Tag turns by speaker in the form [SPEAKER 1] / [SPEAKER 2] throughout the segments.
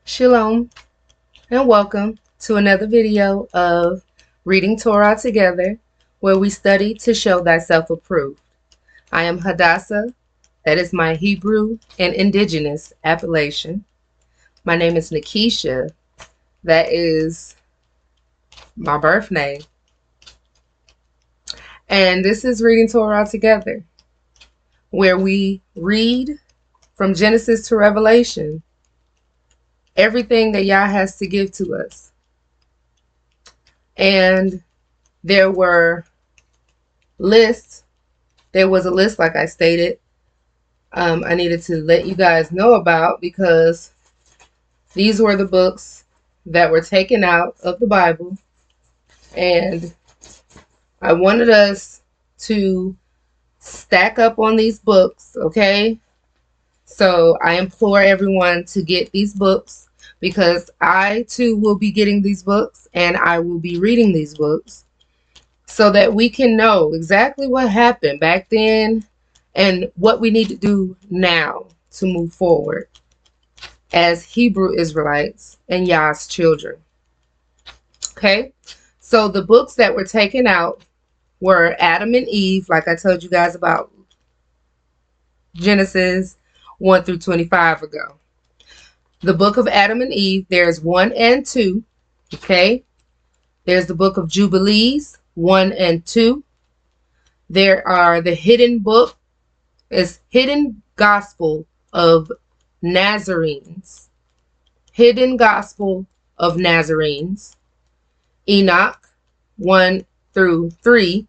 [SPEAKER 1] Shalom and welcome to another video of Reading Torah Together, where we study to show thyself approved. I am Hadassah, that is my Hebrew and indigenous appellation. My name is Nikisha, that is my birth name. And this is Reading Torah Together, where we read from Genesis to Revelation everything that Yah has to give to us. And there were lists. There was a list, like I stated, I needed to let you guys know about, because these were the books that were taken out of the Bible. And I wanted us to stack up on these books, okay? So I implore everyone to get these books, because I too will be getting these books and I will be reading these books so that we can know exactly what happened back then and what we need to do now to move forward as Hebrew Israelites and Yah's children. Okay, so the books that were taken out were Adam and Eve, like I told you guys about Genesis 1 through 25 ago. The book of Adam and Eve, there's 1 and 2, okay? There's the book of Jubilees, 1 and 2. There are the hidden book, is Hidden Gospel of Nazarenes. Hidden Gospel of Nazarenes. Enoch, 1 through 3.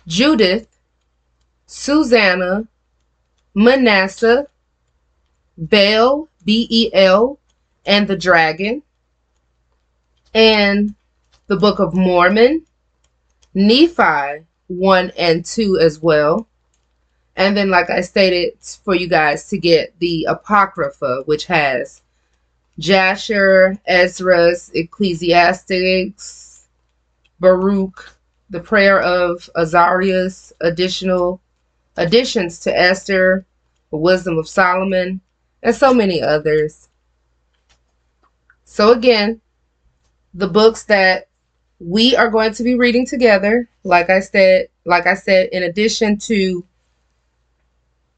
[SPEAKER 1] Judith, Susanna, Manasseh, Bel, B-E-L, and the Dragon, and the Book of Mormon, Nephi 1 and 2 as well. And then, like I stated, for you guys to get the Apocrypha, which has Jasher, Ezra's, Ecclesiastics, Baruch, the Prayer of Azarias, additions to Esther, the Wisdom of Solomon, and so many others. So again, the books that we are going to be reading together, like I said, in addition to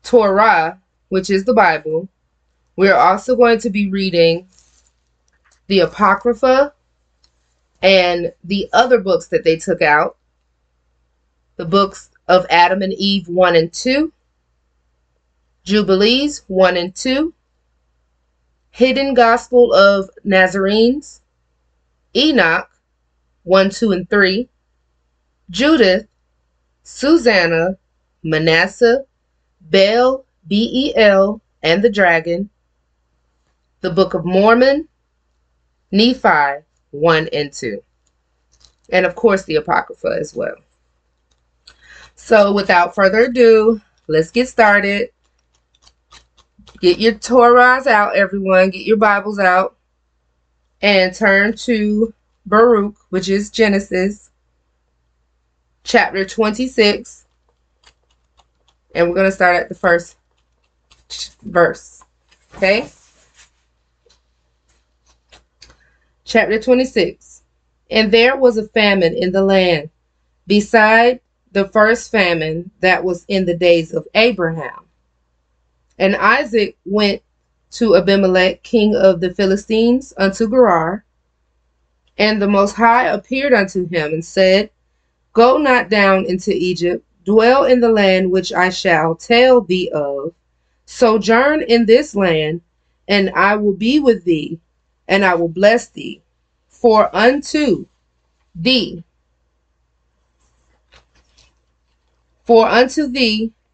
[SPEAKER 1] Torah, which is the Bible, we're also going to be reading the Apocrypha and the other books that they took out. The books of Adam and Eve 1 and 2, Jubilees 1 and 2, Hidden Gospel of Nazarenes, Enoch 1, 2, and 3, Judith, Susanna, Manasseh, Bel, B-E-L, and the Dragon, the Book of Mormon, Nephi 1 and 2, and of course the Apocrypha as well. So without further ado, let's get started. Get your Torahs out, everyone. Get your Bibles out and turn to Baruch, which is Genesis, chapter 26. And we're going to start at the first verse. Okay? Chapter 26. And there was a famine in the land, beside the first famine that was in the days of Abraham. And Isaac went to Abimelech, king of the Philistines, unto Gerar. And the Most High appeared unto him and said, Go not down into Egypt, dwell in the land which I shall tell thee of. Sojourn in this land, and I will be with thee, and I will bless thee. For unto thee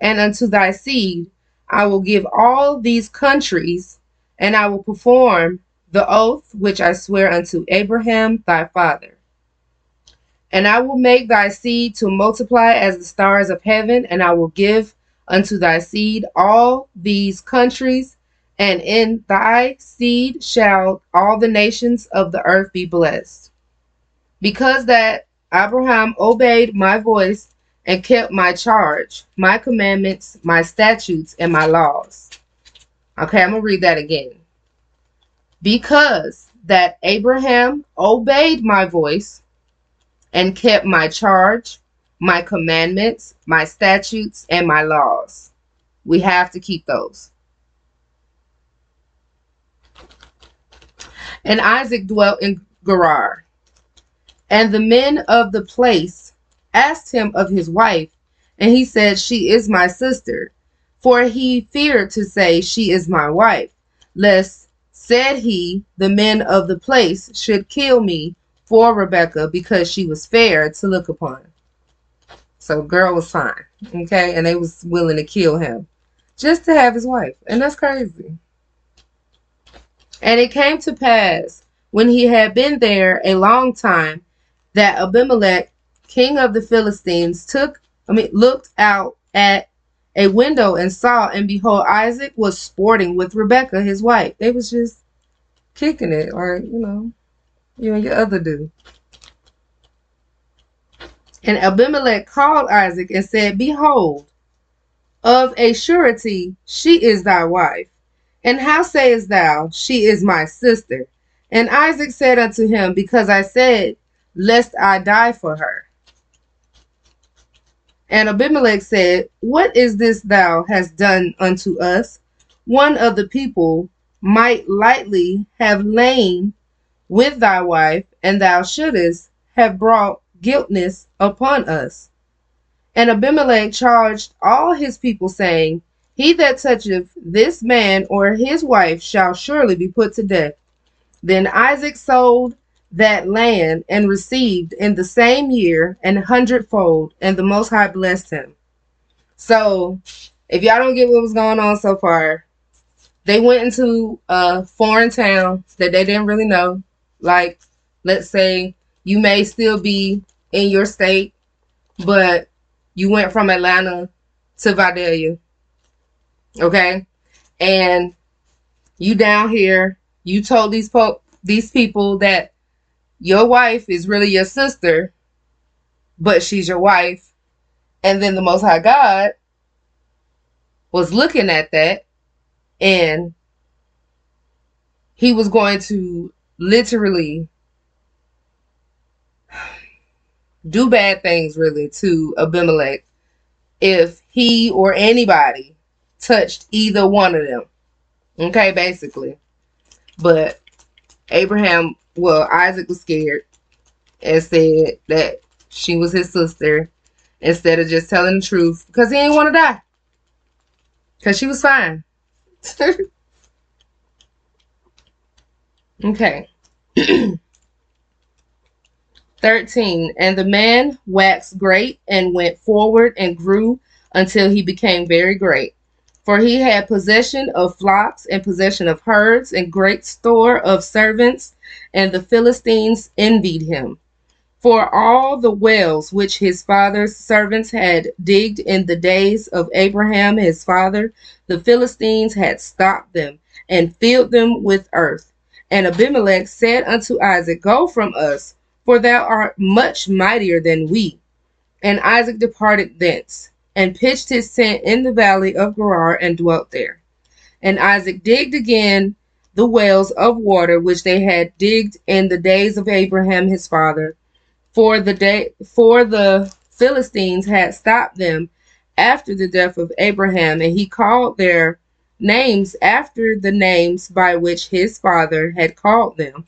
[SPEAKER 1] and unto thy seed I will give all these countries, and I will perform the oath which I swear unto Abraham thy father. And I will make thy seed to multiply as the stars of heaven, and I will give unto thy seed all these countries, and in thy seed shall all the nations of the earth be blessed. Because that Abraham obeyed my voice and kept my charge, my commandments, my statutes, and my laws. Okay, I'm going to read that again. because that Abraham obeyed my voice and kept my charge, my commandments, my statutes, and my laws. We have to keep those. And Isaac dwelt in Gerar. And the men of the place asked him of his wife, and he said, She is my sister. For he feared to say, She is my wife, lest, said he, the men of the place should kill me for Rebekah, because she was fair to look upon. So girl was fine, okay? And they was willing to kill him just to have his wife. And that's crazy. And it came to pass, when he had been there a long time, that Abimelech, king of the Philistines, looked out at a window and saw, and behold, Isaac was sporting with Rebekah, his wife. They was just kicking it, or, you and your other dude. And Abimelech called Isaac and said, Behold, of a surety she is thy wife. And how sayest thou, She is my sister? And Isaac said unto him, Because I said, Lest I die for her. And Abimelech said, What is this thou hast done unto us? One of the people might lightly have lain with thy wife, and thou shouldest have brought guiltness upon us. And Abimelech charged all his people, saying, He that toucheth this man or his wife shall surely be put to death. Then Isaac sold that land and received in the same year 100-fold, and the Most High blessed him. So, if y'all don't get what was going on so far, they went into a foreign town that they didn't really know. Like, let's say you may still be in your state, but you went from Atlanta to Vidalia, okay? And you down here, you told these people that your wife is really your sister, but she's your wife. And then the Most High God was looking at that, and he was going to literally do bad things, really, to Abimelech if he or anybody touched either one of them. Okay, basically. But Isaac was scared and said that she was his sister instead of just telling the truth, because he didn't want to die, because she was fine. Okay. 13. And the man waxed great and went forward and grew until he became very great. For he had possession of flocks and possession of herds and great store of servants, and the Philistines envied him. For all the wells which his father's servants had digged in the days of Abraham his father, the Philistines had stopped them and filled them with earth. And Abimelech said unto Isaac, Go from us, for thou art much mightier than we. And Isaac departed thence, and pitched his tent in the valley of Gerar, and dwelt there. And Isaac digged again the wells of water which they had digged in the days of Abraham his father, for the Philistines had stopped them after the death of Abraham, and he called their names after the names by which his father had called them.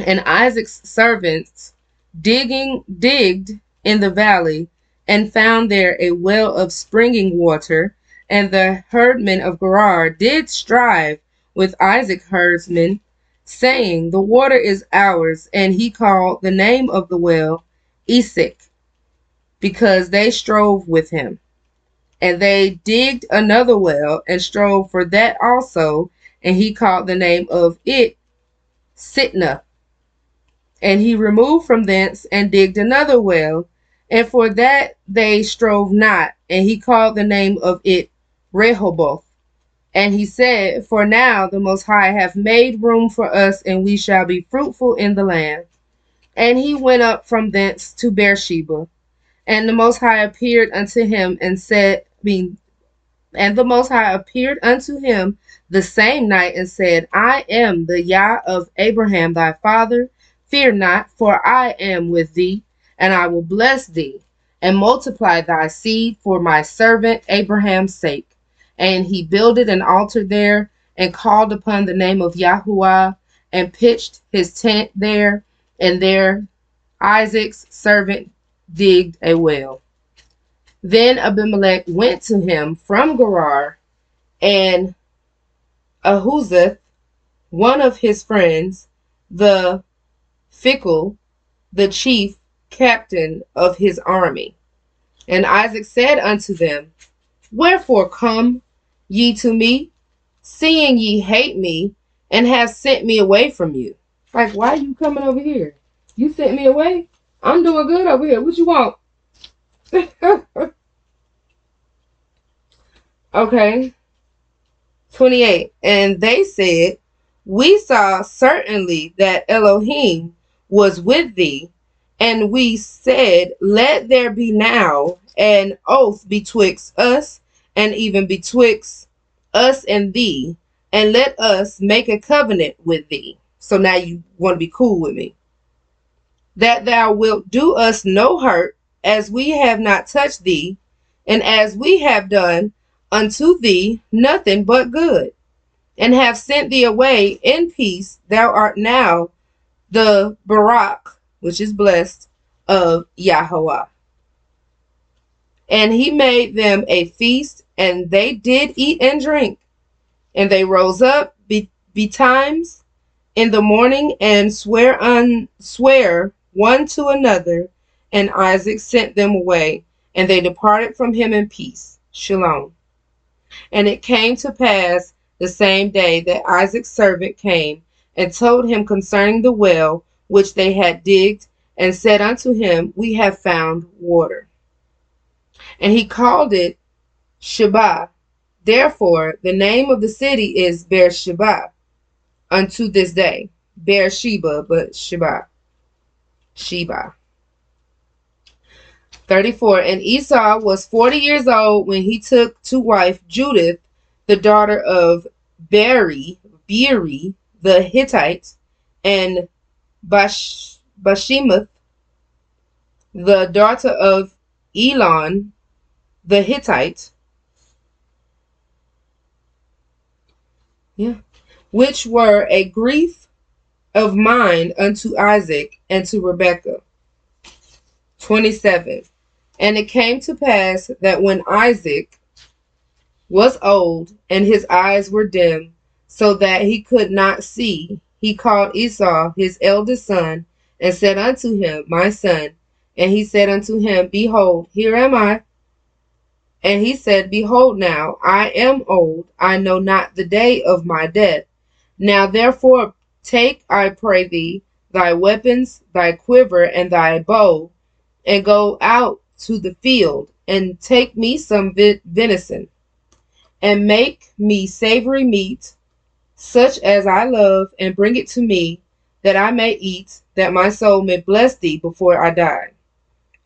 [SPEAKER 1] And Isaac's servants digged in the valley, and found there a well of springing water. And the herdmen of Gerar did strive with Isaac's herdsmen, saying, The water is ours. And he called the name of the well Esek, because they strove with him. And they digged another well, and strove for that also. And he called the name of it Sitnah. And he removed from thence, and digged another well, and for that they strove not. And he called the name of it Rehoboth. And he said, For now the Most High hath made room for us, and we shall be fruitful in the land. And he went up from thence to Beersheba. And the Most High appeared unto him and said, And the Most High appeared unto him the same night and said, I am the Yah of Abraham thy father. Fear not, for I am with thee, and I will bless thee, and multiply thy seed for my servant Abraham's sake. And he builded an altar there, and called upon the name of Yahuwah, and pitched his tent there, and there Isaac's servant digged a well. Then Abimelech went to him from Gerar, and Ahuzath, one of his friends, the Fickle, the chief captain of his army. And Isaac said unto them, Wherefore come ye to me, seeing ye hate me, and have sent me away from you? Like, why are you coming over here? You sent me away? I'm doing good over here. What you want? Okay. 28. And they said, We saw certainly that Elohim was with thee, and we said, Let there be now an oath betwixt us, and even betwixt us and thee, and let us make a covenant with thee. So now you want to be cool with me. That thou wilt do us no hurt, as we have not touched thee, and as we have done unto thee nothing but good, and have sent thee away in peace. Thou art now the Barak, which is blessed, of Yahweh. And he made them a feast, and they did eat and drink. And they rose up betimes in the morning, and swear one to another. And Isaac sent them away, and they departed from him in peace. Shalom. And it came to pass the same day that Isaac's servant came and told him concerning the well which they had digged, and said unto him, We have found water. And he called it Sheba. Therefore the name of the city is Beersheba unto this day. Beersheba, but Sheba. 34. And Esau was 40 years old when he took to wife Judith, the daughter of Beeri the Hittite, and Bashemath, the daughter of Elon the Hittite, which were a grief of mind unto Isaac and to Rebekah. 27. And it came to pass that when Isaac was old, and his eyes were dim, so that he could not see, he called Esau his eldest son, and said unto him, My son. And he said unto him, Behold, here am I. And he said, Behold now, I am old, I know not the day of my death. Now therefore take, I pray thee, thy weapons, thy quiver, and thy bow, and go out to the field, and take me some venison, and make me savory meat, such as I love, and bring it to me, that I may eat, that my soul may bless thee before I die.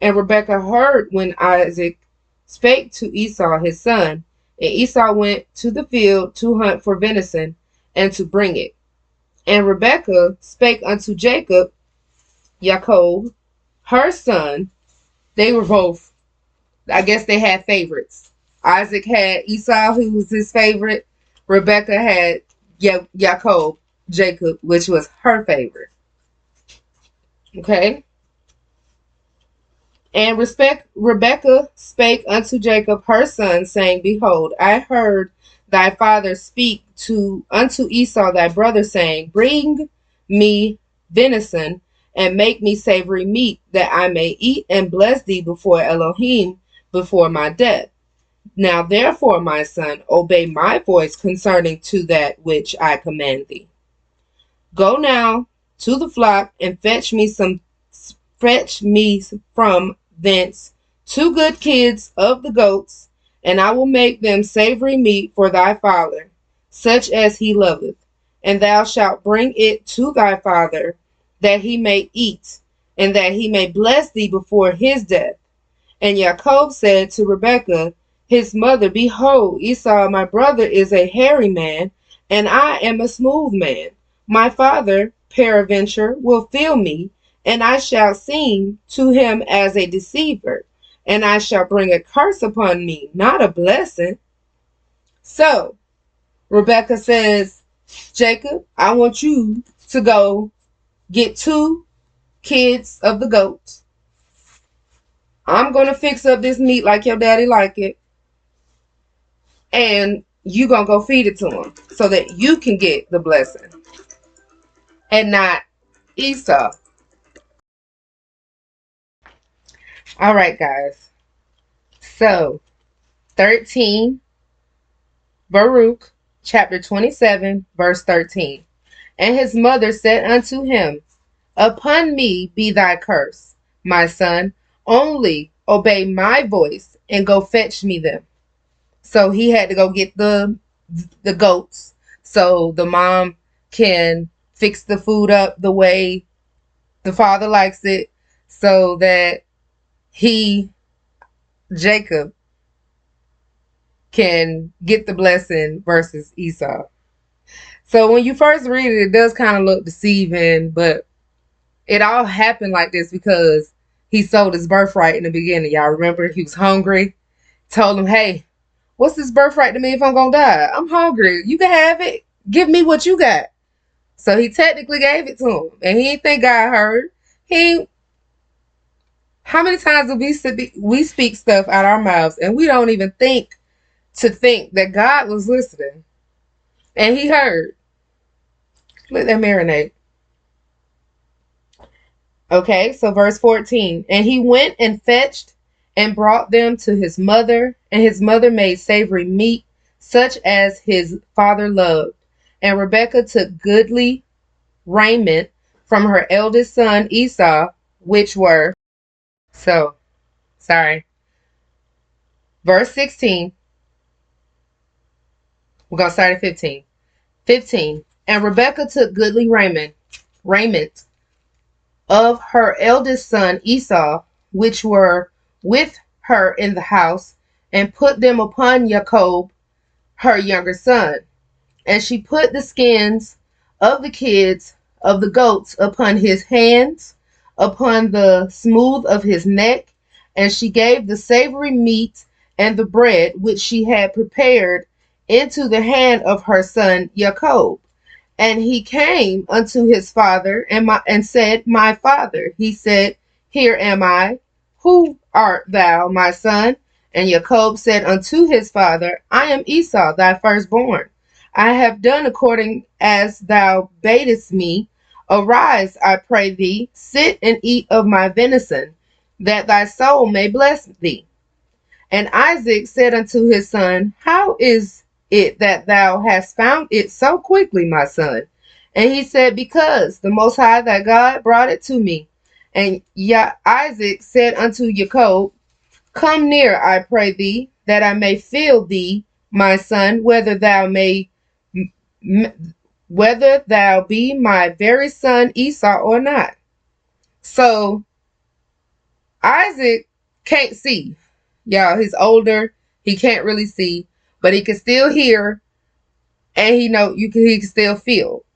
[SPEAKER 1] And Rebekah heard when Isaac spake to Esau his son, and Esau went to the field to hunt for venison, and to bring it. And Rebekah spake unto Jacob, her son. They were both, I guess they had favorites. Isaac had Esau, who was his favorite. Rebekah had Jacob, which was her favorite. Okay. And Rebekah spake unto Jacob her son, saying, Behold, I heard thy father speak unto Esau thy brother, saying, Bring me venison, and make me savory meat, that I may eat and bless thee before Elohim, before my death. Now therefore, my son, obey my voice concerning to that which I command thee. Go now to the flock, and fetch me from thence 2 good kids of the goats, and I will make them savory meat for thy father, such as he loveth. And thou shalt bring it to thy father, that he may eat, and that he may bless thee before his death. And Yaakov said to Rebekah, his mother, behold, Esau my brother is a hairy man, and I am a smooth man. My father, peradventure, will feel me, and I shall seem to him as a deceiver, and I shall bring a curse upon me, not a blessing. So Rebecca says, Jacob, I want you to go get 2 kids of the goats. I'm going to fix up this meat like your daddy like it. And you going to go feed it to him so that you can get the blessing and not Esau. All right, guys. So 13, Baruch, chapter 27, verse 13. And his mother said unto him, Upon me be thy curse, my son. Only obey my voice and go fetch me them. So he had to go get the goats so the mom can fix the food up the way the father likes it, so that Jacob, can get the blessing versus Esau. So when you first read it, it does kind of look deceiving, but it all happened like this because he sold his birthright in the beginning. Y'all remember? He was hungry. Told him, hey, what's this birthright to me if I'm going to die? I'm hungry. You can have it. Give me what you got. So he technically gave it to him. And he didn't think God heard. How many times do we speak stuff out our mouths and we don't even think that God was listening? And he heard. Let that marinate. Okay, so verse 14. And he went and fetched and brought them to his mother, and his mother made savory meat, such as his father loved. And Rebekah took goodly raiment from her eldest son Esau, which were, verse 16. We're going to start at 15. 15. And Rebekah took goodly raiment of her eldest son Esau, which were with her in the house, and put them upon Jacob, her younger son. And she put the skins of the kids of the goats upon his hands, upon the smooth of his neck, and she gave the savory meat and the bread which she had prepared into the hand of her son Jacob. And he came unto his father and said, My father. He said, Here am I. Who art thou, my son? And Jacob said unto his father, I am Esau, thy firstborn. I have done according as thou badest me. Arise, I pray thee, sit and eat of my venison, that thy soul may bless thee. And Isaac said unto his son, How is it that thou hast found it so quickly, my son? And he said, Because the Most High thy God brought it to me. And Isaac said unto Jacob, Come near, I pray thee, that I may feel thee, my son, whether thou be my very son Esau or not. So Isaac can't see. Y'all, he's older. He can't really see, but he can still hear, and he can still feel.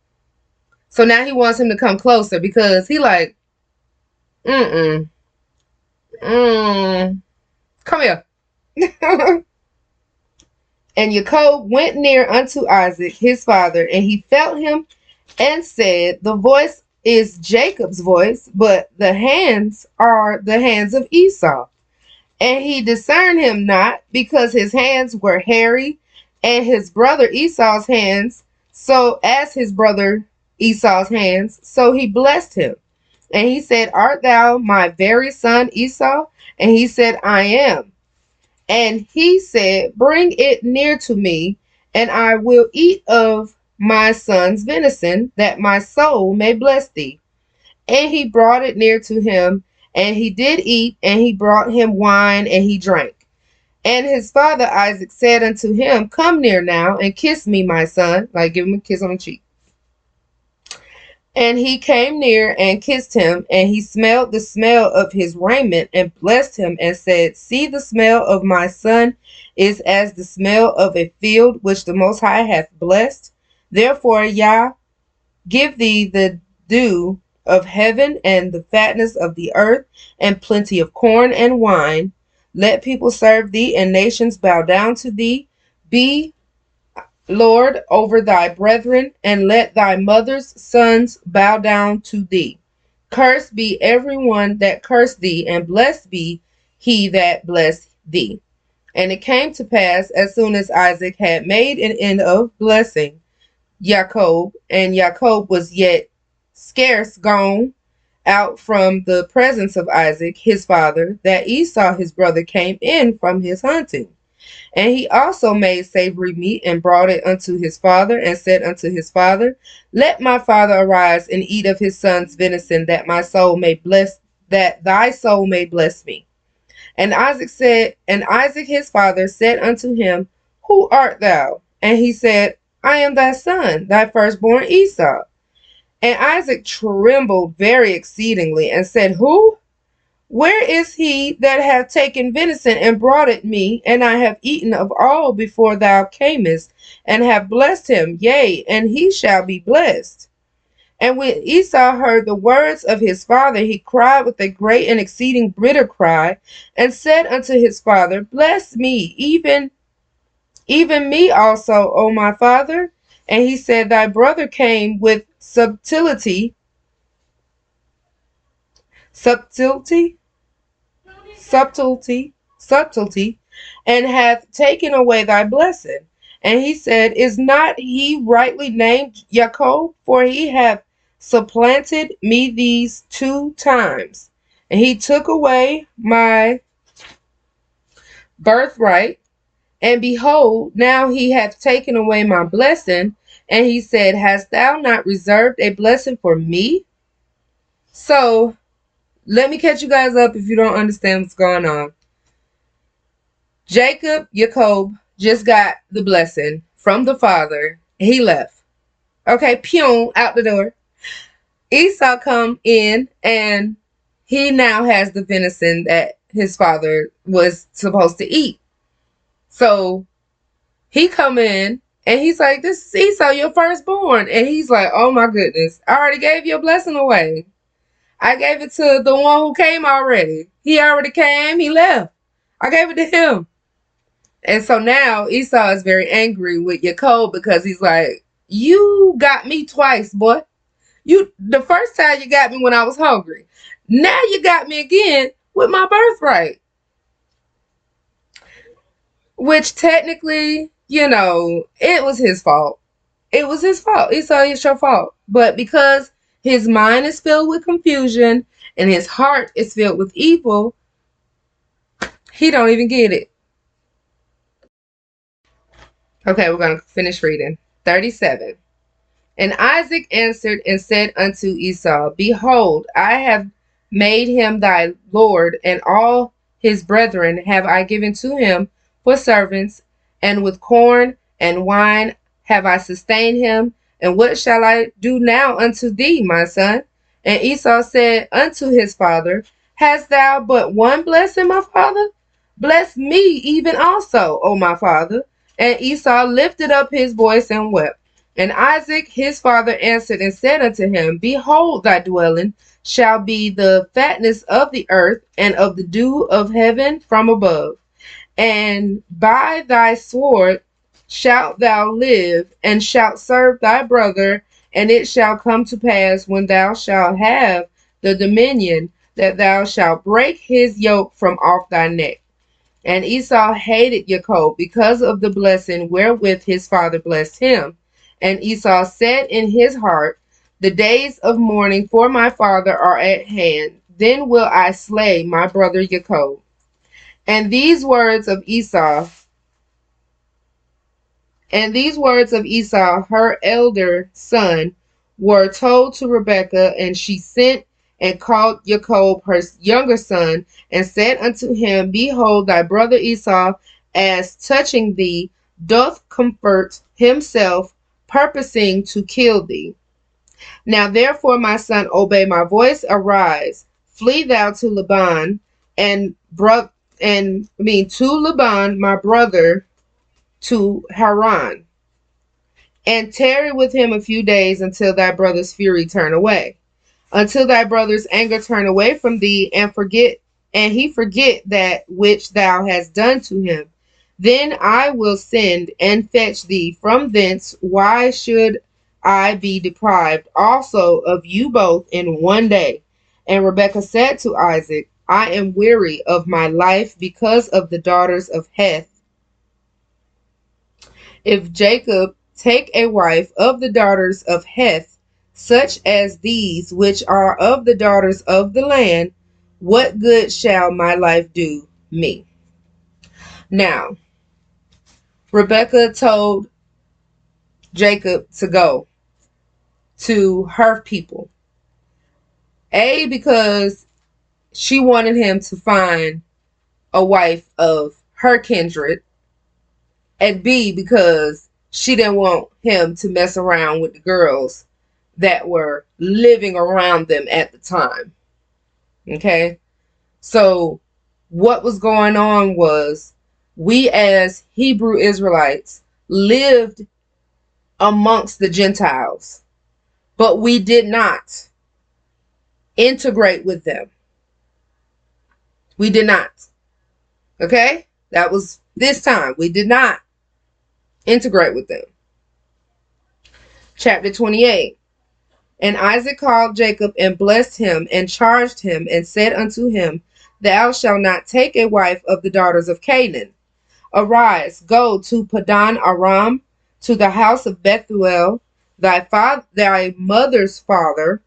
[SPEAKER 1] So now he wants him to come closer because he like, come here. And Jacob went near unto Isaac his father, and he felt him and said, The voice is Jacob's voice, but the hands are the hands of Esau. And he discerned him not, because his hands were hairy, and his brother Esau's hands, so as his brother Esau's hands, so he blessed him. And he said, Art thou my very son Esau? And he said, I am. And he said, Bring it near to me, and I will eat of my son's venison, that my soul may bless thee. And he brought it near to him, and he did eat, and he brought him wine, and he drank. And his father Isaac said unto him, Come near now, and kiss me, my son. Like, give him a kiss on the cheek. And he came near and kissed him, and he smelled the smell of his raiment, and blessed him, and said, See the smell of my son, is as the smell of a field which the Most High hath blessed. Therefore, Yah, give thee the dew of heaven and the fatness of the earth and plenty of corn and wine. Let people serve thee and nations bow down to thee. Be Lord over thy brethren, and let thy mother's sons bow down to thee. Cursed be every one that cursed thee, and blessed be he that blessed thee. And it came to pass, as soon as Isaac had made an end of blessing Jacob, and Jacob was yet scarce gone out from the presence of Isaac his father, that Esau his brother came in from his hunting. And he also made savory meat and brought it unto his father, and said unto his father, Let my father arise and eat of his son's venison, that my soul may bless, that thy soul may bless me. And Isaac his father said unto him, Who art thou? And he said, I am thy son, thy firstborn Esau. And Isaac trembled very exceedingly, and said, Who? Where is he that hath taken venison and brought it me? And I have eaten of all before thou camest, and have blessed him, yea, and he shall be blessed. And when Esau heard the words of his father, he cried with a great and exceeding bitter cry, and said unto his father, Bless me, even me also, O my father. And he said, Thy brother came with subtlety, and hath taken away thy blessing. And he said, Is not he rightly named Jacob? For he hath supplanted me these 2 times. And he took away my birthright. And behold, now he hath taken away my blessing. And he said, Hast thou not reserved a blessing for me? So, let me catch you guys up if you don't understand what's going on. Jacob just got the blessing from the father. He left. Okay, pew, out the door. Esau come in, and he now has the venison that his father was supposed to eat. So he come in, and he's like, This is Esau, your firstborn. And he's like, Oh my goodness, I already gave your blessing away. I gave it to the one who came already. He already came, he left. I gave it to him. And so now Esau is very angry with Jacob, because he's like, You got me twice, boy. The first time you got me when I was hungry. Now you got me again with my birthright. Which technically, it was his fault. It was his fault. Esau, it's your fault. But because his mind is filled with confusion and his heart is filled with evil, he don't even get it. Okay, we're going to finish reading. 37. And Isaac answered and said unto Esau, Behold, I have made him thy lord, and all his brethren have I given to him for servants, and with corn and wine have I sustained him. And what shall I do now unto thee, my son? And Esau said unto his father, Hast thou but one blessing, my father? Bless me even also, O my father. And Esau lifted up his voice and wept. And Isaac his father answered and said unto him, Behold, thy dwelling shall be the fatness of the earth, and of the dew of heaven from above. And by thy sword shalt thou live, and shalt serve thy brother. And it shall come to pass, when thou shalt have the dominion, that thou shalt break his yoke from off thy neck. And Esau hated Jacob because of the blessing wherewith his father blessed him. And Esau said in his heart, The days of mourning for my father are at hand. Then will I slay my brother Jacob. And these words of Esau, her elder son, were told to Rebekah, and she sent and called Jacob her younger son, and said unto him, Behold, thy brother Esau, as touching thee, doth comfort himself, purposing to kill thee. Now therefore, my son, obey my voice, arise, flee thou to Laban, and to Laban my brother to Haran, and tarry with him a few days until thy brother's fury turn away, until thy brother's anger turn away from thee, and he forget that which thou hast done to him. Then I will send and fetch thee from thence. Why should I be deprived also of you both in one day? And Rebekah said to Isaac, I am weary of my life because of the daughters of Heth. If Jacob take a wife of the daughters of Heth, such as these which are of the daughters of the land, what good shall my life do me? Now, Rebekah told Jacob to go to her people. A, because she wanted him to find a wife of her kindred, and B, because she didn't want him to mess around with the girls that were living around them at the time. Okay? So what was going on was, we as Hebrew Israelites lived amongst the Gentiles, but we did not integrate with them. We did not. Okay? That was this time. We did not integrate with them. Chapter 28. And Isaac called Jacob and blessed him and charged him and said unto him, Thou shalt not take a wife of the daughters of Canaan. Arise, go to Padan Aram, to the house of Bethuel, thy mother's father,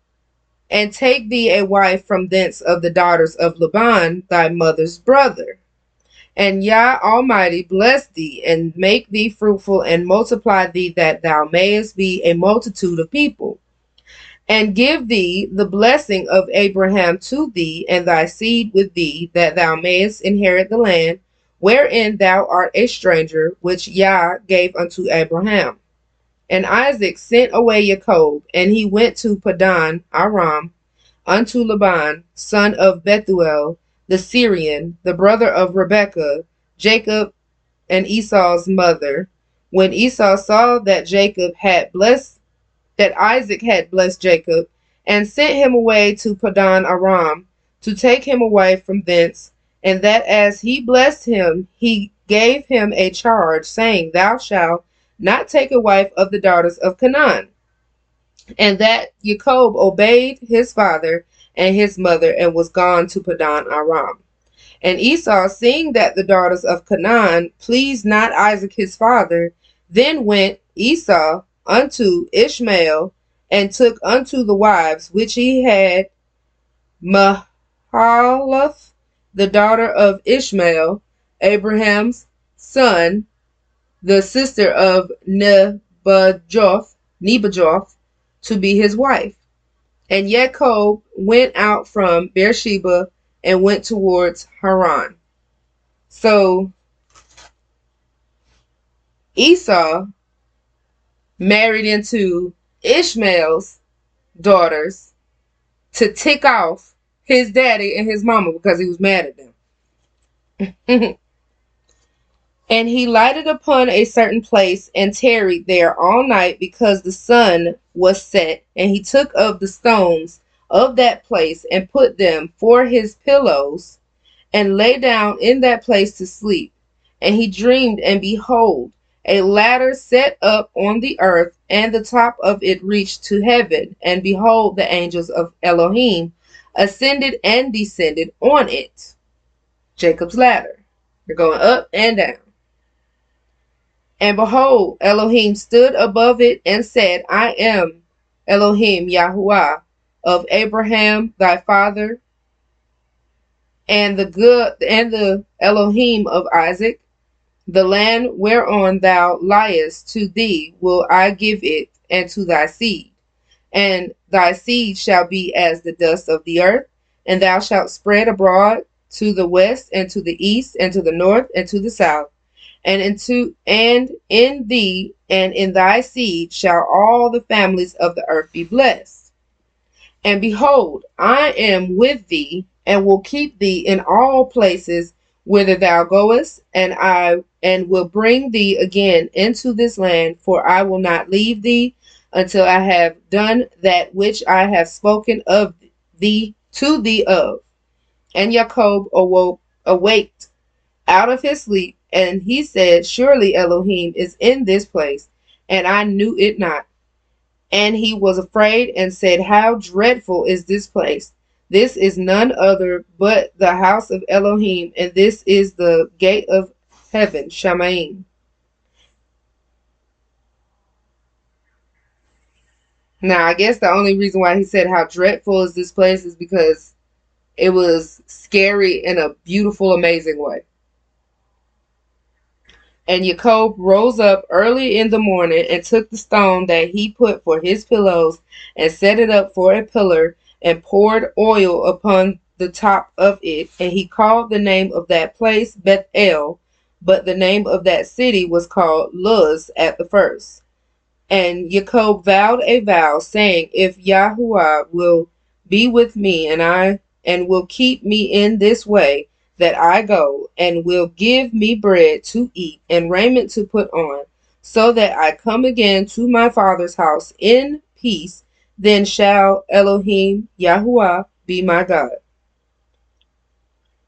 [SPEAKER 1] and take thee a wife from thence of the daughters of Laban, thy mother's brother. And Yah Almighty bless thee, and make thee fruitful, and multiply thee, that thou mayest be a multitude of people. And give thee the blessing of Abraham to thee, and thy seed with thee, that thou mayest inherit the land, wherein thou art a stranger, which Yah gave unto Abraham. And Isaac sent away Jacob, and he went to Padan Aram, unto Laban, son of Bethuel, the Syrian, the brother of Rebekah, Jacob and Esau's mother. When Esau saw that Isaac had blessed Jacob, and sent him away to Padan Aram, to take him away from thence, and that as he blessed him, he gave him a charge, saying, Thou shalt not take a wife of the daughters of Canaan. And that Jacob obeyed his father and his mother, and was gone to Padan Aram. And Esau, seeing that the daughters of Canaan pleased not Isaac his father, then went Esau unto Ishmael, and took unto the wives which he had Mahalath, the daughter of Ishmael, Abraham's son, the sister of Nebajoth, to be his wife. And Jacob went out from Beersheba and went towards Haran. So Esau married into Ishmael's daughters to tick off his daddy and his mama because he was mad at them. And he lighted upon a certain place and tarried there all night because the sun was set. And he took of the stones of that place and put them for his pillows, and lay down in that place to sleep. And he dreamed, and behold, a ladder set up on the earth, and the top of it reached to heaven. And behold, the angels of Elohim ascended and descended on it. Jacob's ladder. They're going up and down. And behold, Elohim stood above it and said, I am Elohim Yahuwah of Abraham thy father, and the Elohim of Isaac. The land whereon thou liest, to thee will I give it, and to thy seed. And thy seed shall be as the dust of the earth, and thou shalt spread abroad to the west, and to the east, and to the north, and to the south. And in thee and in thy seed shall all the families of the earth be blessed. And behold, I am with thee, and will keep thee in all places whither thou goest, and will bring thee again into this land, for I will not leave thee until I have done that which I have spoken of thee to thee of. And Jacob awaked out of his sleep, and he said, Surely Elohim is in this place, and I knew it not. And he was afraid and said, How dreadful is this place! This is none other but the house of Elohim, and this is the gate of heaven, Shamaim. Now, I guess the only reason why he said how dreadful is this place is because it was scary in a beautiful, amazing way. And Jacob rose up early in the morning and took the stone that he put for his pillows and set it up for a pillar and poured oil upon the top of it. And he called the name of that place Bethel, but the name of that city was called Luz at the first. And Jacob vowed a vow, saying, If Yahuwah will be with me, and will keep me in this way that I go, and will give me bread to eat and raiment to put on, so that I come again to my father's house in peace, then shall Elohim Yahuwah be my God.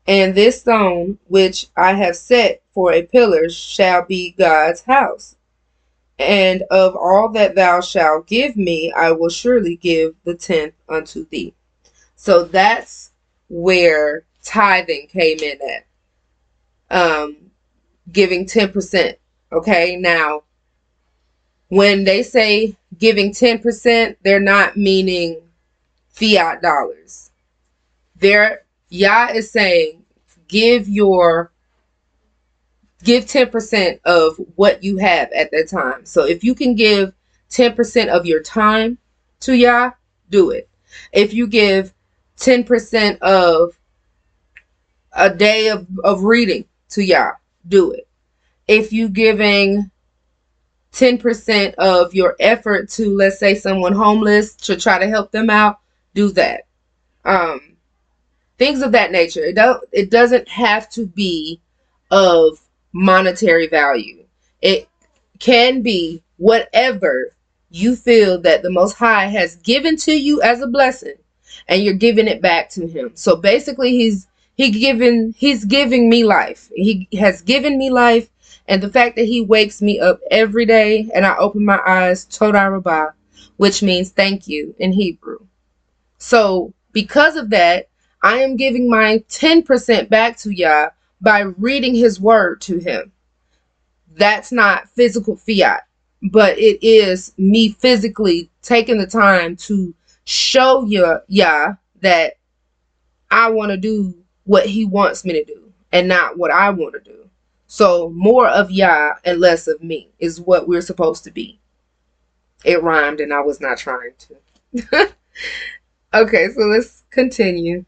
[SPEAKER 1] And this stone which I have set for a pillar shall be God's house. And of all that thou shalt give me, I will surely give the 10th unto thee. So that's where tithing came in at. Giving 10%. Okay, now when they say giving 10%, they're not meaning fiat dollars. Yah is saying give 10% of what you have at that time. So if you can give 10% of your time to Yah, do it. If you give 10% of a day of reading to Yah, do it. If you giving 10% of your effort to, let's say, someone homeless to try to help them out, do that. Things of that nature. It doesn't have to be of monetary value. It can be whatever you feel that the Most High has given to you as a blessing, and you're giving it back to Him. So basically, He's giving me life. He has given me life, and the fact that He wakes me up every day and I open my eyes, Todah Rabbah, which means thank you in Hebrew. So because of that, I am giving my 10% back to Yah by reading His word to Him. That's not physical fiat, but it is me physically taking the time to show Yah that I want to do what He wants me to do and not what I want to do. So more of Yah and less of me is what we're supposed to be. It rhymed and I was not trying to. Okay, so let's continue.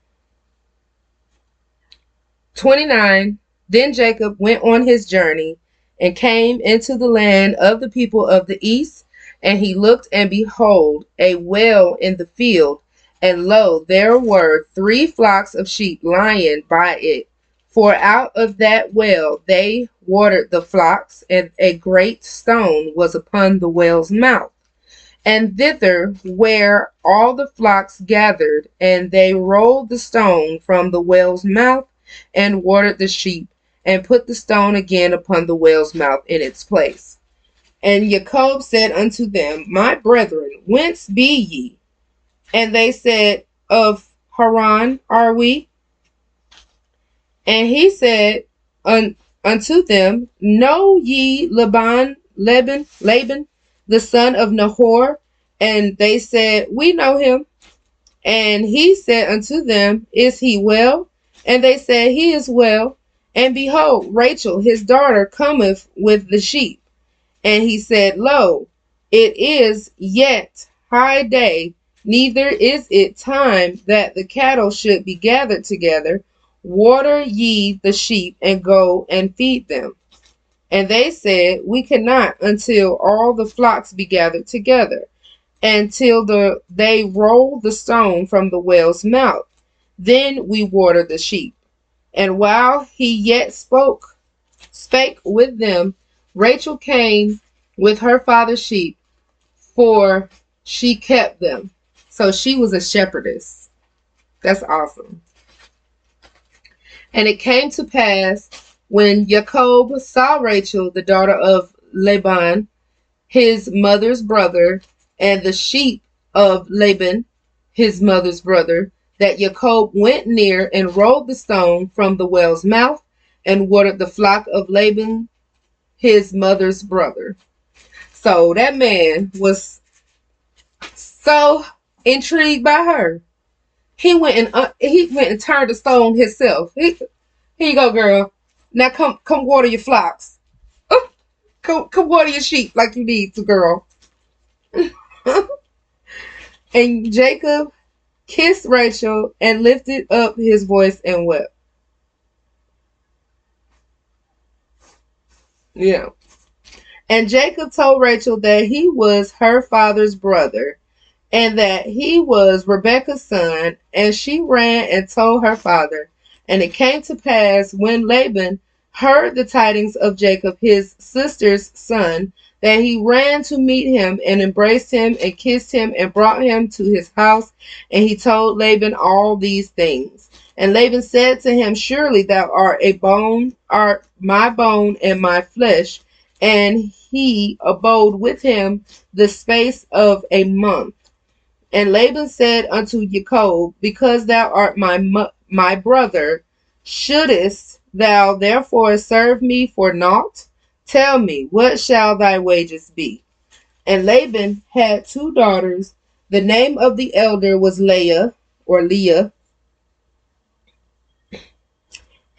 [SPEAKER 1] 29. Then Jacob went on his journey and came into the land of the people of the east, and he looked, and behold, a well in the field, and lo, there were 3 flocks of sheep lying by it. For out of that well they watered the flocks, and a great stone was upon the well's mouth. And thither were all the flocks gathered, and they rolled the stone from the well's mouth, and watered the sheep, and put the stone again upon the well's mouth in its place. And Jacob said unto them, My brethren, whence be ye? And they said, Of Haran are we. And he said unto them, Know ye Laban, the son of Nahor? And they said, We know him. And he said unto them, Is he well? And they said, He is well. And behold, Rachel his daughter cometh with the sheep. And he said, Lo, it is yet high day, neither is it time that the cattle should be gathered together. Water ye the sheep, and go and feed them. And they said, We cannot until all the flocks be gathered together, until they roll the stone from the well's mouth. Then we water the sheep. And while he yet spake with them, Rachel came with her father's sheep, for she kept them. So she was a shepherdess. That's awesome. And it came to pass when Jacob saw Rachel, the daughter of Laban, his mother's brother, and the sheep of Laban, his mother's brother, that Jacob went near and rolled the stone from the well's mouth and watered the flock of Laban, his mother's brother. So that man was so intrigued by her. He went and turned the stone himself. Here you go, girl. Now come water your flocks. Oh, come water your sheep like you need to, girl. And Jacob kissed Rachel and lifted up his voice and wept. Yeah. And Jacob told Rachel that he was her father's brother and that he was Rebekah's son, and she ran and told her father. And it came to pass when Laban heard the tidings of Jacob, his sister's son, that he ran to meet him and embraced him and kissed him and brought him to his house. And he told Laban all these things. And Laban said to him, surely thou art my bone and my flesh. And he abode with him the space of a month. And Laban said unto Jacob, because thou art my brother, shouldest thou therefore serve me for naught? Tell me, what shall thy wages be? And Laban had 2 daughters. The name of the elder was Leah,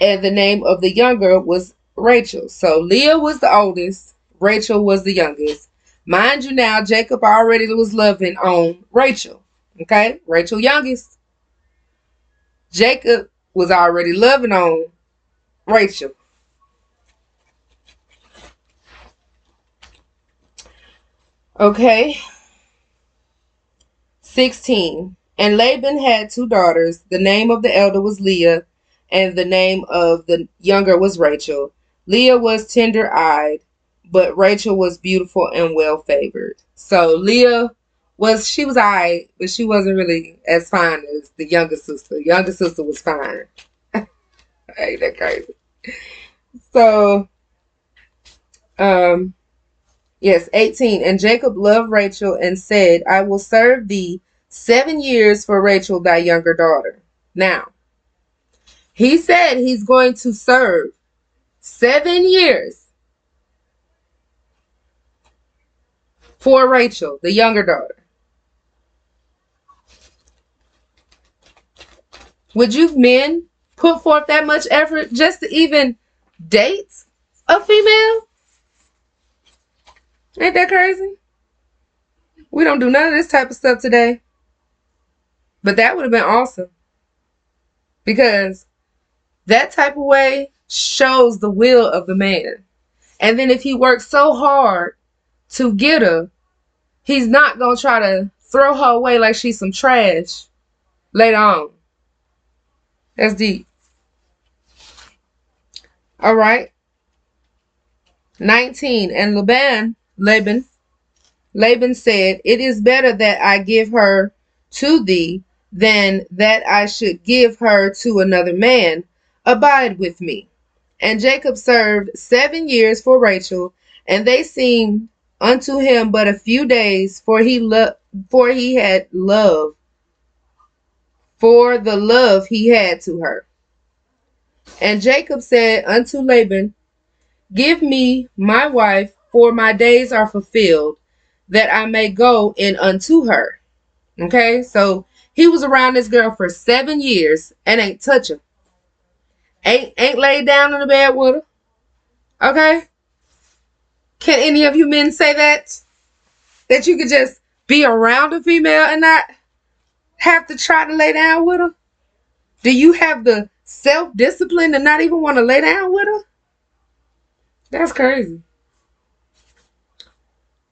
[SPEAKER 1] and the name of the younger was Rachel. So Leah was the oldest, Rachel was the youngest. Mind you now, Jacob already was loving on Rachel. Okay? Rachel youngest. Jacob was already loving on Rachel. Okay. 16. And Laban had 2 daughters. The name of the elder was Leah, and the name of the younger was Rachel. Leah was tender-eyed, but Rachel was beautiful and well-favored. So Leah was alright, but she wasn't really as fine as the younger sister. The younger sister was fine. Ain't that crazy? So, yes, 18. And Jacob loved Rachel and said, I will serve thee 7 years for Rachel, thy younger daughter. Now, he said he's going to serve 7 years for Rachel, the younger daughter. Would you men put forth that much effort just to even date a female? Ain't that crazy? We don't do none of this type of stuff today. But that would have been awesome. Because that type of way shows the will of the man. And then if he works so hard to get her, he's not going to try to throw her away like she's some trash later on. That's deep. All right. 19. And Laban said, it is better that I give her to thee than that I should give her to another man. Abide with me. And Jacob served 7 years for Rachel, and they seemed unto him but a few days, for he had love, for the love he had to her. And Jacob said unto Laban, give me my wife, for my days are fulfilled, that I may go in unto her. Okay, so he was around this girl for 7 years and ain't touch her. Ain't laid down in the bed with her. Okay? Can any of you men say that? That you could just be around a female and not have to try to lay down with her? Do you have the self-discipline to not even want to lay down with her? That's crazy.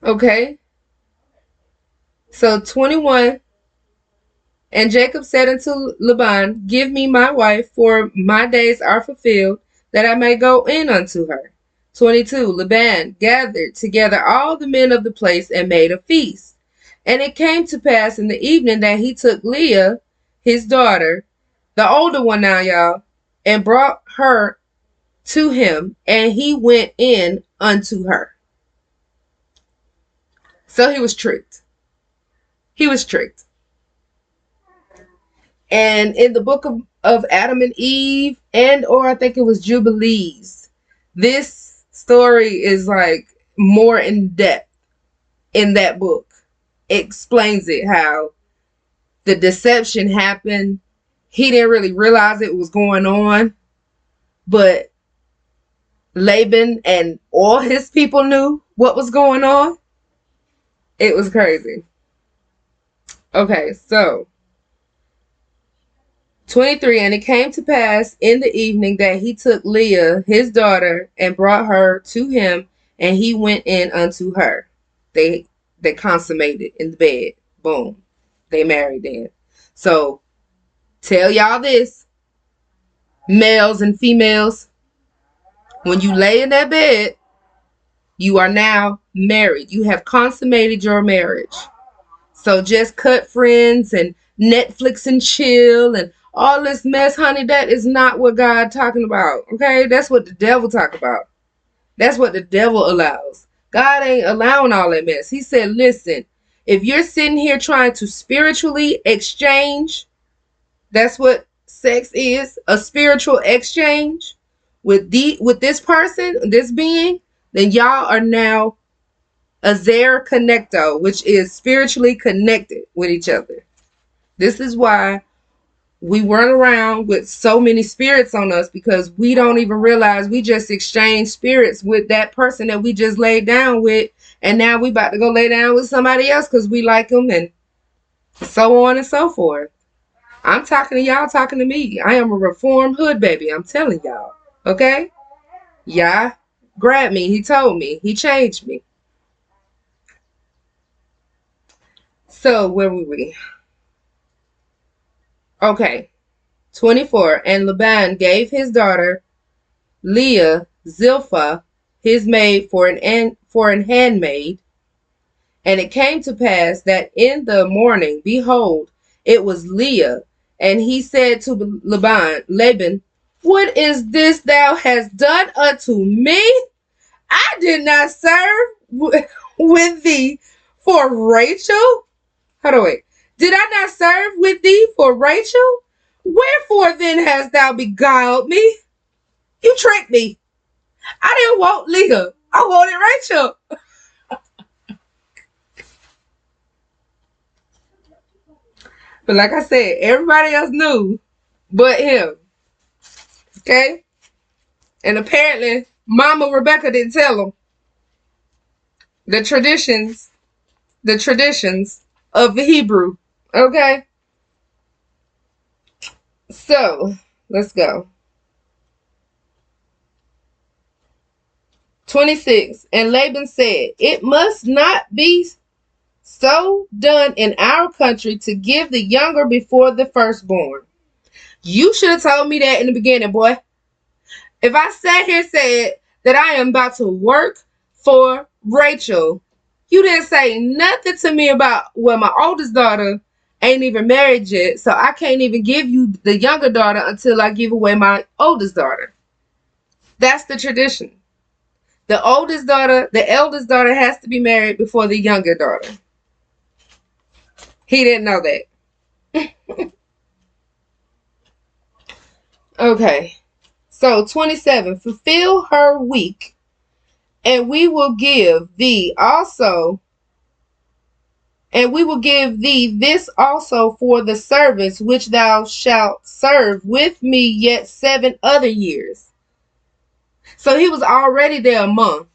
[SPEAKER 1] Okay. So 21. And Jacob said unto Laban, Give me my wife, for my days are fulfilled, that I may go in unto her. 22. Laban gathered together all the men of the place and made a feast. And it came to pass in the evening that he took Leah, his daughter, the older one now, y'all, and brought her to him, and he went in unto her. So he was tricked. He was tricked. And in the book of Adam and Eve, and or I think it was Jubilees, this story is like more in depth in that book. It explains it, how the deception happened. He didn't really realize it was going on, but Laban and all his people knew what was going on. It was crazy. Okay, so 23. And it came to pass in the evening that he took Leah, his daughter, and brought her to him, and he went in unto her. They consummated in the bed. Boom. They married then. So tell y'all this, males and females, when you lay in that bed, you are now married. You have consummated your marriage. So just cut friends and Netflix and chill and all this mess, honey, that is not what God talking about. Okay? That's what the devil talk about. That's what the devil allows. God ain't allowing all that mess. He said, listen, if you're sitting here trying to spiritually exchange, that's what sex is, a spiritual exchange with this person, this being, then y'all are now a zer connecto, which is spiritually connected with each other. This is why we run around with so many spirits on us, because we don't even realize we just exchanged spirits with that person that we just laid down with, and now we about to go lay down with somebody else because we like them, and so on and so forth. I'm talking to y'all, talking to me. I am a reformed hood baby. I'm telling y'all. Okay? Yeah. Grabbed me. He told me. He changed me. So where were we? Okay. 24. And Laban gave his daughter Leah Zilpah, his maid, for an handmaid. And it came to pass that in the morning, behold, it was Leah. And he said to Laban, What is this thou hast done unto me? I did not serve with thee for Rachel. Hold on, wait. Did I not serve with thee for Rachel? Wherefore then hast thou beguiled me? You tricked me. I didn't want Leah. I wanted Rachel. But like I said, everybody else knew but him. Okay? And apparently, Mama Rebecca didn't tell him. The traditions of the Hebrew. Okay? So, let's go. 26. And Laban said, It must not be so done in our country to give the younger before the firstborn. You should have told me that in the beginning, boy. If I sat here and said that I am about to work for Rachel, you didn't say nothing to me about, well, my oldest daughter ain't even married yet, so I can't even give you the younger daughter until I give away my oldest daughter. That's the tradition. The eldest daughter has to be married before the younger daughter. He didn't know that. Okay. So 27. Fulfill her week, and we will give thee this also for the service which thou shalt serve with me yet 7 other years. So he was already there a month.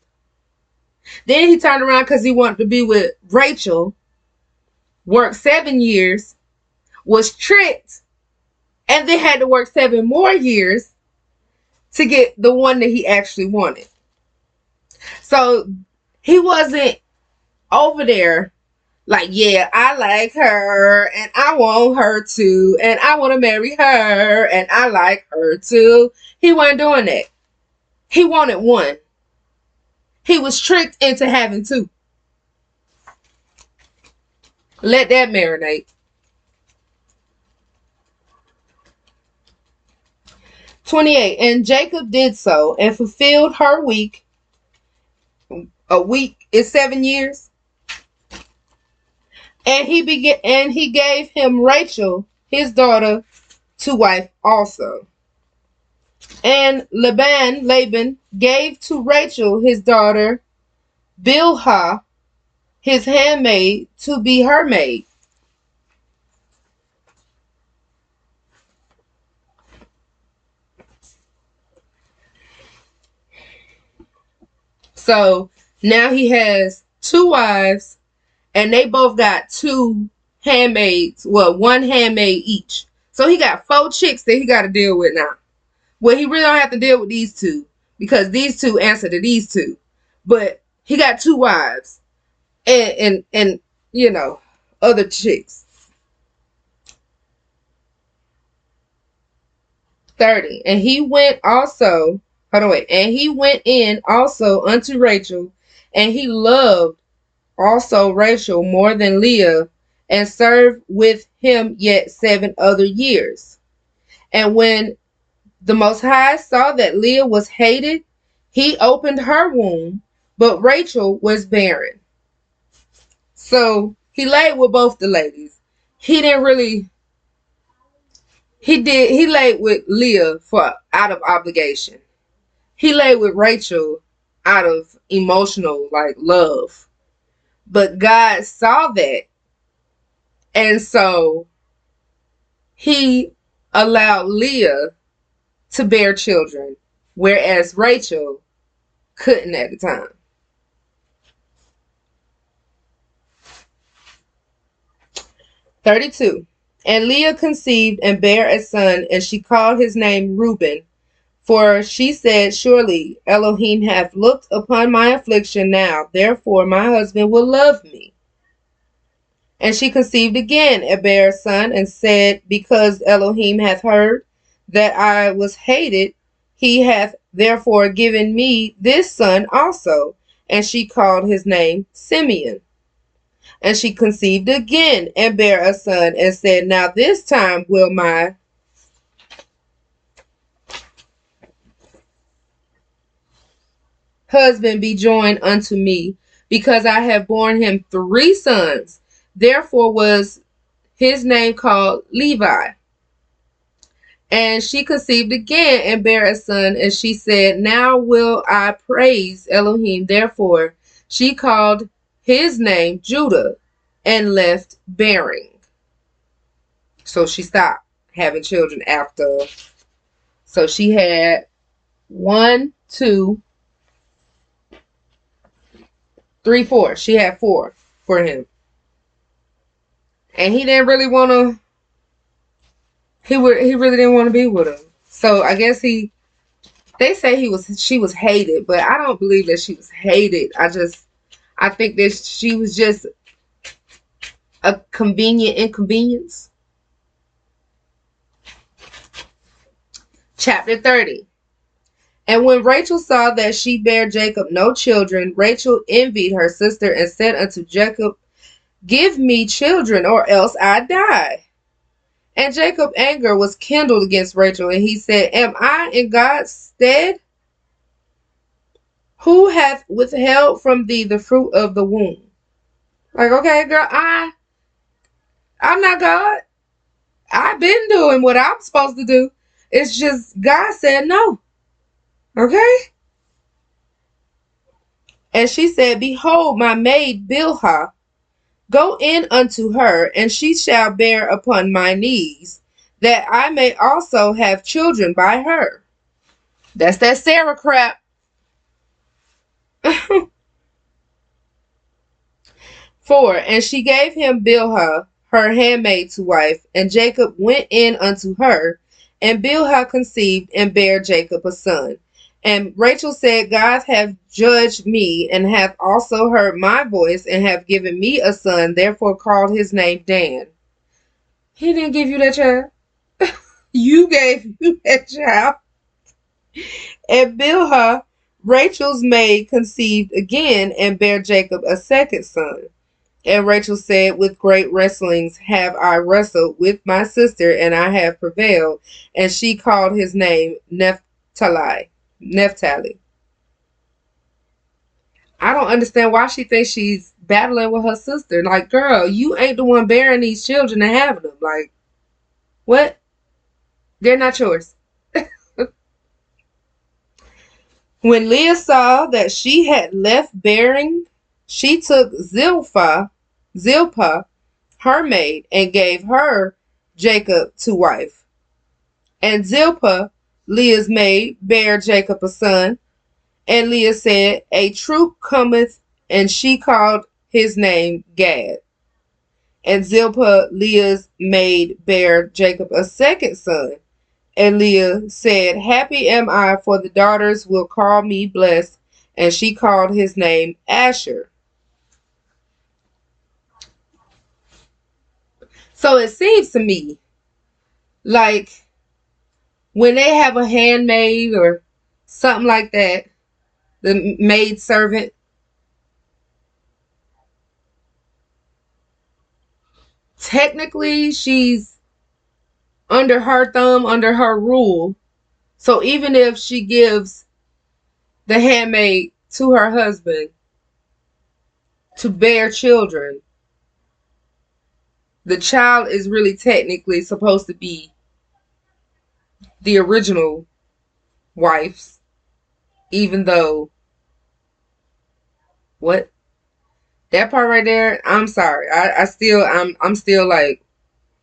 [SPEAKER 1] Then he turned around because he wanted to be with Rachel, worked 7 years, was tricked, and then had to work 7 more years to get the one that he actually wanted. So he wasn't over there Like, yeah, I like her, and I want her to, and I want to marry her, and I like her too. He wasn't doing that. He wanted one. He was tricked into having two. Let that marinate. 28. And Jacob did so and fulfilled her week. A week is 7 years. And he gave him Rachel, his daughter, to wife also. And Laban gave to Rachel his daughter Bilhah, his handmaid, to be her maid. So now he has two wives, and they both got two handmaids. Well, one handmaid each. So he got 4 chicks that he got to deal with now. Well, he really don't have to deal with these two because these two answer to these two. But he got 2 wives and you know, other chicks. 30. And he went also, and he went in also unto Rachel, and he loved also Rachel more than Leah, and served with him yet 7 other years. And when the Most High saw that Leah was hated, he opened her womb, but Rachel was barren. So he laid with both the ladies. He didn't really. He laid with Leah for out of obligation. He laid with Rachel out of emotional love. But God saw that, and so he allowed Leah to bear children, whereas Rachel couldn't at the time. 32. And Leah conceived and bare a son, and she called his name Reuben. For she said, surely Elohim hath looked upon my affliction now, therefore my husband will love me. And she conceived again and bare a son, and said, because Elohim hath heard that I was hated, he hath therefore given me this son also. And she called his name Simeon. And she conceived again and bare a son, and said, now this time will my husband be joined unto me, because I have borne him 3 sons. Therefore was his name called Levi. And she conceived again and bare a son, and she said, now will I praise Elohim. Therefore she called his name Judah, and left bearing. So she stopped having children after. So she had 1, 2, 3, 4. She had 4 for him. And he didn't really want to. He really didn't want to be with him. So I guess they say she was hated, but I don't believe that she was hated. I think that she was just a convenient inconvenience. Chapter 30. And when Rachel saw that she bare Jacob no children, Rachel envied her sister and said unto Jacob, give me children, or else I die. And Jacob's anger was kindled against Rachel, and he said, am I in God's stead? Who hath withheld from thee the fruit of the womb? Okay, girl, I'm not God. I've been doing what I'm supposed to do. It's just God said no. Okay? And she said, behold, my maid Bilhah, go in unto her, and she shall bear upon my knees, that I may also have children by her. That's that Sarah crap. 4. And she gave him Bilhah, her handmaid, to wife, and Jacob went in unto her, and Bilhah conceived and bare Jacob a son. And Rachel said, God hath judged me, and hath also heard my voice, and hath given me a son, therefore called his name Dan. He didn't give you that child. You gave you that child. And Bilhah, Rachel's maid, conceived again, and bare Jacob a second son. And Rachel said, with great wrestlings have I wrestled with my sister, and I have prevailed. And she called his name Naphtali. I don't understand why she thinks she's battling with her sister. Like, girl, you ain't the one bearing these children and having them. Like, what? They're not yours. When Leah saw that she had left bearing, she took Zilpah, her maid, and gave her Jacob to wife. And Zilpah, Leah's maid, bare Jacob a son. And Leah said, a troop cometh, and she called his name Gad. And Zilpah, Leah's maid, bare Jacob a second son. And Leah said, happy am I, for the daughters will call me blessed. And she called his name Asher. So it seems to me like when they have a handmaid or something like that, the maid servant, technically she's under her thumb, under her rule. So even if she gives the handmaid to her husband to bear children, the child is really technically supposed to be the original wife's, even though, what? That part right there, I'm sorry. I'm still like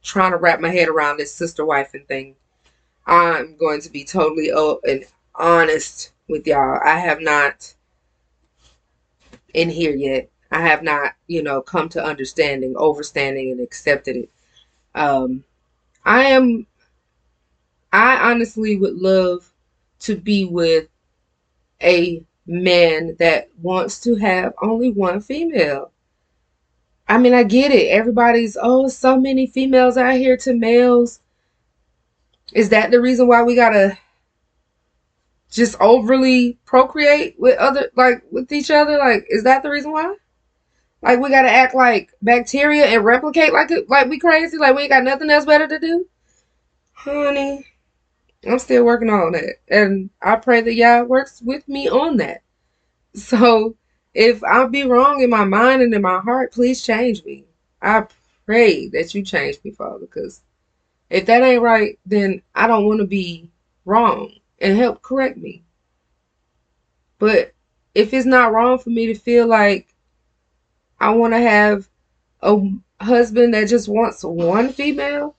[SPEAKER 1] trying to wrap my head around this sister wifing thing. I'm going to be totally and honest with y'all. I have not in here yet. I have not, come to overstanding and accepted it. I honestly would love to be with a man that wants to have only one female. I mean, I get it. Everybody's, so many females out here to males. Is that the reason why we gotta just overly procreate with with each other? Like, is that the reason why? Like, we gotta act like bacteria and replicate like we crazy? Like, we ain't got nothing else better to do? Honey, I'm still working on that. And I pray that Yah works with me on that. So, if I be wrong in my mind and in my heart, please change me. I pray that you change me, Father, because if that ain't right, then I don't want to be wrong, and help correct me. But if it's not wrong for me to feel like I want to have a husband that just wants one female,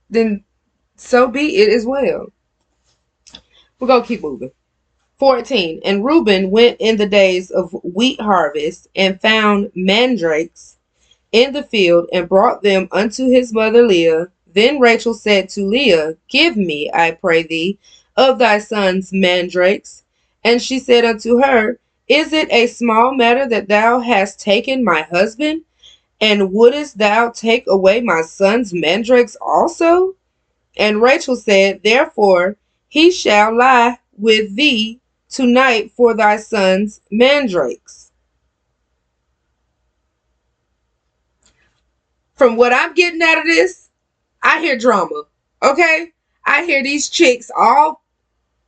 [SPEAKER 1] then so be it as well. We're going to keep moving. 14. And Reuben went in the days of wheat harvest and found mandrakes in the field and brought them unto his mother Leah. Then Rachel said to Leah, give me, I pray thee, of thy son's mandrakes. And she said unto her, is it a small matter that thou hast taken my husband? And wouldest thou take away my son's mandrakes also? And Rachel said, therefore he shall lie with thee tonight for thy son's mandrakes. From what I'm getting out of this, I hear drama. Okay? I hear these chicks,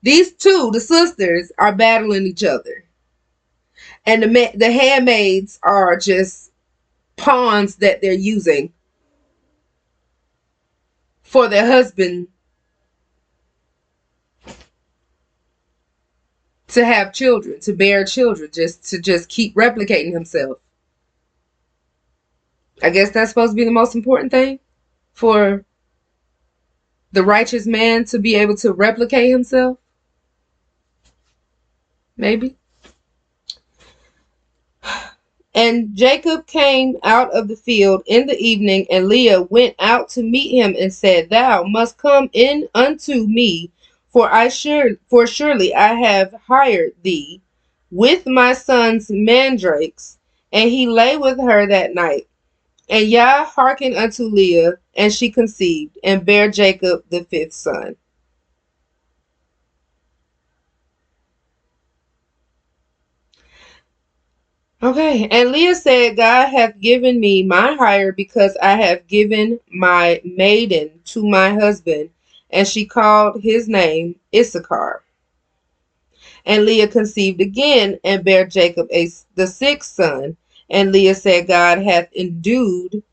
[SPEAKER 1] these two, the sisters, are battling each other. And the handmaids are just pawns that they're using for their husband to have children, to bear children, to keep replicating himself. I guess that's supposed to be the most important thing, for the righteous man to be able to replicate himself. Maybe. And Jacob came out of the field in the evening, and Leah went out to meet him and said, thou must come in unto me, For surely I have hired thee with my son's mandrakes. And he lay with her that night. And Yah hearkened unto Leah, and she conceived, and bare Jacob the fifth son. Okay, and Leah said, God hath given me my hire, because I have given my maiden to my husband. And she called his name Issachar. And Leah conceived again, and bare Jacob the sixth son. And Leah said, God hath endued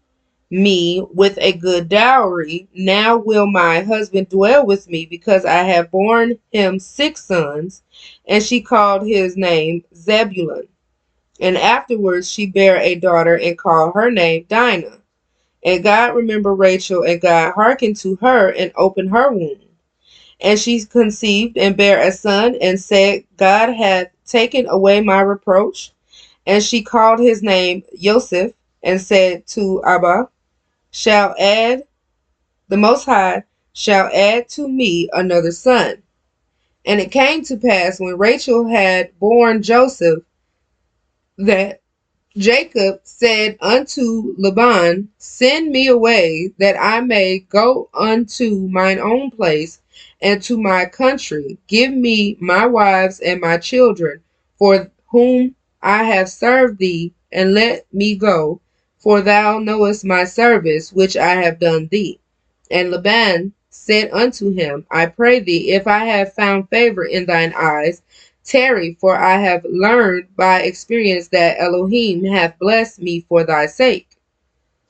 [SPEAKER 1] me with a good dowry. Now will my husband dwell with me, because I have borne him six sons. And she called his name Zebulun. And afterwards she bare a daughter, and called her name Dinah. And God remembered Rachel, and God hearkened to her, and opened her womb. And she conceived, and bare a son, and said, God hath taken away my reproach. And she called his name Joseph, and said to Abba, the Most High shall add to me another son. And it came to pass, when Rachel had borne Joseph, that Jacob said unto Laban, Send me away, that I may go unto mine own place and to my country. Give me my wives and my children, for whom I have served thee, and let me go, for thou knowest my service which I have done thee. And Laban said unto him, I pray thee, if I have found favor in thine eyes, tarry, for I have learned by experience that Elohim hath blessed me for thy sake.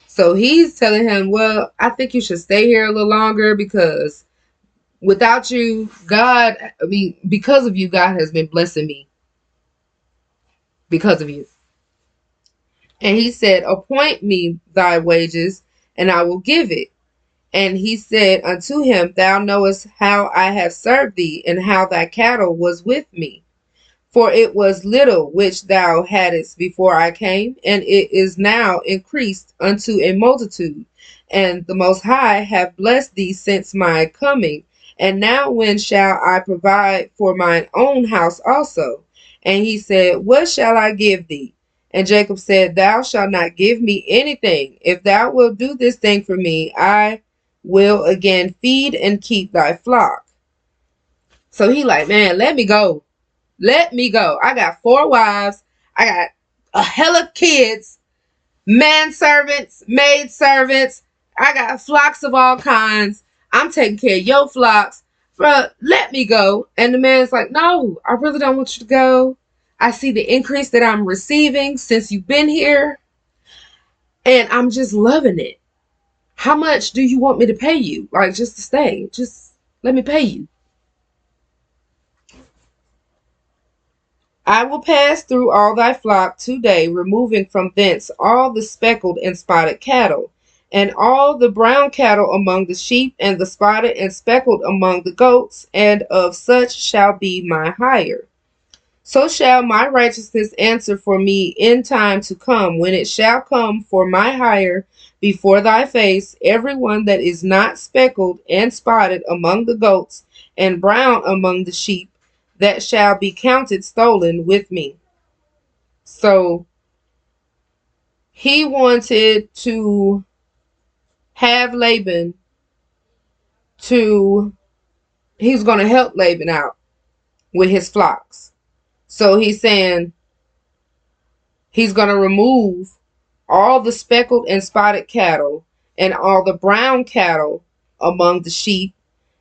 [SPEAKER 1] So he's telling him, well, I think you should stay here a little longer, because without you, because of you, God has been blessing me because of you. And he said, appoint me thy wages, and I will give it. And he said unto him, Thou knowest how I have served thee, and how thy cattle was with me. For it was little which thou hadst before I came, and it is now increased unto a multitude. And the Most High have blessed thee since my coming. And now when shall I provide for mine own house also? And he said, What shall I give thee? And Jacob said, Thou shalt not give me anything. If thou wilt do this thing for me, I will again feed and keep thy flock. So he like, man, let me go. Let me go. I got 4 wives. I got a hella kids, manservants, maidservants. I got flocks of all kinds. I'm taking care of your flocks. But let me go. And the man's like, no, I really don't want you to go. I see the increase that I'm receiving since you've been here, and I'm just loving it. How much do you want me to pay you? Like, just to stay. Just let me pay you. I will pass through all thy flock today, removing from thence all the speckled and spotted cattle, and all the brown cattle among the sheep, and the spotted and speckled among the goats, and of such shall be my hire. So shall my righteousness answer for me in time to come, when it shall come for my hire before thy face, every one that is not speckled and spotted among the goats, and brown among the sheep, that shall be counted stolen with me. So he wanted to have Laban he's going to help Laban out with his flocks. So he's saying he's going to remove all the speckled and spotted cattle, and all the brown cattle among the sheep,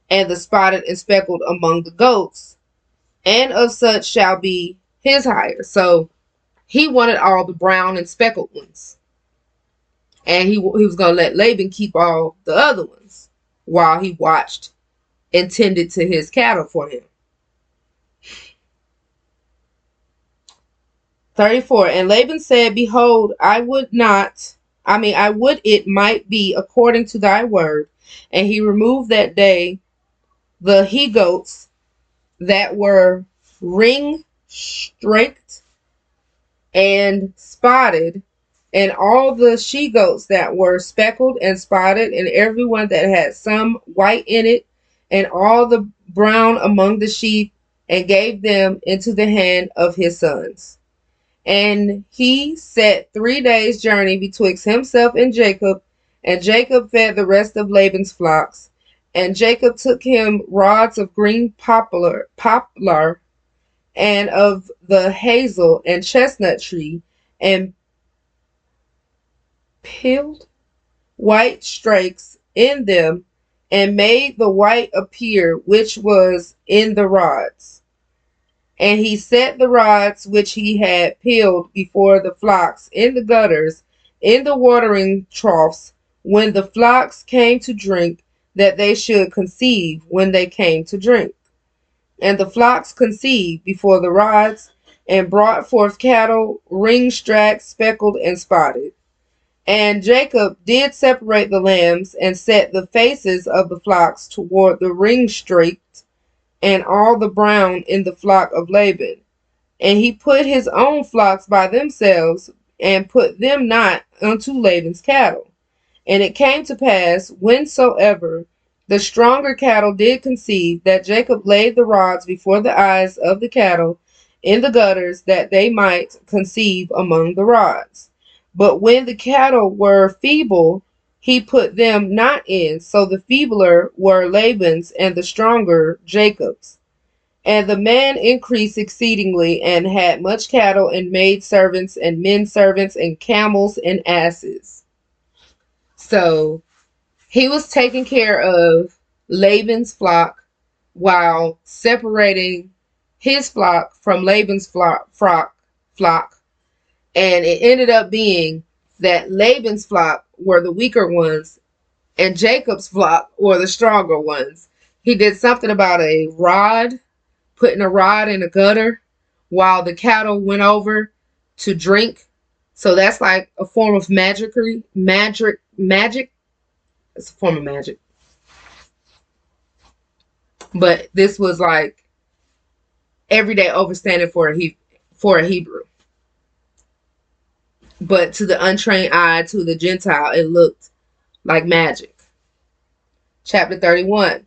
[SPEAKER 1] and the spotted and speckled among the goats, and of such shall be his hire. So he wanted all the brown and speckled ones, and he was going to let Laban keep all the other ones while he watched and tended to his cattle for him. 34. And Laban said, Behold, I would it might be according to thy word. And he removed that day the he goats that were ring-streaked and spotted, and all the she goats that were speckled and spotted, and every one that had some white in it, and all the brown among the sheep, and gave them into the hand of his sons. And he set 3 days' journey betwixt himself and Jacob fed the rest of Laban's flocks. And Jacob took him rods of green poplar and of the hazel and chestnut tree, and peeled white strakes in them, and made the white appear which was in the rods. And he set the rods which he had peeled before the flocks in the gutters, in the watering troughs, when the flocks came to drink, that they should conceive when they came to drink. And the flocks conceived before the rods, and brought forth cattle, ring-strapped, speckled, and spotted. And Jacob did separate the lambs, and set the faces of the flocks toward the ring-straked, and all the brown in the flock of Laban. And he put his own flocks by themselves, and put them not unto Laban's cattle. And it came to pass, whensoever the stronger cattle did conceive, that Jacob laid the rods before the eyes of the cattle in the gutters, that they might conceive among the rods. But when the cattle were feeble, he put them not in. So the feebler were Laban's, and the stronger Jacob's. And the man increased exceedingly, and had much cattle, and maid servants, and men servants, and camels, and asses. So he was taking care of Laban's flock while separating his flock from Laban's flock. And it ended up being that Laban's flock were the weaker ones and Jacob's flock were the stronger ones. He did something about a rod, putting a rod in a gutter while the cattle went over to drink. So that's like a form of magic. It's a form of magic. But this was like everyday overstanding for a Hebrew. But to the untrained eye, to the Gentile, it looked like magic. Chapter 31.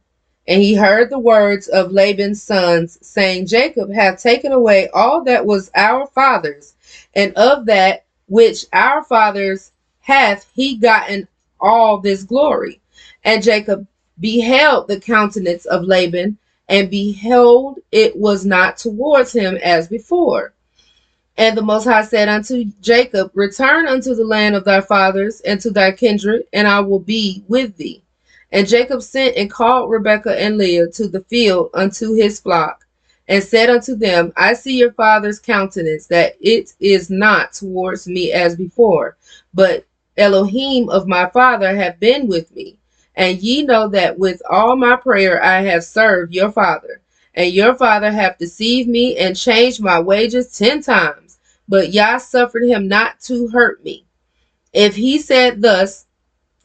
[SPEAKER 1] And he heard the words of Laban's sons, saying, Jacob hath taken away all that was our father's, and of that which our fathers hath he gotten all this glory. And Jacob beheld the countenance of Laban, and behold, it was not towards him as before. And the Most High said unto Jacob, Return unto the land of thy fathers, and to thy kindred, and I will be with thee. And Jacob sent and called Rebekah and Leah to the field unto his flock, and said unto them, I see your father's countenance, that it is not towards me as before, but Elohim of my father have been with me. And ye know that with all my prayer I have served your father. And your father hath deceived me, and changed my wages 10 times. But Yah suffered him not to hurt me. If he said thus,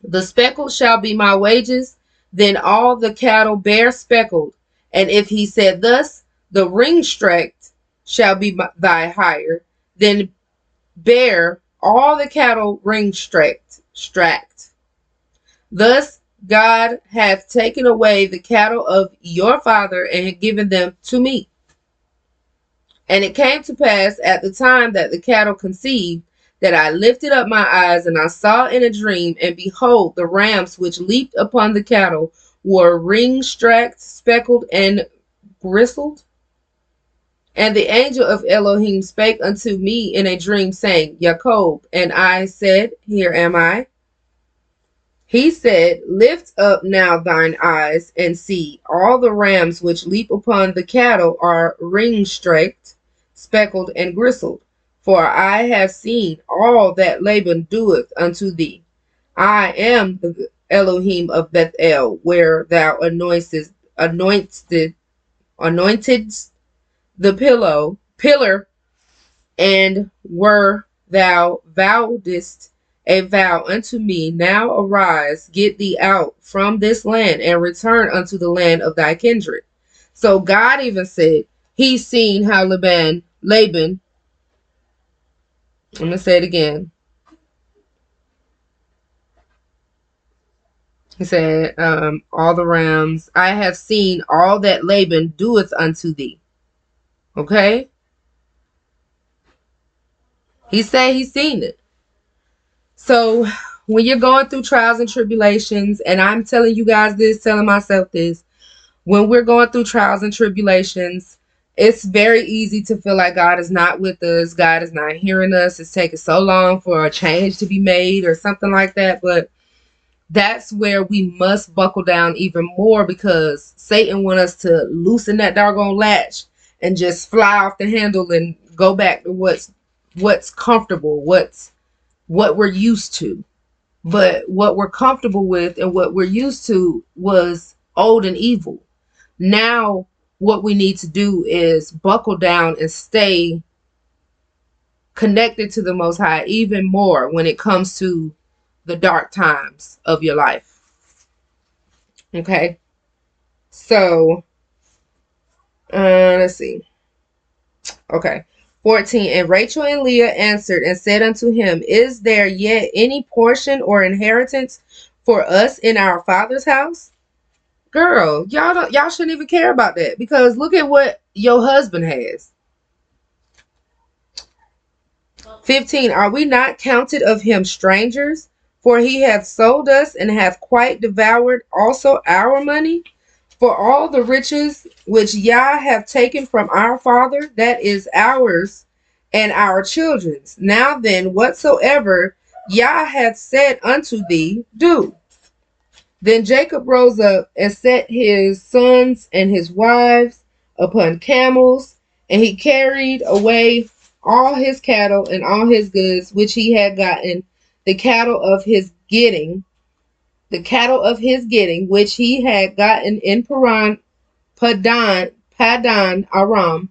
[SPEAKER 1] the speckled shall be my wages, then all the cattle bear speckled. And if he said thus, the ring-strapped shall be thy hire, then bear all the cattle ring-strapped. Thus God hath taken away the cattle of your father, and had given them to me. And it came to pass at the time that the cattle conceived, that I lifted up my eyes, and I saw in a dream, and behold, the rams which leaped upon the cattle were ring-strapped, speckled, and bristled. And the angel of Elohim spake unto me in a dream, saying, Jacob. And I said, Here am I. He said, Lift up now thine eyes, and see, all the rams which leap upon the cattle are ring-strapped, speckled, and gristled. For I have seen all that Laban doeth unto thee. I am the Elohim of Bethel, where thou anointedst the pillar, and where thou vowedst a vow unto me. Now arise, get thee out from this land, and return unto the land of thy kindred. So God even said he's seen how Laban, I'm going to say it again. He said, all the rams, I have seen all that Laban doeth unto thee. Okay? He said he's seen it. So when you're going through trials and tribulations, and I'm telling you guys this, telling myself this, when we're going through trials and tribulations, it's very easy to feel like God is not with us. God is not hearing us. It's taking so long for a change to be made or something like that. But that's where we must buckle down even more, because Satan wants us to loosen that doggone latch and just fly off the handle and go back to what's comfortable, what we're used to. But what we're comfortable with and what we're used to was old and evil. Now what we need to do is buckle down and stay connected to the Most High even more when it comes to the dark times of your life. Okay, so let's see. Okay, 14. And Rachel and Leah answered and said unto him, Is there yet any portion or inheritance for us in our father's house? Girl, y'all shouldn't even care about that, because look at what your husband has. 15. Are we not counted of him strangers? For he hath sold us and hath quite devoured also our money. For all the riches which Yah have taken from our father, that is ours and our children's. Now then, whatsoever Yah hath said unto thee, do. Then Jacob rose up and set his sons and his wives upon camels, and he carried away all his cattle and all his goods which he had gotten, the cattle of his getting, which he had gotten in Padan Aram,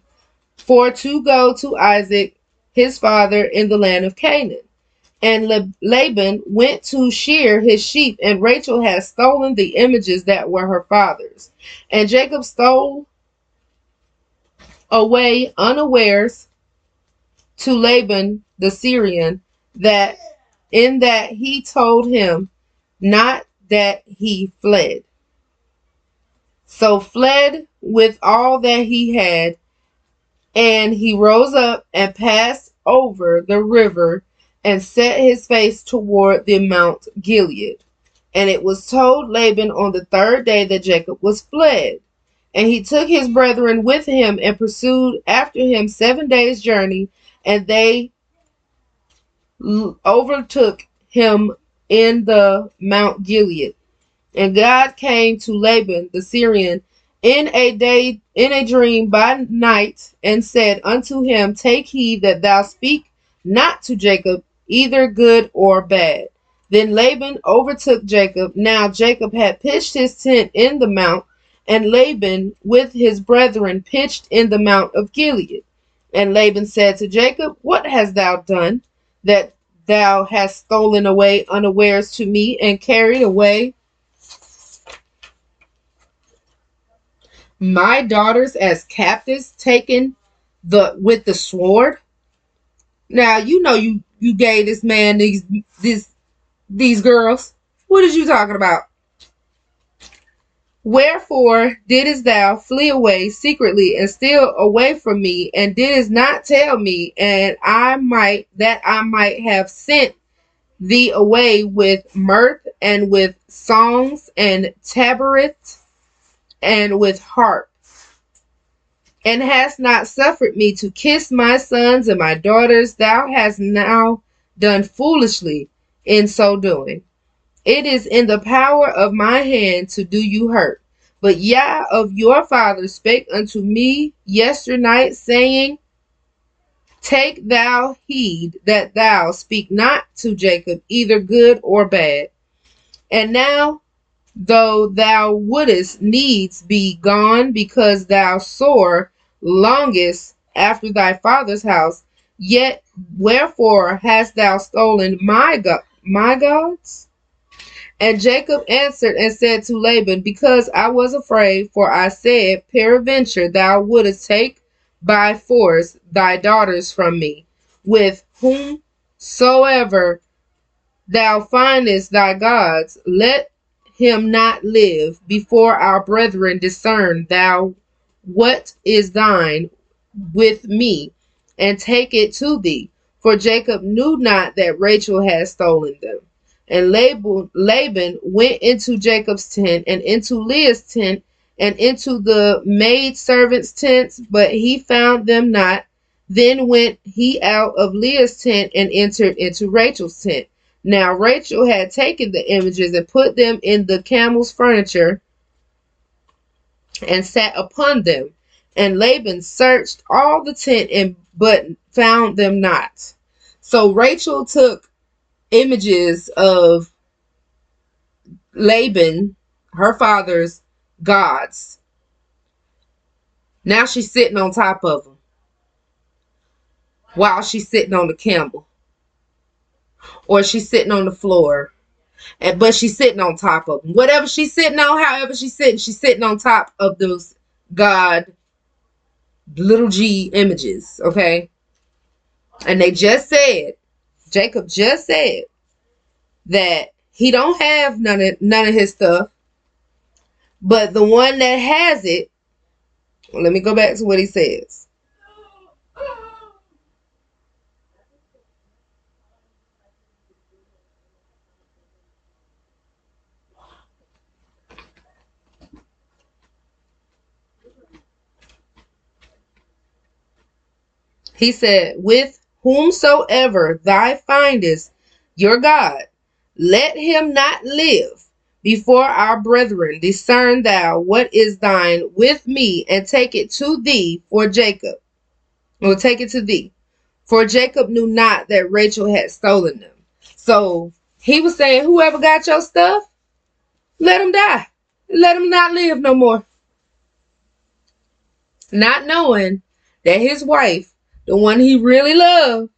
[SPEAKER 1] for to go to Isaac his father in the land of Canaan. And Laban went to shear his sheep, and Rachel had stolen the images that were her father's. And Jacob stole away unawares to Laban the Syrian, that he told him not that he fled. So fled with all that he had, and he rose up and passed over the river and set his face toward the Mount Gilead. And it was told Laban on the third day that Jacob was fled. And he took his brethren with him and pursued after him 7 days' journey, and they overtook him in the Mount Gilead. And God came to Laban the Syrian in a dream by night, and said unto him, Take heed that thou speak not to Jacob either good or bad. Then Laban overtook Jacob. Now Jacob had pitched his tent in the mount, and Laban with his brethren pitched in the Mount of Gilead. And Laban said to Jacob, What hast thou done, that thou hast stolen away unawares to me, and carried away my daughters as captives, taken with the sword? Now you know you gave this man these girls. What is you talking about? Wherefore didst thou flee away secretly and steal away from me, and didst not tell me, and I might have sent thee away with mirth and with songs and tabrets and with harp, and hast not suffered me to kiss my sons and my daughters? Thou hast now done foolishly in so doing. It is in the power of my hand to do you hurt. But Yah of your father spake unto me yesternight, saying, Take thou heed that thou speak not to Jacob either good or bad. And now, though thou wouldest needs be gone, because thou sore longest after thy father's house, yet wherefore hast thou stolen my gods? And Jacob answered and said to Laban, Because I was afraid, for I said, Peradventure thou wouldest take by force thy daughters from me. With whomsoever thou findest thy gods, let him not live before our brethren discern thou what is thine with me, and take it to thee. For Jacob knew not that Rachel had stolen them. And Laban went into Jacob's tent, and into Leah's tent, and into the maid servants' tents, but he found them not. Then went he out of Leah's tent and entered into Rachel's tent. Now Rachel had taken the images and put them in the camel's furniture and sat upon them. And Laban searched all the tent but found them not. So Rachel took images of Laban, her father's gods. Now she's sitting on top of them while she's sitting on the camel, or she's sitting on the floor, but she's sitting on top of them. Whatever she's sitting on, however she's sitting on top of those God little g images, okay? And they just said, Jacob just said that he don't have none of his stuff, but the one that has it, well, let me go back to what he says. He said, with whomsoever thou findest your God, let him not live before our brethren. Discern thou what is thine with me, and take it to thee for Jacob. Or take it to thee. For Jacob knew not that Rachel had stolen them. So he was saying, whoever got your stuff, let him die. Let him not live no more. Not knowing that his wife, the one he really loved,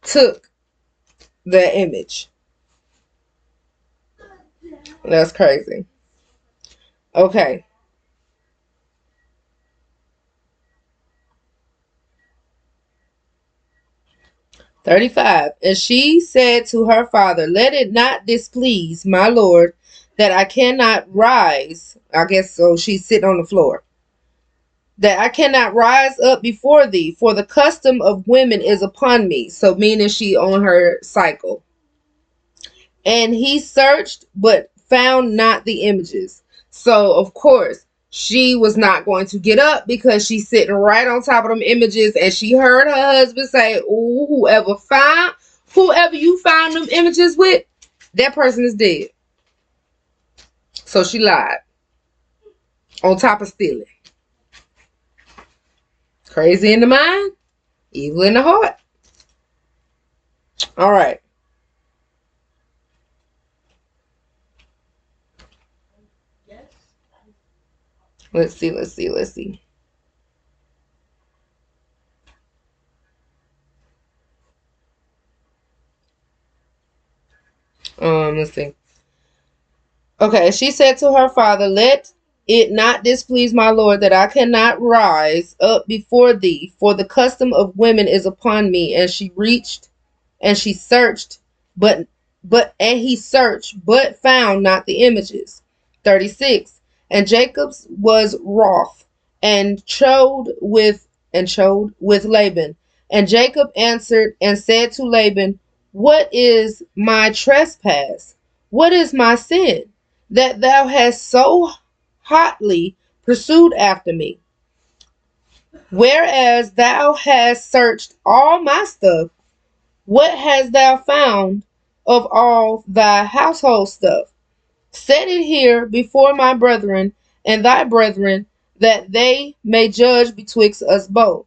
[SPEAKER 1] took the image. That's crazy. Okay. "35. And she said to her father, let it not displease my lord that I cannot rise." I guess so. She's sitting on the floor. "That I cannot rise up before thee, for the custom of women is upon me." So meaning she on her cycle. "And he searched, but found not the images." So of course she was not going to get up because she's sitting right on top of them images, and she heard her husband say, "Ooh, whoever you found them images with, that person is dead." So she lied on top of stealing. Crazy in the mind, evil in the heart. All right. Let's see. Let's see. Let's see. Okay, she said to her father, let it not displease my lord that I cannot rise up before thee, for the custom of women is upon me. And she reached and she searched, and he searched, but found not the images. 36. And Jacob was wroth and chode with Laban. And Jacob answered and said to Laban, what is my trespass? What is my sin, that thou hast so hotly pursued after me? Whereas thou hast searched all my stuff, what hast thou found of all thy household stuff? Set it here before my brethren and thy brethren, that they may judge betwixt us both.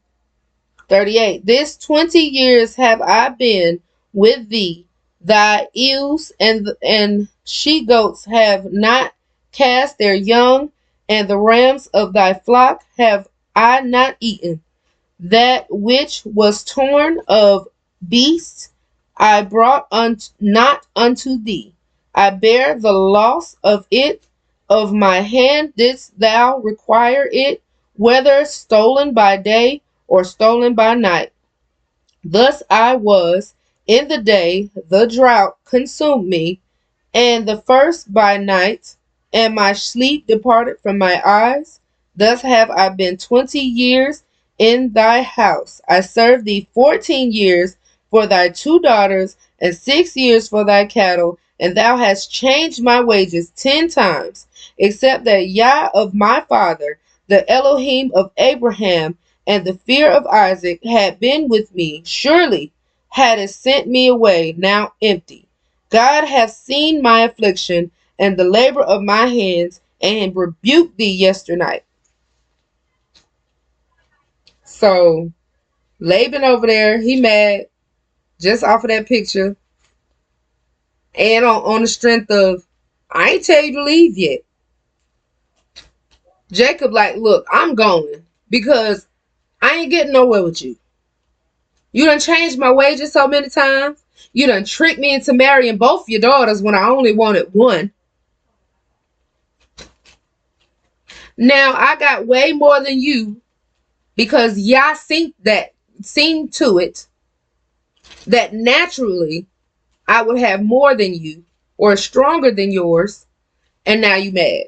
[SPEAKER 1] 38. This 20 years have I been with thee. Thy ewes and she goats have not cast their young, and the rams of thy flock have I not eaten. That which was torn of beasts I brought not unto thee. I bear the loss of it. Of my hand didst thou require it, whether stolen by day or stolen by night. Thus I was in the day the drought consumed me, And the first by night, and my sleep departed from my eyes. Thus have I been 20 years in thy house. I served thee 14 years for thy 2 daughters, and 6 years for thy cattle, and thou hast changed my wages 10 times, except that Yah of my father, the Elohim of Abraham, and the fear of Isaac had been with me. Surely hadst sent me away now empty. God hath seen my affliction and the labor of my hands, and rebuked thee yesternight. So Laban over there, he mad just off of that picture, and on the strength of, I ain't tell you to leave yet. Jacob like, look, I'm going because I ain't getting nowhere with you. You done changed my wages so many times. You done tricked me into marrying both your daughters when I only wanted one. Now I got way more than you, because Yah seen to it that naturally I would have more than you or stronger than yours, and now you mad.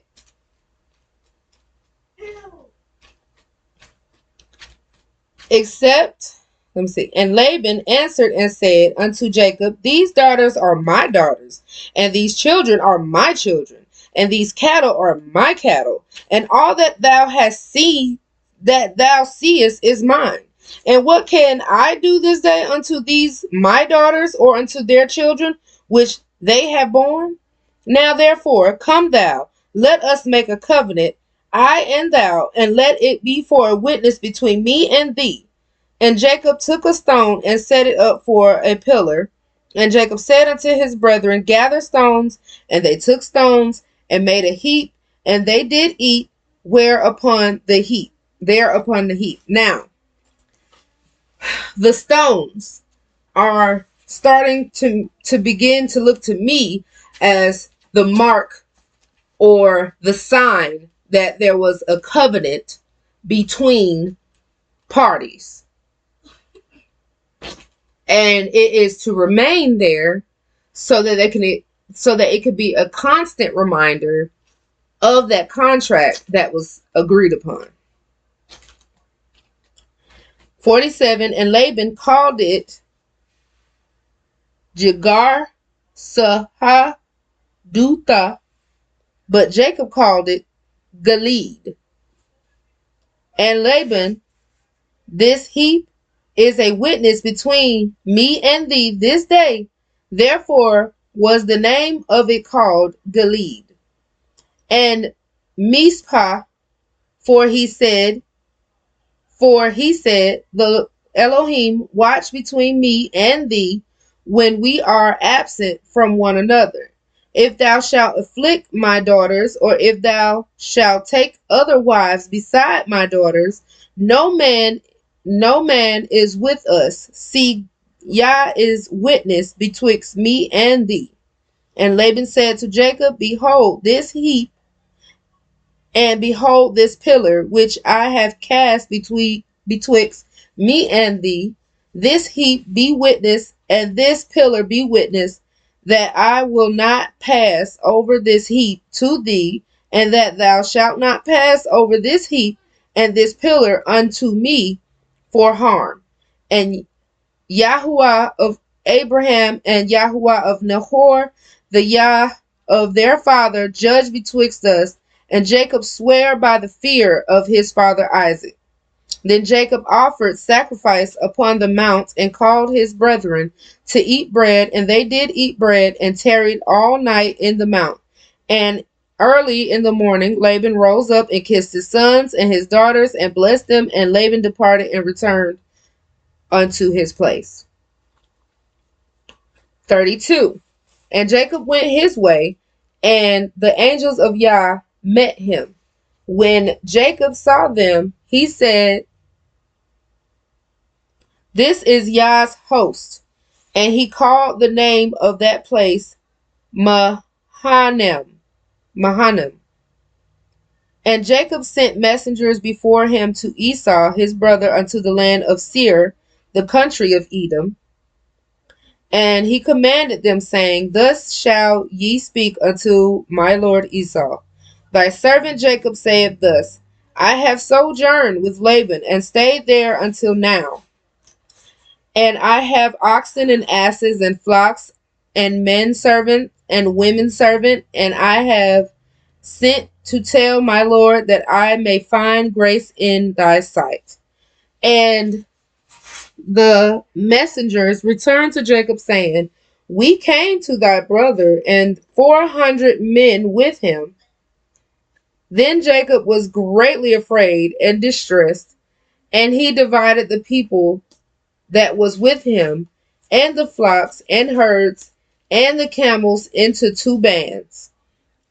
[SPEAKER 1] Except, let me see. And Laban answered and said unto Jacob, these daughters are my daughters, and these children are my children, and these cattle are my cattle, and all that thou hast seen, that thou seest, is mine. And what can I do this day unto these my daughters, or unto their children, which they have borne? Now therefore, come thou, let us make a covenant, I and thou, and let it be for a witness between me and thee. And Jacob took a stone and set it up for a pillar. And Jacob said unto his brethren, gather stones. And they took stones and made a heap, and they did eat whereupon the heap. Thereupon the heap. Now, the stones are starting to begin to look to me as the mark or the sign that there was a covenant between parties. And it is to remain there so that it could be a constant reminder of that contract that was agreed upon. 47. And Laban called it Jegar Sahadutha, but Jacob called it Gilead. And Laban, this heap is a witness between me and thee this day. Therefore was the name of it called Gilead. And Mizpah, for he said, the Elohim watch between me and thee when we are absent from one another. If thou shalt afflict my daughters, or if thou shalt take other wives beside my daughters, no man is with us. See, Yah is witness betwixt me and thee. And Laban said to Jacob, behold this heap, and behold this pillar, which I have cast betwixt me and thee. This heap be witness, and this pillar be witness, that I will not pass over this heap to thee, and that thou shalt not pass over this heap and this pillar unto me for harm. And Yahuwah of Abraham and Yahuwah of Nahor, the Yah of their father, judge betwixt us. And Jacob sware by the fear of his father Isaac. Then Jacob offered sacrifice upon the mount, and called his brethren to eat bread. And they did eat bread, and tarried all night in the mount. And early in the morning Laban rose up and kissed his sons and his daughters, and blessed them. And Laban departed and returned unto his place. 32. And Jacob went his way, and the angels of Yah met him. When Jacob saw them, he said, this is Yah's host. And he called the name of that place Mahanaim. And Jacob sent messengers before him to Esau his brother unto the land of Seir, the country of Edom. And he commanded them, saying, Thus shall ye speak unto my lord Esau. Thy servant Jacob saith thus, I have sojourned with Laban, and stayed there until now. And I have oxen and asses and flocks and men servant and women servant, and I have sent to tell my lord that I may find grace in thy sight. And the messengers returned to Jacob, saying, We came to thy brother, and 400 men with him. Then Jacob was greatly afraid and distressed, and he divided the people that was with him, and the flocks and herds and the camels into 2 bands,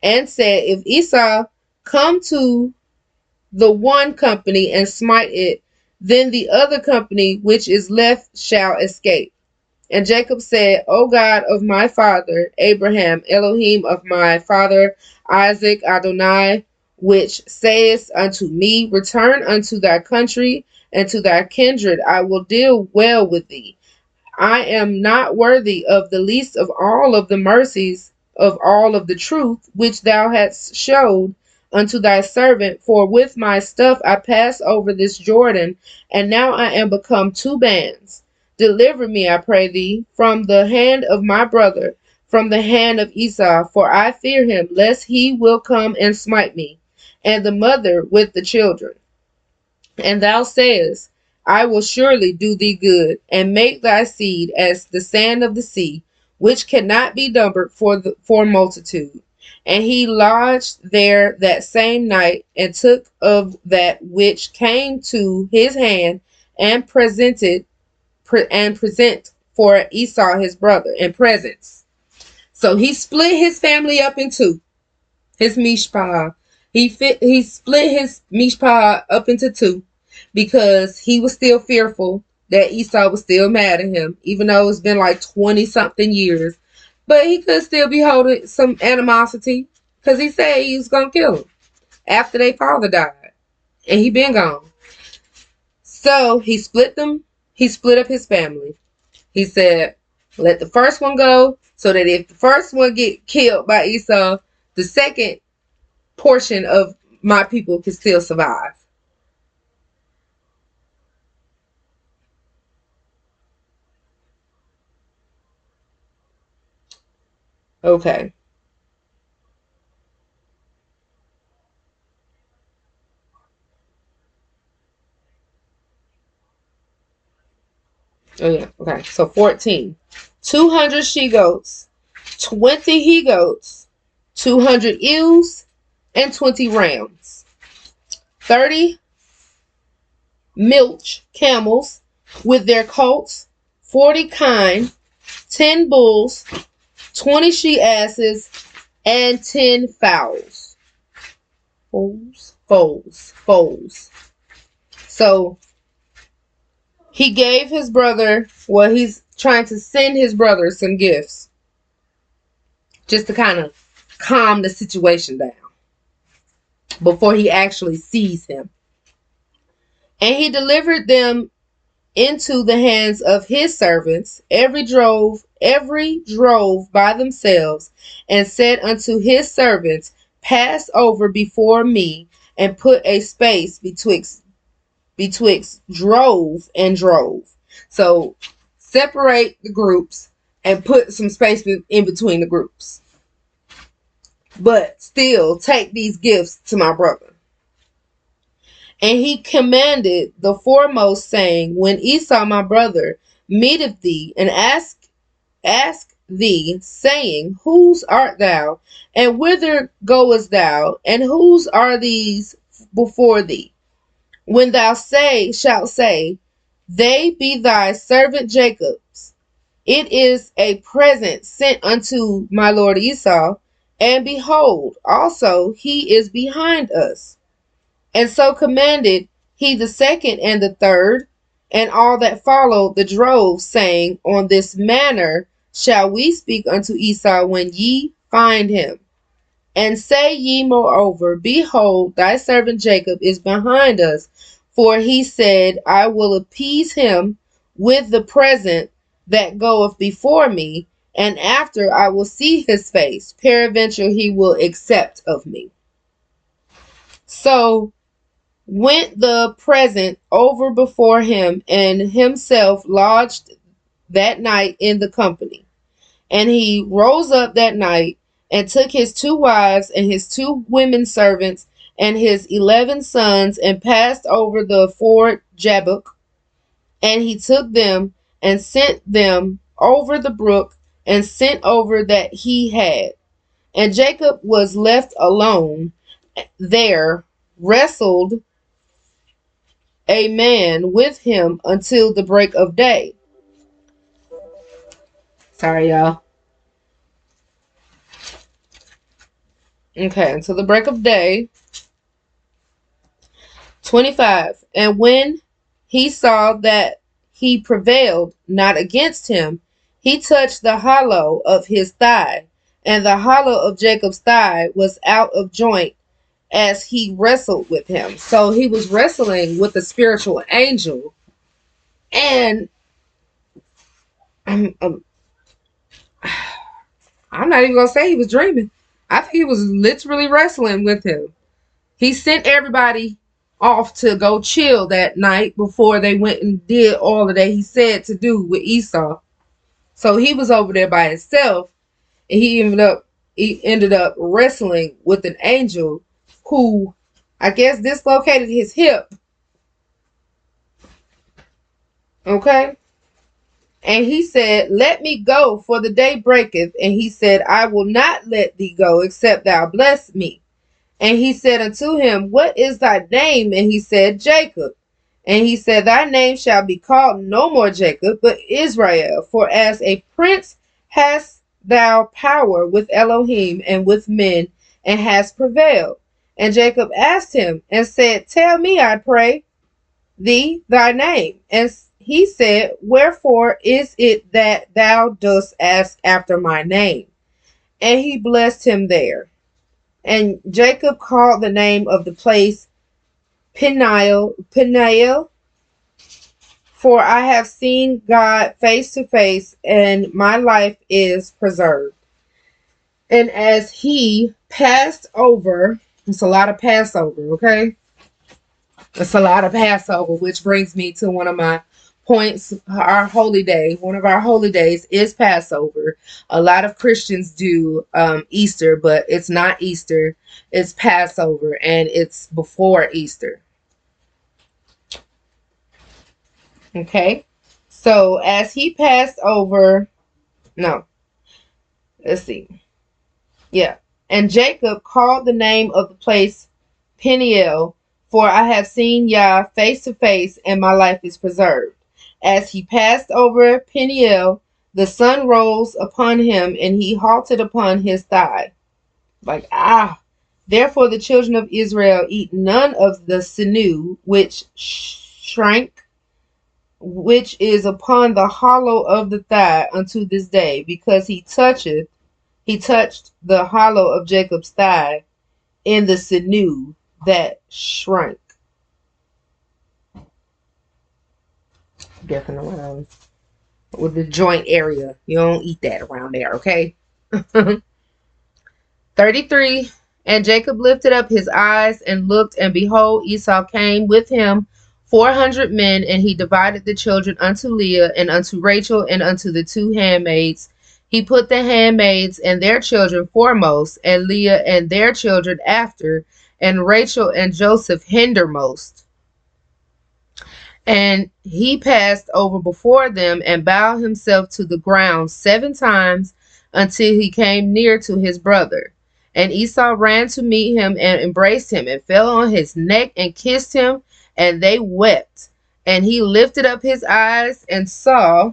[SPEAKER 1] and said, If Esau come to the one company and smite it, then the other company which is left shall escape. And Jacob said, O God of my father Abraham, Elohim of my father Isaac, Adonai, which sayest unto me, Return unto thy country and to thy kindred, I will deal well with thee. I am not worthy of the least of all of the mercies of all of the truth which thou hast showed unto thy servant, for with my stuff I passed over this Jordan, and now I am become 2 bands. Deliver me, I pray thee, from the hand of my brother, from the hand of Esau, for I fear him, lest he will come and smite me, and the mother with the children. And thou sayest, I will surely do thee good, and make thy seed as the sand of the sea, which cannot be numbered for multitude. And he lodged there that same night, and took of that which came to his hand, and present for Esau his brother, in presents. So he split his family up in 2. His mishpah. He split his mishpah up into 2 because he was still fearful that Esau was still mad at him, even though it's been like 20 something years. But he could still be holding some animosity because he said he was gonna kill him after their father died, and he been gone. So he split them. He split up his family. He said, let the first one go, so that if the first one get killed by Esau, the second portion of my people can still survive. Okay. Oh yeah. Okay. So 14. 200 she-goats, 20 he-goats, 200 ewes, and 20 rams. 30 milch camels with their colts, 40 kine, 10 bulls, 20 she-asses, and 10 fowls. Foals. So he gave his brother, well, he's trying to send his brother some gifts just to kind of calm the situation down before he actually sees him. And he delivered them into the hands of his servants, every drove by themselves, and said unto his servants, Pass over before me, and put a space betwixt drove and drove. So separate the groups and put some space in between the groups. But still take these gifts to my brother. And he commanded the foremost, saying, When Esau my brother meeteth thee, and ask thee, saying, Whose art thou, and whither goest thou, and whose are these before thee? When thou shalt say, They be thy servant Jacob's, it is a present sent unto my lord Esau, and behold, also he is behind us. And so commanded he the second and the third, and all that followed the drove, saying, On this manner shall we speak unto Esau when ye find him. And say ye moreover, Behold, thy servant Jacob is behind us, for he said, I will appease him with the present that goeth before me, and after I will see his face. Peradventure he will accept of me. So went the present over before him, and himself lodged that night in the company. And he rose up that night, and took his 2 wives, and his 2 women servants, and his 11 sons, and passed over the ford Jabbok. And he took them, and sent them over the brook, and sent over that he had. And Jacob was left alone there, wrestled a man with him until the break of day. Sorry, y'all. Okay, until the break of day. 25. And when he saw that he prevailed not against him, he touched the hollow of his thigh, and the hollow of Jacob's thigh was out of joint as he wrestled with him. So he was wrestling with a spiritual angel, and I'm not even gonna say he was dreaming. I think he was literally wrestling with him. He sent everybody off to go chill that night before they went and did all of that he said to do with Esau. So he was over there by himself, and he ended up wrestling with an angel who, I guess, dislocated his hip. Okay? And he said, let me go, for the day breaketh. And he said, I will not let thee go, except thou bless me. And he said unto him, what is thy name? And he said, Jacob. And he said, thy name shall be called no more Jacob, but Israel. For as a prince hast thou power with Elohim and with men, and hast prevailed. And Jacob asked him and said, tell me, I pray thee, thy name. And he said, wherefore is it that thou dost ask after my name? And he blessed him there. And Jacob called the name of the place Peniel, for I have seen God face to face, and my life is preserved. And as he passed over, it's a lot of Passover, okay? It's a lot of Passover, which brings me to one of my points. Our holy day, one of our holy days is Passover. A lot of Christians do Easter, but it's not Easter. It's Passover, and it's before Easter. Okay, so as he passed over, let's see. Yeah, and Jacob called the name of the place Peniel, for I have seen Yah face to face, and my life is preserved. As he passed over Peniel, the sun rose upon him, and he halted upon his thigh. Therefore the children of Israel eat none of the sinew which shrank, which is upon the hollow of the thigh unto this day, because he touched the hollow of Jacob's thigh in the sinew that shrank. Definitely around with the joint area. You don't eat that around there, okay? 33. And Jacob lifted up his eyes and looked, and behold, Esau came with him 400 men, and he divided the children unto Leah and unto Rachel and unto the 2 handmaids. He put the handmaids and their children foremost, and Leah and their children after, and Rachel and Joseph hindermost. And he passed over before them, and bowed himself to the ground 7 times, until he came near to his brother. And Esau ran to meet him, and embraced him, and fell on his neck, and kissed him, and they wept. And he lifted up his eyes, and saw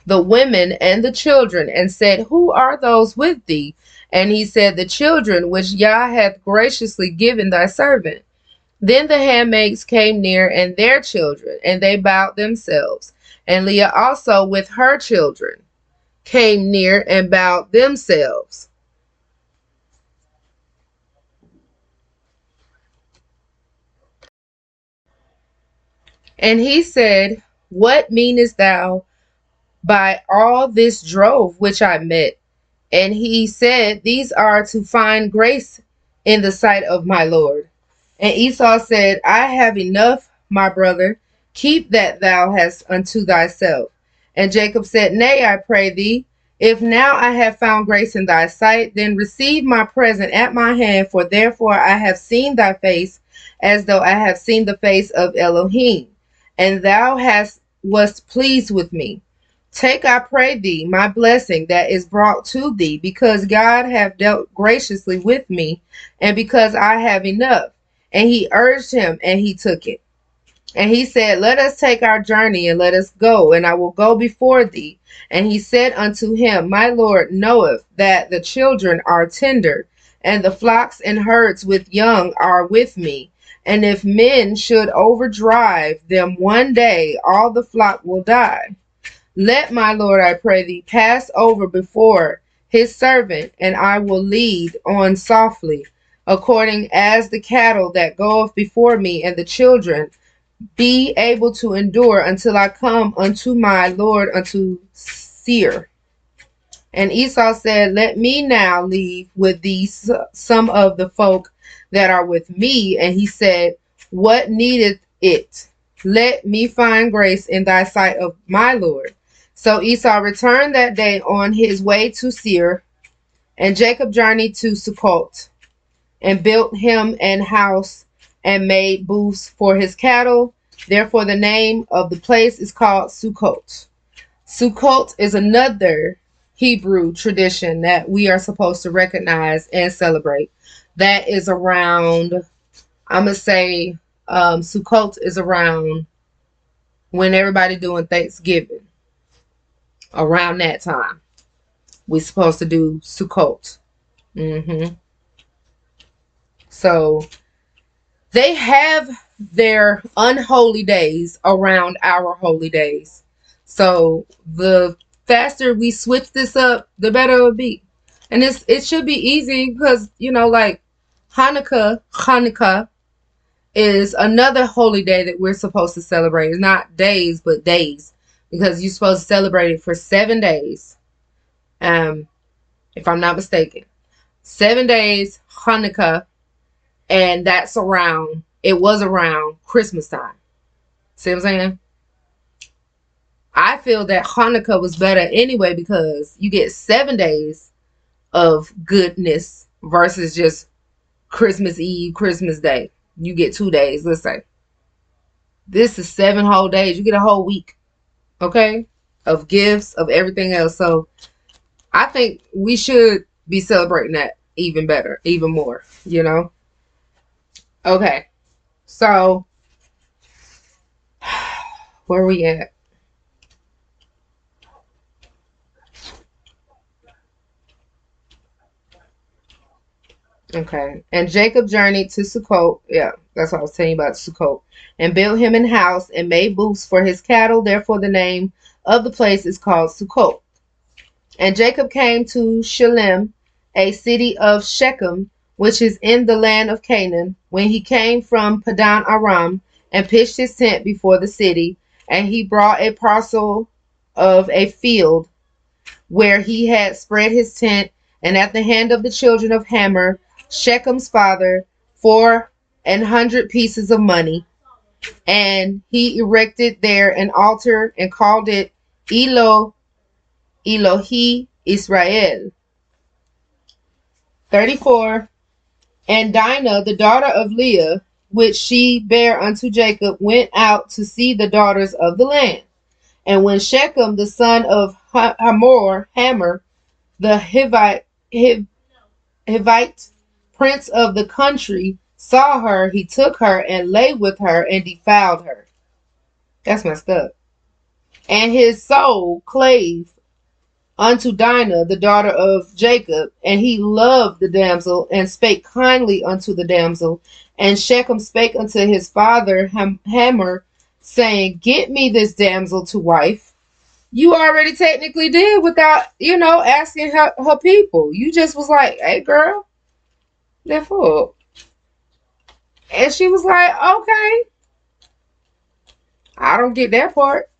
[SPEAKER 1] the women and the children, and said, who are those with thee? And he said, the children which Yah hath graciously given thy servant. Then the handmaids came near, and their children, and they bowed themselves. And Leah also with her children came near, and bowed themselves. And he said, what meanest thou by all this drove which I met? And he said, these are to find grace in the sight of my Lord. And Esau said, I have enough, my brother. Keep that thou hast unto thyself. And Jacob said, nay, I pray thee, if now I have found grace in thy sight, then receive my present at my hand, for therefore I have seen thy face, as though I have seen the face of Elohim, and thou wast pleased with me. Take, I pray thee, my blessing that is brought to thee, because God hath dealt graciously with me, and because I have enough. And he urged him, and he took it. And he said, let us take our journey, and let us go, and I will go before thee. And he said unto him, my Lord knoweth that the children are tender, and the flocks and herds with young are with me. And if men should overdrive them one day, all the flock will die. Let my Lord, I pray thee, pass over before his servant, and I will lead on softly, according as the cattle that goeth before me, and the children be able to endure until I come unto my Lord, unto Seir. And Esau said, let me now leave with these some of the folk that are with me. And he said, what needeth it? Let me find grace in thy sight of my Lord. So Esau returned that day on his way to Seir, and Jacob journeyed to Sukkot, and built him an house, and made booths for his cattle. Therefore the name of the place is called Sukkot. Sukkot is another Hebrew tradition that we are supposed to recognize and celebrate. That is around, I'm going to say, Sukkot is around when everybody doing Thanksgiving. Around that time, we're supposed to do Sukkot. So they have their unholy days around our holy days. So the faster we switch this up, the better it'll be. And it should be easy because, you know, like Hanukkah is another holy day that we're supposed to celebrate. It's not days, but days, because you're supposed to celebrate it for 7 days. If I'm not mistaken, 7 days, Hanukkah, and it was around Christmas time. See what I'm saying? I feel that Hanukkah was better anyway because you get 7 days of goodness versus just Christmas Eve, Christmas Day. You get 2 days, let's say. This is 7 whole days. You get a whole week, okay, of gifts, of everything else. So I think we should be celebrating that even better, even more, you know? Okay, so where are we at? Okay, and Jacob journeyed to Sukkot. Yeah, that's what I was telling you about Sukkot. And built him an house and made booths for his cattle. Therefore the name of the place is called Sukkot. And Jacob came to Shalem, a city of Shechem, which is in the land of Canaan, when he came from Padan Aram, and pitched his tent before the city. And he brought a parcel of a field where he had spread his tent, and at the hand of the children of Hamor, Shechem's father, 400 pieces of money. And he erected there an altar and called it Elohi Israel. 34. And Dinah, the daughter of Leah, which she bare unto Jacob, went out to see the daughters of the land. And when Shechem, the son of Hamor, the Hivite prince of the country, saw her, he took her and lay with her and defiled her. That's messed up. And his soul clave unto Dinah, the daughter of Jacob, and he loved the damsel and spake kindly unto the damsel. And Shechem spake unto his father Hamor, saying, get me this damsel to wife. You already technically did without, asking her people. You just was like, hey girl, they're full. And she was like, okay. I don't get that part.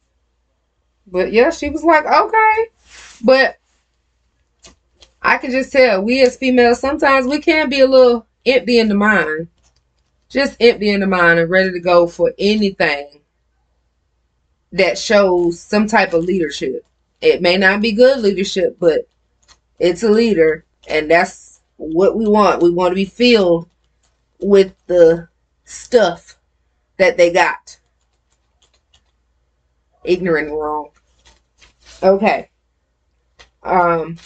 [SPEAKER 1] But yeah, she was like, okay. But I can just tell we as females, sometimes we can be a little empty in the mind. Just empty in the mind and ready to go for anything that shows some type of leadership. It may not be good leadership, but it's a leader. And that's what we want. We want to be filled with the stuff that they got. Ignorant and wrong. Okay. 5.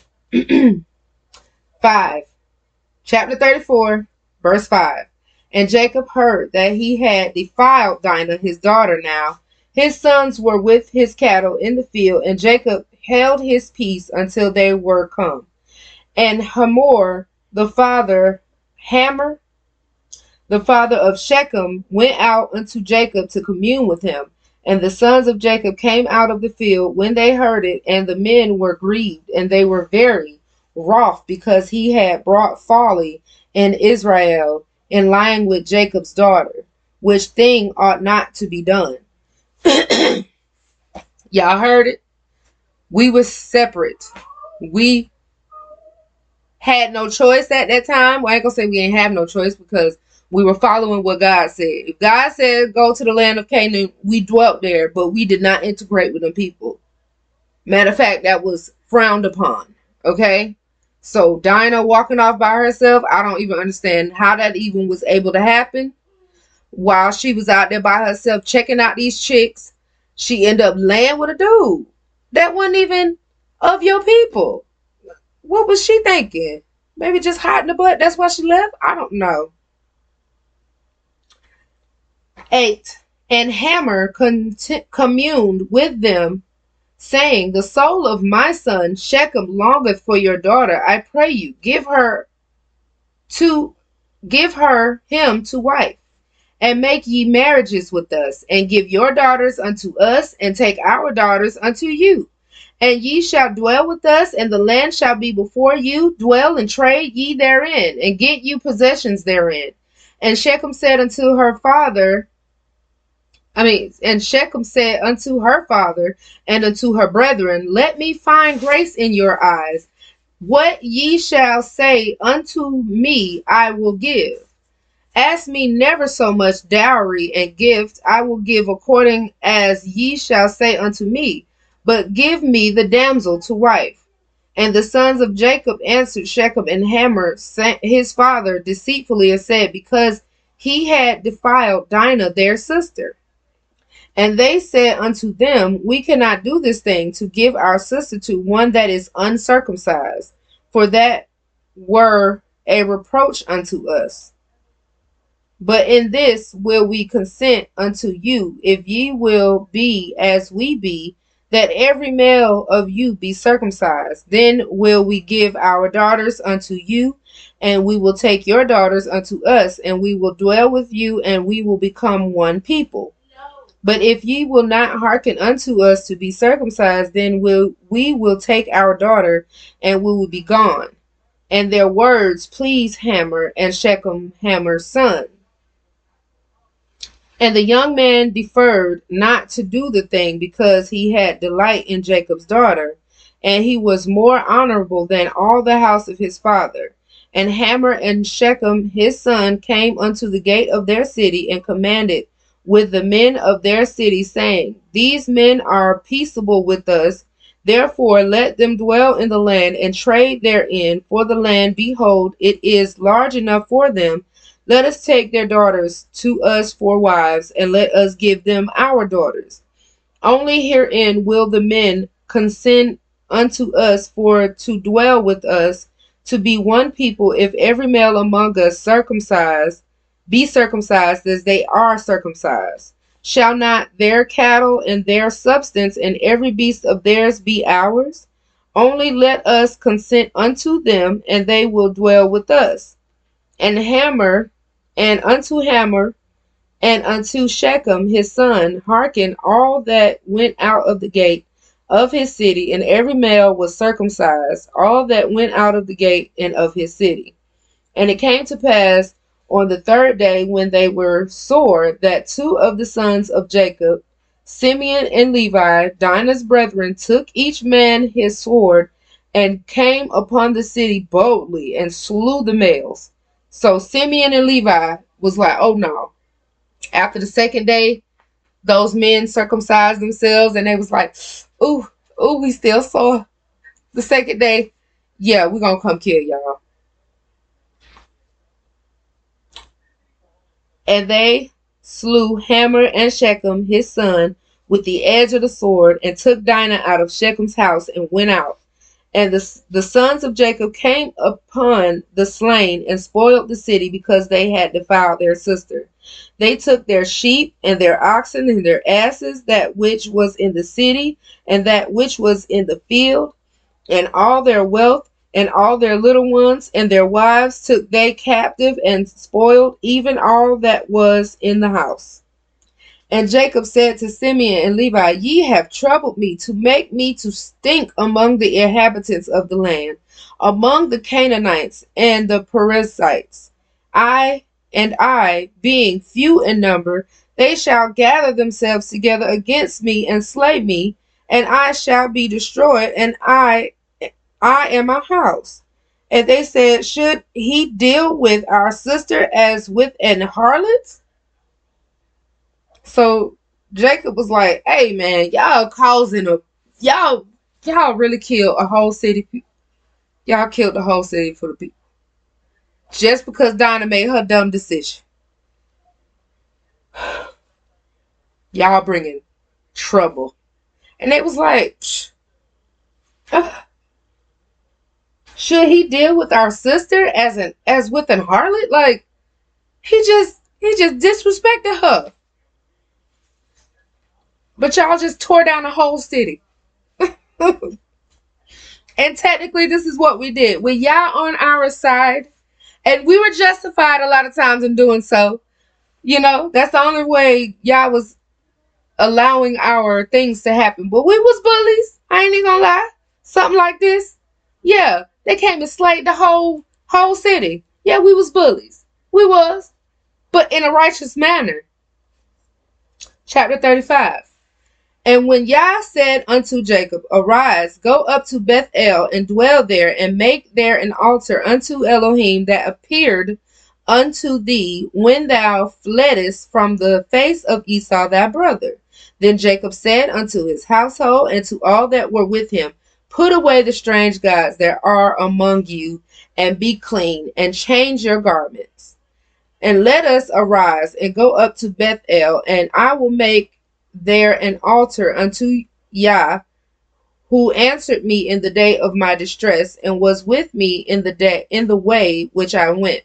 [SPEAKER 1] Chapter 34, verse 5. And Jacob heard that he had defiled Dinah, his daughter now. His sons were with his cattle in the field, and Jacob held his peace until they were come. And Hamor, the father of Shechem, went out unto Jacob to commune with him. And the sons of Jacob came out of the field when they heard it, and the men were grieved, and they were very wroth, because he had brought folly in Israel in lying with Jacob's daughter, which thing ought not to be done. Y'all heard it? We were separate. We had no choice at that time. Well, I ain't gonna say we ain't have no choice, because we were following what God said. If God said go to the land of Canaan, we dwelt there, but we did not integrate with them people. Matter of fact, that was frowned upon. Okay? So Dinah walking off by herself, I don't even understand how that even was able to happen. While she was out there by herself checking out these chicks, she ended up laying with a dude that wasn't even of your people. What was she thinking? Maybe just hiding the butt. That's why she left? I don't know. 8. And Hamor communed with them, saying, the soul of my son Shechem longeth for your daughter. I pray you, give him to wife, and make ye marriages with us, and give your daughters unto us, and take our daughters unto you. And ye shall dwell with us, and the land shall be before you. Dwell and trade ye therein, and get you possessions therein. And Shechem said unto her father, and Shechem said unto her father and unto her brethren, let me find grace in your eyes. What ye shall say unto me, I will give. Ask me never so much dowry and gift, I will give according as ye shall say unto me. But give me the damsel to wife. And the sons of Jacob answered Shechem and Hamor his father deceitfully, and said, because he had defiled Dinah their sister. And they said unto them, we cannot do this thing, to give our sister to one that is uncircumcised, for that were a reproach unto us. But in this will we consent unto you, if ye will be as we be, that every male of you be circumcised. Then will we give our daughters unto you, and we will take your daughters unto us, and we will dwell with you, and we will become one people. But if ye will not hearken unto us to be circumcised, then we will take our daughter, and we will be gone. And their words pleased Hamor and Shechem, Hamor's son. And the young man deferred not to do the thing, because he had delight in Jacob's daughter, and he was more honorable than all the house of his father. And Hamor and Shechem his son came unto the gate of their city, and commanded with the men of their city, saying, these men are peaceable with us, therefore let them dwell in the land, and trade therein, for the land, behold, it is large enough for them. Let us take their daughters to us for wives, and let us give them our daughters. Only herein will the men consent unto us for to dwell with us, to be one people, if every male among us be circumcised as they are circumcised. Shall not their cattle and their substance and every beast of theirs be ours? Only let us consent unto them, and they will dwell with us. And unto Hamor and unto Shechem his son hearken all that went out of the gate of his city, and every male was circumcised, all that went out of the gate and of his city. And it came to pass on the third day, when they were sore, that two of the sons of Jacob Simeon and Levi, Dinah's brethren, took each man his sword and came upon the city boldly and slew the males. So Simeon and Levi was like, oh no. After the second day, those men circumcised themselves and they was like, ooh, we still saw the second day. Yeah, we're going to come kill y'all. And they slew Hamor and Shechem, his son, with the edge of the sword, and took Dinah out of Shechem's house and went out. And the sons of Jacob came upon the slain and spoiled the city because they had defiled their sister. They took their sheep and their oxen and their asses, that which was in the city and that which was in the field, and all their wealth and all their little ones and their wives took they captive and spoiled even all that was in the house. And Jacob said to Simeon and Levi, Ye have troubled me to make me to stink among the inhabitants of the land, among the Canaanites and the Perizzites. I, being few in number, they shall gather themselves together against me and slay me, and I shall be destroyed, and I and my house. And they said, Should he deal with our sister as with an harlot? So Jacob was like, hey man, y'all really killed a whole city. Y'all killed the whole city for the people. Just because Dinah made her dumb decision. Y'all bringing trouble. And it was like, should he deal with our sister as with an harlot? Like, he just disrespected her. But y'all just tore down the whole city. And technically, this is what we did. With y'all on our side, and we were justified a lot of times in doing so. You know, that's the only way y'all was allowing our things to happen. But we was bullies. I ain't even gonna lie. Something like this. Yeah, they came and slayed the whole city. Yeah, we was bullies. We was. But in a righteous manner. Chapter 35. And when Yah said unto Jacob, Arise, go up to Bethel, and dwell there, and make there an altar unto Elohim that appeared unto thee when thou fleddest from the face of Esau thy brother. Then Jacob said unto his household and to all that were with him, Put away the strange gods that are among you, and be clean, and change your garments. And let us arise and go up to Bethel, and I will make there an altar unto Yah, who answered me in the day of my distress, and was with me in the way which I went.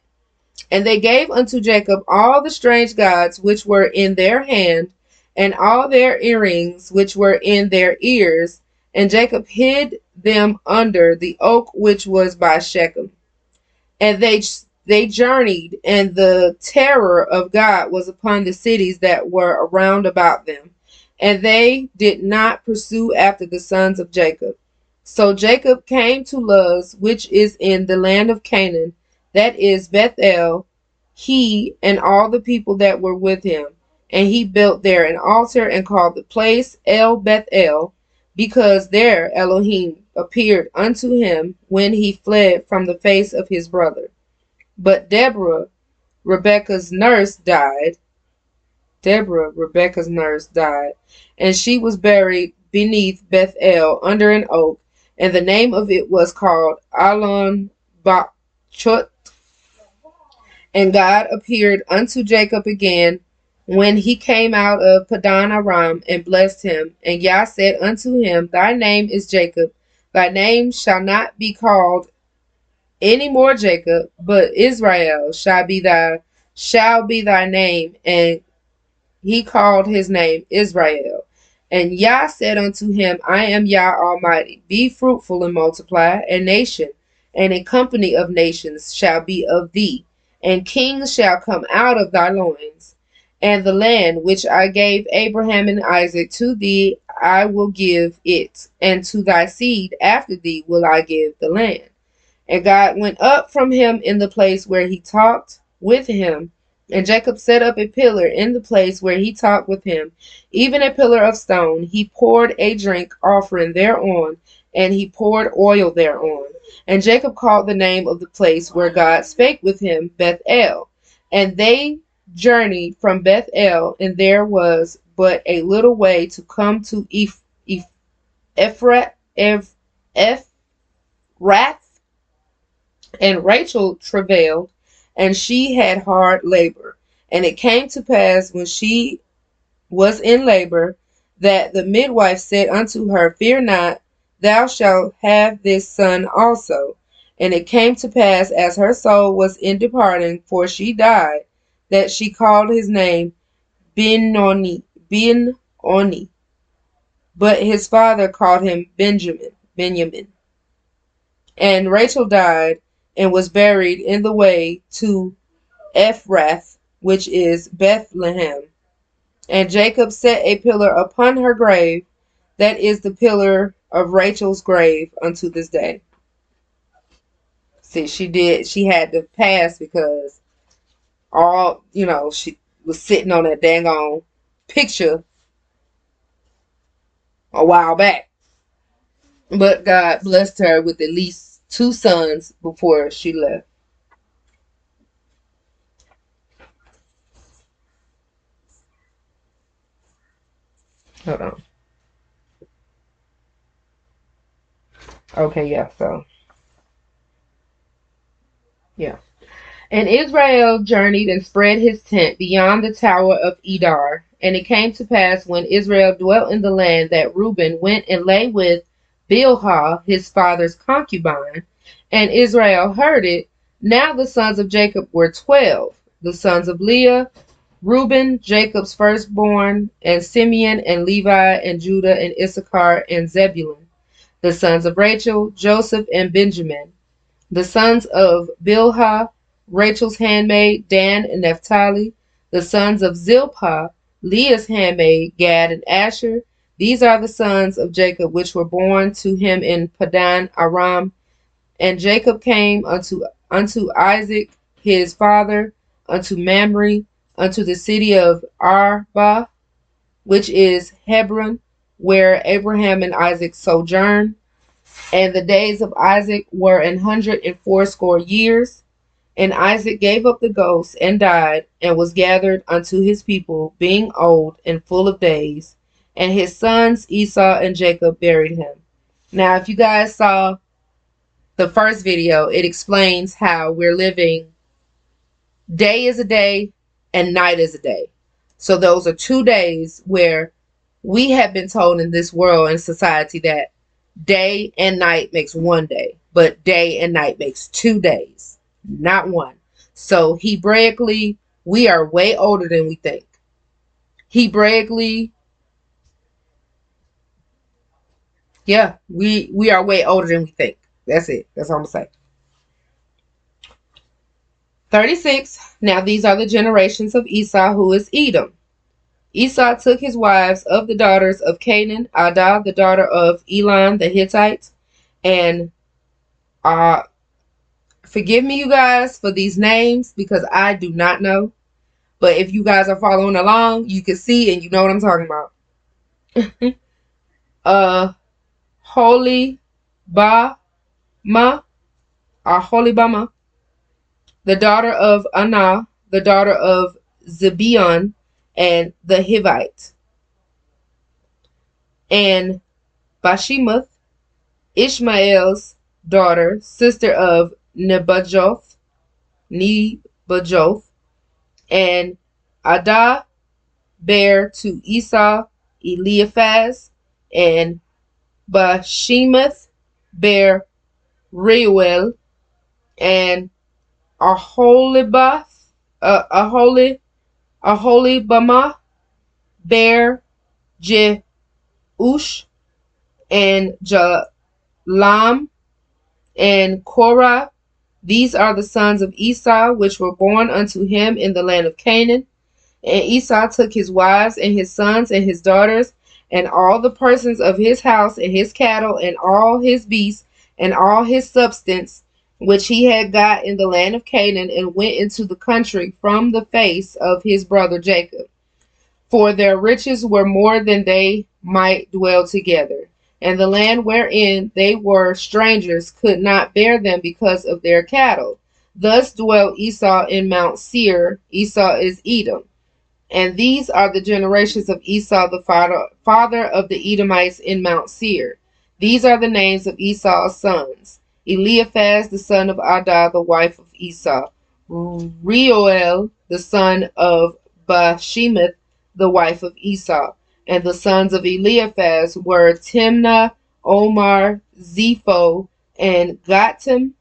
[SPEAKER 1] And they gave unto Jacob all the strange gods which were in their hand, and all their earrings which were in their ears, and Jacob hid them under the oak which was by Shechem. And they journeyed, and the terror of God was upon the cities that were around about them. And they did not pursue after the sons of Jacob. So Jacob came to Luz, which is in the land of Canaan, that is Bethel, he and all the people that were with him. And he built there an altar and called the place El Bethel, because there Elohim appeared unto him when he fled from the face of his brother. But Rebecca's nurse, died, and she was buried beneath Bethel under an oak, and the name of it was called Alon Bachut. And God appeared unto Jacob again when he came out of Padan Aram, and blessed him. And Yah said unto him, Thy name is Jacob, thy name shall not be called any more Jacob, but Israel shall be thy name. And he called his name Israel. And Yah said unto him, I am Yah Almighty. Be fruitful and multiply. A nation and a company of nations shall be of thee, and kings shall come out of thy loins. And the land which I gave Abraham and Isaac to thee, I will give it, and to thy seed after thee will I give the land. And God went up from him in the place where he talked with him, And Jacob set up a pillar in the place where he talked with him, even a pillar of stone. He poured a drink offering thereon, and he poured oil thereon. And Jacob called the name of the place where God spake with him Bethel. And they journeyed from Bethel, and there was but a little way to come to Ephrath. And Rachel travailed, and she had hard labor. And it came to pass, when she was in labor, that the midwife said unto her, Fear not, thou shalt have this son also. And it came to pass, as her soul was in departing, for she died, that she called his name Benoni. But his father called him Benjamin. And Rachel died, and was buried in the way to Ephrath, which is Bethlehem. And Jacob set a pillar upon her grave, that is the pillar of Rachel's grave unto this day. See, she had to pass because she was sitting on that dang on picture a while back. But God blessed her with at least 2 sons before she left. Hold on. Okay, yeah, so. Yeah. And Israel journeyed and spread his tent beyond the tower of Edar. And it came to pass, when Israel dwelt in the land, that Reuben went and lay with Bilhah, his father's concubine. And Israel heard it. Now the sons of Jacob were 12. The sons of Leah, Reuben, Jacob's firstborn, and Simeon, and Levi, and Judah, and Issachar, and Zebulun. The sons of Rachel, Joseph, and Benjamin. The sons of Bilhah, Rachel's handmaid, Dan and Naphtali. The sons of Zilpah, Leah's handmaid, Gad and Asher. These are the sons of Jacob, which were born to him in Padan Aram. And Jacob came unto Isaac his father, unto Mamre, unto the city of Arba, which is Hebron, where Abraham and Isaac sojourned. And the days of Isaac were 180 years. And Isaac gave up the ghost and died, and was gathered unto his people, being old and full of days. And his sons Esau and Jacob buried him. Now, if you guys saw the first video, it explains how we're living. Day is a day and night is a day. So those are 2 days where we have been told in this world and society that day and night makes 1 day, but day and night makes 2 days, not 1. So Hebraically, we are way older than we think. Hebraically, yeah, we are way older than we think. That's it. That's all I'm gonna say. 36. Now these are the generations of Esau, who is Edom. Esau took his wives of the daughters of Canaan, Adah, the daughter of Elon the Hittite, and forgive me, you guys, for these names because I do not know. But if you guys are following along, you can see and you know what I'm talking about. Holy Bama, the daughter of Anah, the daughter of Zibeon, and the Hivite. And Bashemoth, Ishmael's daughter, sister of Nebajoth, and Adah bare to Esau Eliphaz, and Bashemoth bare Reuel, and Aholibamah bare Jeush, and Jalam, and Korah. These are the sons of Esau, which were born unto him in the land of Canaan. And Esau took his wives, and his sons, and his daughters, and all the persons of his house, and his cattle, and all his beasts, and all his substance, which he had got in the land of Canaan, and went into the country from the face of his brother Jacob. For their riches were more than they might dwell together, and the land wherein they were strangers could not bear them because of their cattle. Thus dwelt Esau in Mount Seir. Esau is Edom. And these are the generations of Esau, the father of the Edomites in Mount Seir. These are the names of Esau's sons: Eliphaz, the son of Adah, the wife of Esau; Reuel, the son of Bashemath, the wife of Esau. And the sons of Eliphaz were Timnah, Omar, Zepho, and Gatam,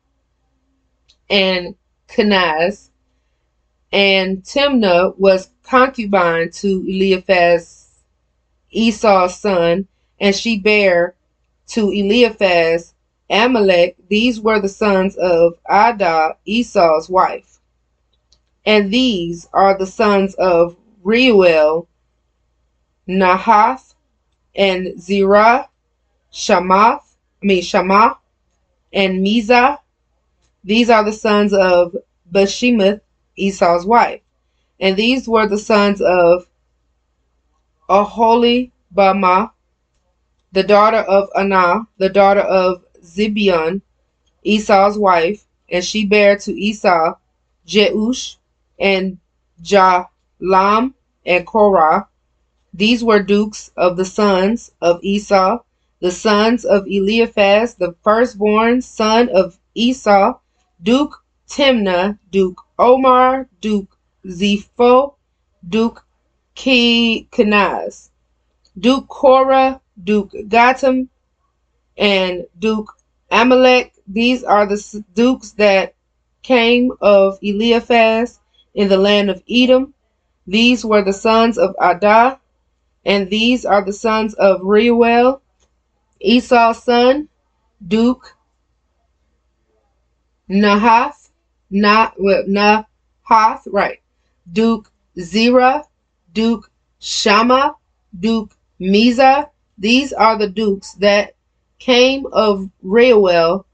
[SPEAKER 1] and Kenaz. And Timnah was concubine to Eliphaz, Esau's son, and she bare to Eliphaz Amalek. These were the sons of Adah, Esau's wife. And these are the sons of Reuel, Nahath, and Zerah, Shammah, and Mizah. These are the sons of Bashemath, Esau's wife. And these were the sons of Aholibamah, the daughter of Anah, the daughter of Zibeon, Esau's wife, and she bare to Esau Jeush, and Jalam, and Korah. These were dukes of the sons of Esau, the sons of Eliphaz, the firstborn son of Esau, Duke Timnah, Duke Omar, Duke Zepho, Duke Kenaz, Duke Korah, Duke Gatam, and Duke Amalek. These are the dukes that came of Eliphaz in the land of Edom. These were the sons of Adah, and these are the sons of Reuel, Esau's son, Duke Nahath, right, Duke Zerah, Duke Shammah, Duke Mizah. These are the dukes that came of Reuel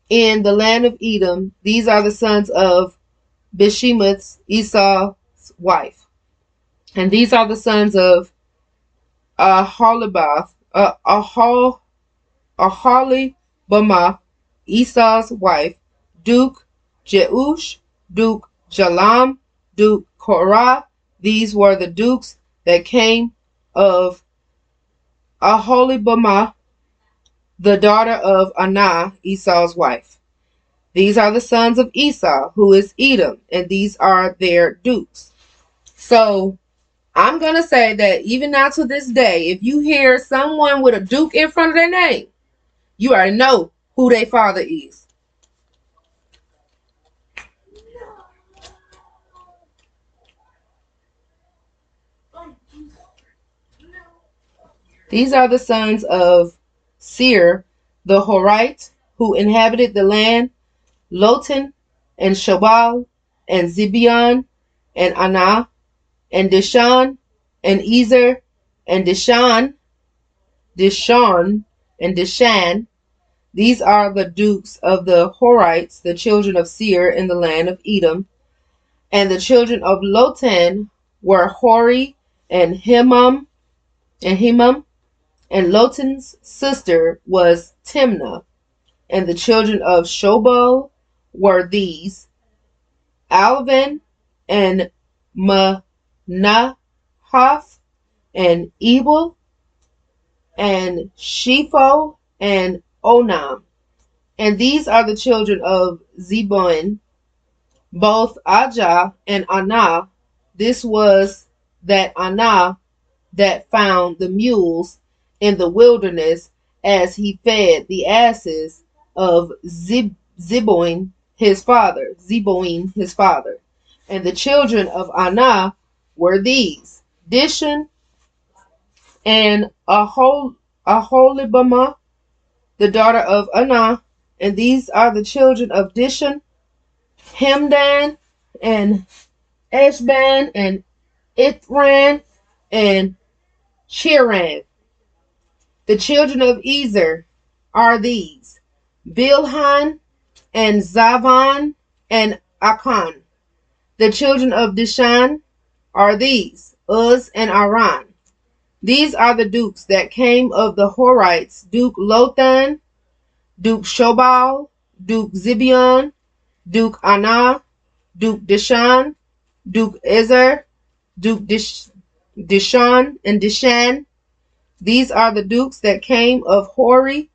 [SPEAKER 1] in the land of Edom. These are the sons of Bashemath, Esau's wife. And these are the sons of Aholibamah, Esau's wife, Duke Jeush, Duke Jalam, Duke Korah. These were the dukes that came of Aholibamah, the daughter of Anah, Esau's wife. These are the sons of Esau, who is Edom, and these are their dukes. So I'm going to say that even now to this day, if you hear someone with a duke in front of their name, you already know who their father is. These are the sons of Seir, the Horite, who inhabited the land: Lotan, and Shobal, and Zibeon, and Anah, and Dishan, and Ezer, and Dishan, and Dishan. These are the dukes of the Horites, the children of Seir in the land of Edom. And the children of Lotan were Hori and Himam, and Lotan's sister was Timnah. And the children of Shobal were these: Alvan, and Manahath, and Ebal, and Shepho, and Onam. And these are the children of Zebulun, both Ajah and Anah. This was that Anah that found the mules in the wilderness as he fed the asses of Zeboim his father. And the children of Anah were these: Dishan, and Aholibamah, the daughter of Anah. And these are the children of Dishan: Hemdan, and Eshban, and Ithran, and Chiran. The children of Ezer are these: Bilhan, and Zavan, and Akan. The children of Dishan are these, Uz and Aran. These are the dukes that came of the Horites, Duke Lothan, Duke Shobal, Duke Zibeon, Duke Anah, Duke Dishan, Duke Ezer, Duke Dishan, and Dishan. These are the dukes that came of Hori,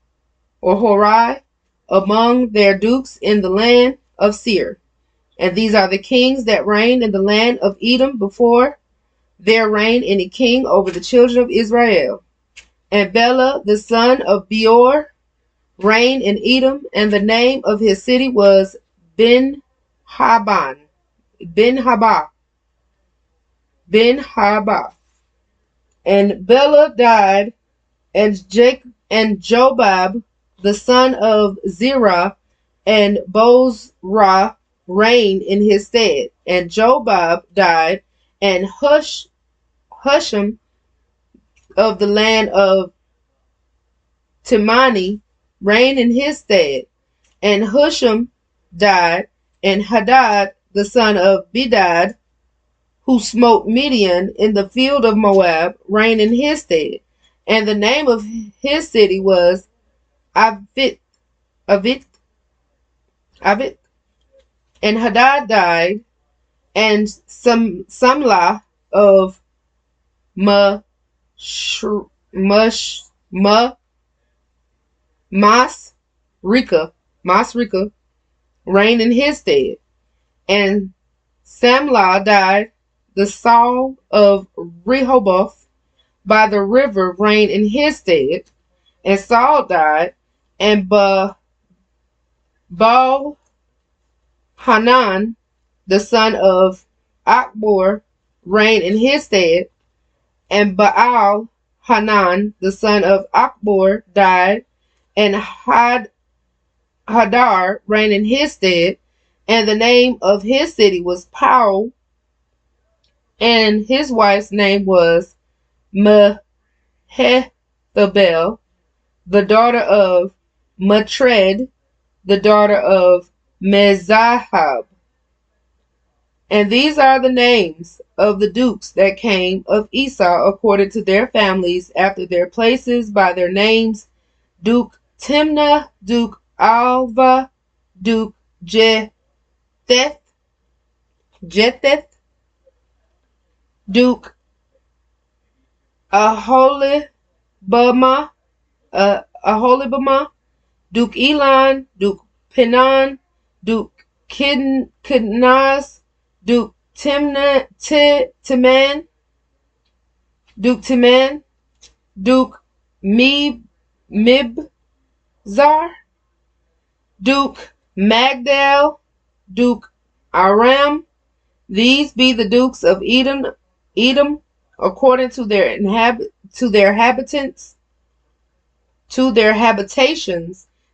[SPEAKER 1] or Horai, among their dukes in the land of Seir. And these are the kings that reigned in the land of Edom before there reigned any king over the children of Israel. And Bela, the son of Beor, reigned in Edom, and the name of his city was Ben-Haba. Ben-Haba. And Bela died, and Jobab, the son of Zerah, and Bozrah reigned in his stead. And Jobab died, and Husham of the land of Timani reigned in his stead. And Husham died, and Hadad, the son of Bedad, who smote Midian in the field of Moab, reigned in his stead. And the name of his city was Avit. And Hadad died, and Samlah of Masrika reigned in his stead. And Samlah died, the Saul of Rehoboth by the river reigned in his stead. And Saul died, and Baal Hanan, the son of Achbor, reigned in his stead. And Baal Hanan, the son of Achbor, died, and Hadar reigned in his stead. And the name of his city was Pau, and his wife's name was Mehethabel, the daughter of Matred, the daughter of Mezahab. And these are the names of the dukes that came of Esau according to their families after their places by their names: Duke Timnah, Duke Alva, Duke Jetheth, Duke Aholibamah, Duke Elon, Duke Penan, Duke Kidnaz, Duke Timan, Duke Mibzar, Duke Magdal, Duke Aram. These be the dukes of Edom, according to their habitations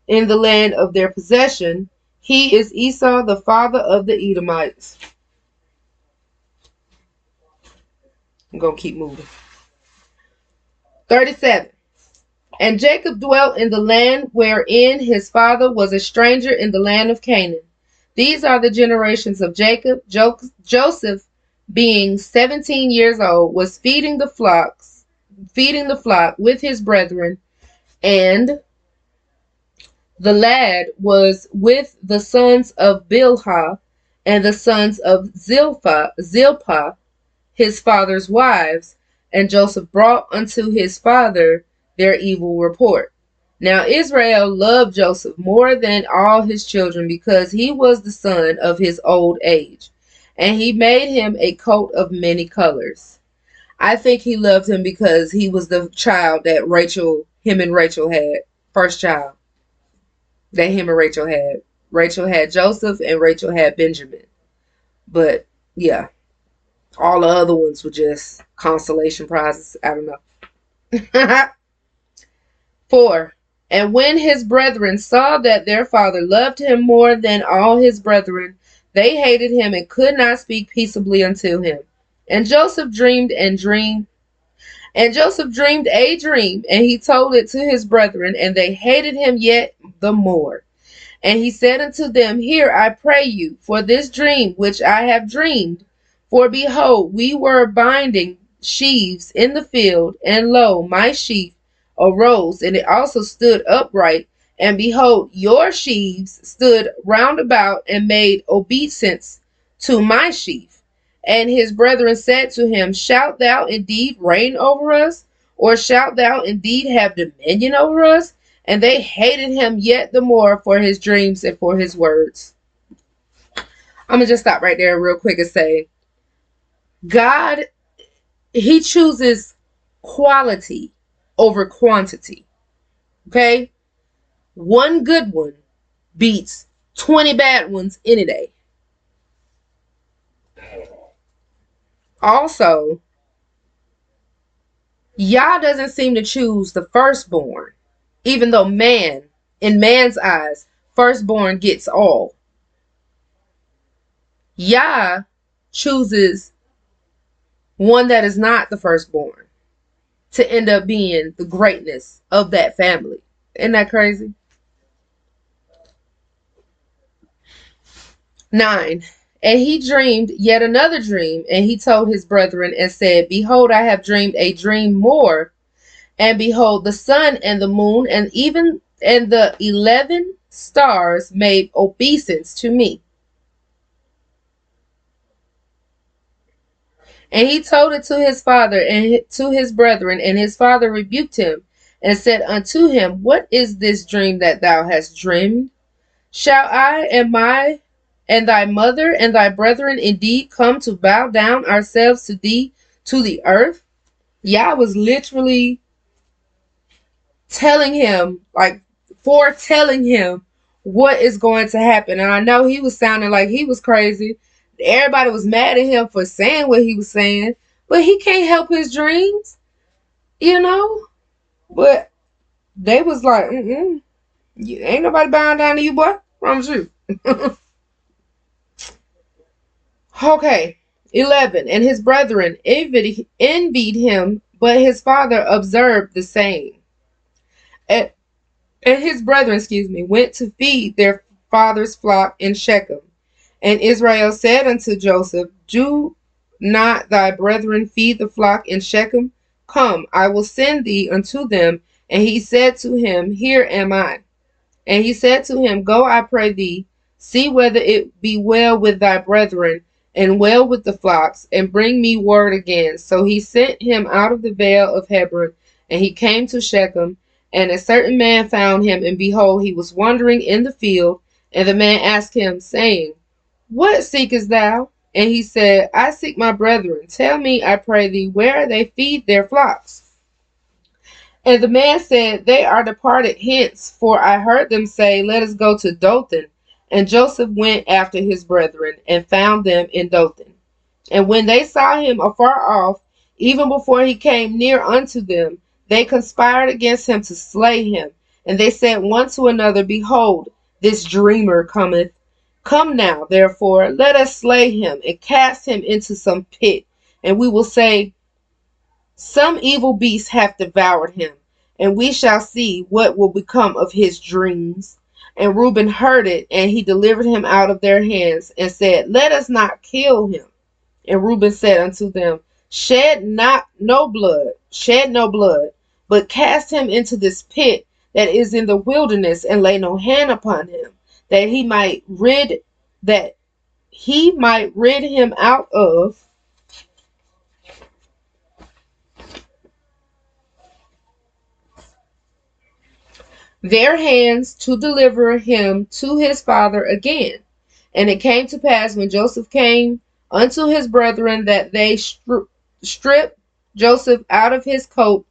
[SPEAKER 1] in the land of their possession. He is Esau, the father of the Edomites. I'm going to keep moving. 37. And Jacob dwelt in the land wherein his father was a stranger in the land of Canaan. These are the generations of Jacob. Joseph, being 17 years old, was feeding the flock with his brethren, and the lad was with the sons of Bilhah and the sons of Zilpah, his father's wives, and Joseph brought unto his father their evil report. Now Israel loved Joseph more than all his children, because he was the son of his old age, and he made him a coat of many colors. I think he loved him because he was the child that him and Rachel had, first child that him and Rachel had. Rachel had Joseph and Rachel had Benjamin. But yeah, all the other ones were just consolation prizes. I don't know. 4. And when his brethren saw that their father loved him more than all his brethren, they hated him and could not speak peaceably unto him. And Joseph dreamed a dream, and he told it to his brethren, and they hated him yet the more. And he said unto them, Hear, I pray you, for this dream which I have dreamed. For behold, we were binding sheaves in the field, and lo, my sheaf arose, and it also stood upright. And behold, your sheaves stood round about, and made obeisance to my sheaf. And his brethren said to him, Shalt thou indeed reign over us? Or shalt thou indeed have dominion over us? And they hated him yet the more for his dreams and for his words. I'm going to just stop right there real quick and say, God, he chooses quality over quantity. Okay? One good one beats 20 bad ones any day. Also, Yah doesn't seem to choose the firstborn, even though man, in man's eyes, firstborn gets all. Yah chooses one that is not the firstborn to end up being the greatness of that family. Isn't that crazy? 9. And he dreamed yet another dream, and he told his brethren and said, Behold, I have dreamed a dream more. And behold, the sun and the moon and the 11 stars made obeisance to me. And he told it to his father and to his brethren, and his father rebuked him and said unto him, What is this dream that thou hast dreamed? Shall I and thy mother and thy brethren indeed come to bow down ourselves to thee to the earth? Yah was literally telling him, like foretelling him what is going to happen. And I know he was sounding like he was crazy. Everybody was mad at him for saying what he was saying, but he can't help his dreams, you know. But they was like, ain't nobody bowing down to you, boy. Promise you. Okay. 11. And his brethren envied him, but his father observed the same. And his brethren, went to feed their father's flock in Shechem. And Israel said unto Joseph, Do not thy brethren feed the flock in Shechem? Come, I will send thee unto them. And he said to him, Here am I. And he said to him, Go, I pray thee, see whether it be well with thy brethren, and well with the flocks, and bring me word again. So he sent him out of the vale of Hebron, and he came to Shechem. And a certain man found him, and behold, he was wandering in the field. And the man asked him, saying, What seekest thou? And he said, I seek my brethren. Tell me, I pray thee, where they feed their flocks. And the man said, They are departed hence, for I heard them say, Let us go to Dothan. And Joseph went after his brethren, and found them in Dothan. And when they saw him afar off, even before he came near unto them, they conspired against him to slay him. And they said one to another, Behold, this dreamer cometh. Come now, therefore, let us slay him, and cast him into some pit. And we will say, Some evil beast hath devoured him, and we shall see what will become of his dreams. And Reuben heard it, and he delivered him out of their hands, and said, Let us not kill him. And Reuben said unto them, Shed no blood, but cast him into this pit that is in the wilderness, and lay no hand upon him, that he might rid him out of their hands, to deliver him to his father again. And it came to pass, when Joseph came unto his brethren, that they stripped Joseph out of his coat,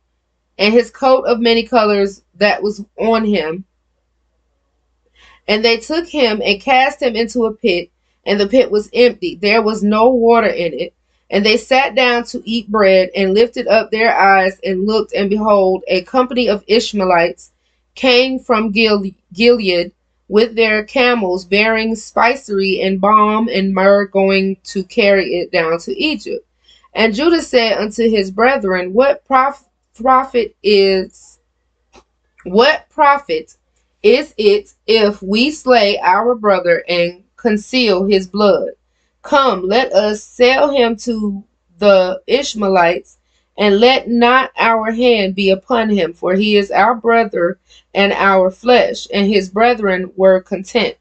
[SPEAKER 1] and his coat of many colors that was on him. And they took him and cast him into a pit, and the pit was empty. There was no water in it. And they sat down to eat bread, and lifted up their eyes, and looked, and behold, a company of Ishmaelites came from Gilead with their camels, bearing spicery and balm and myrrh, going to carry it down to Egypt. And Judah said unto his brethren, What profit is it if we slay our brother and conceal his blood? Come, let us sell him to the Ishmaelites, and let not our hand be upon him, for he is our brother and our flesh. And his brethren were content.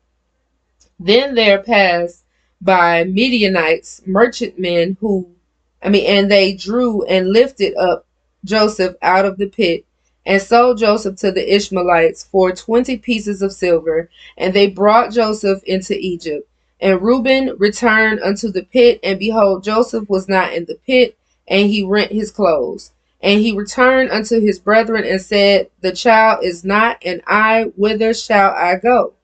[SPEAKER 1] Then there passed by Midianites, merchantmen and they drew and lifted up Joseph out of the pit, and sold Joseph to the Ishmaelites for 20 pieces of silver, and they brought Joseph into Egypt. And Reuben returned unto the pit, and behold, Joseph was not in the pit, and he rent his clothes. And he returned unto his brethren and said, The child is not, and whither shall I go?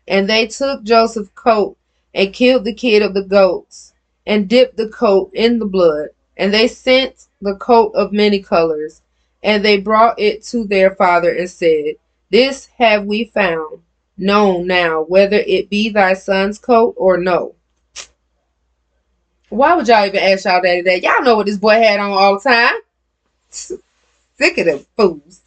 [SPEAKER 1] And they took Joseph's coat and killed the kid of the goats and dipped the coat in the blood. And they sent the coat of many colors. And they brought it to their father and said, This have we found. Know now whether it be thy son's coat or no. Why would y'all even ask y'all daddy that? Y'all know what this boy had on all the time. Sick of them fools.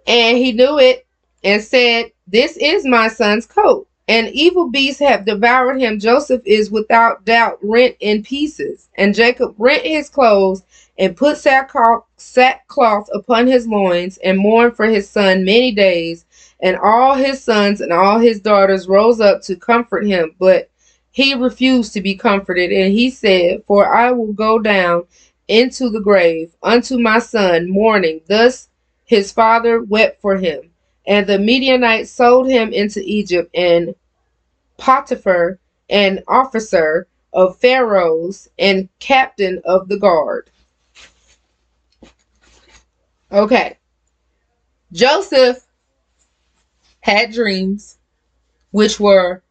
[SPEAKER 1] And he knew it and said, This is my son's coat. And evil beasts have devoured him. Joseph is without doubt rent in pieces. And Jacob rent his clothes and put sackcloth upon his loins and mourned for his son many days. And all his sons and all his daughters rose up to comfort him. But he refused to be comforted. And he said, For I will go down into the grave unto my son mourning. Thus his father wept for him. And the Midianites sold him into Egypt, and Potiphar, an officer of Pharaoh's and captain of the guard. Okay. Joseph had dreams, which were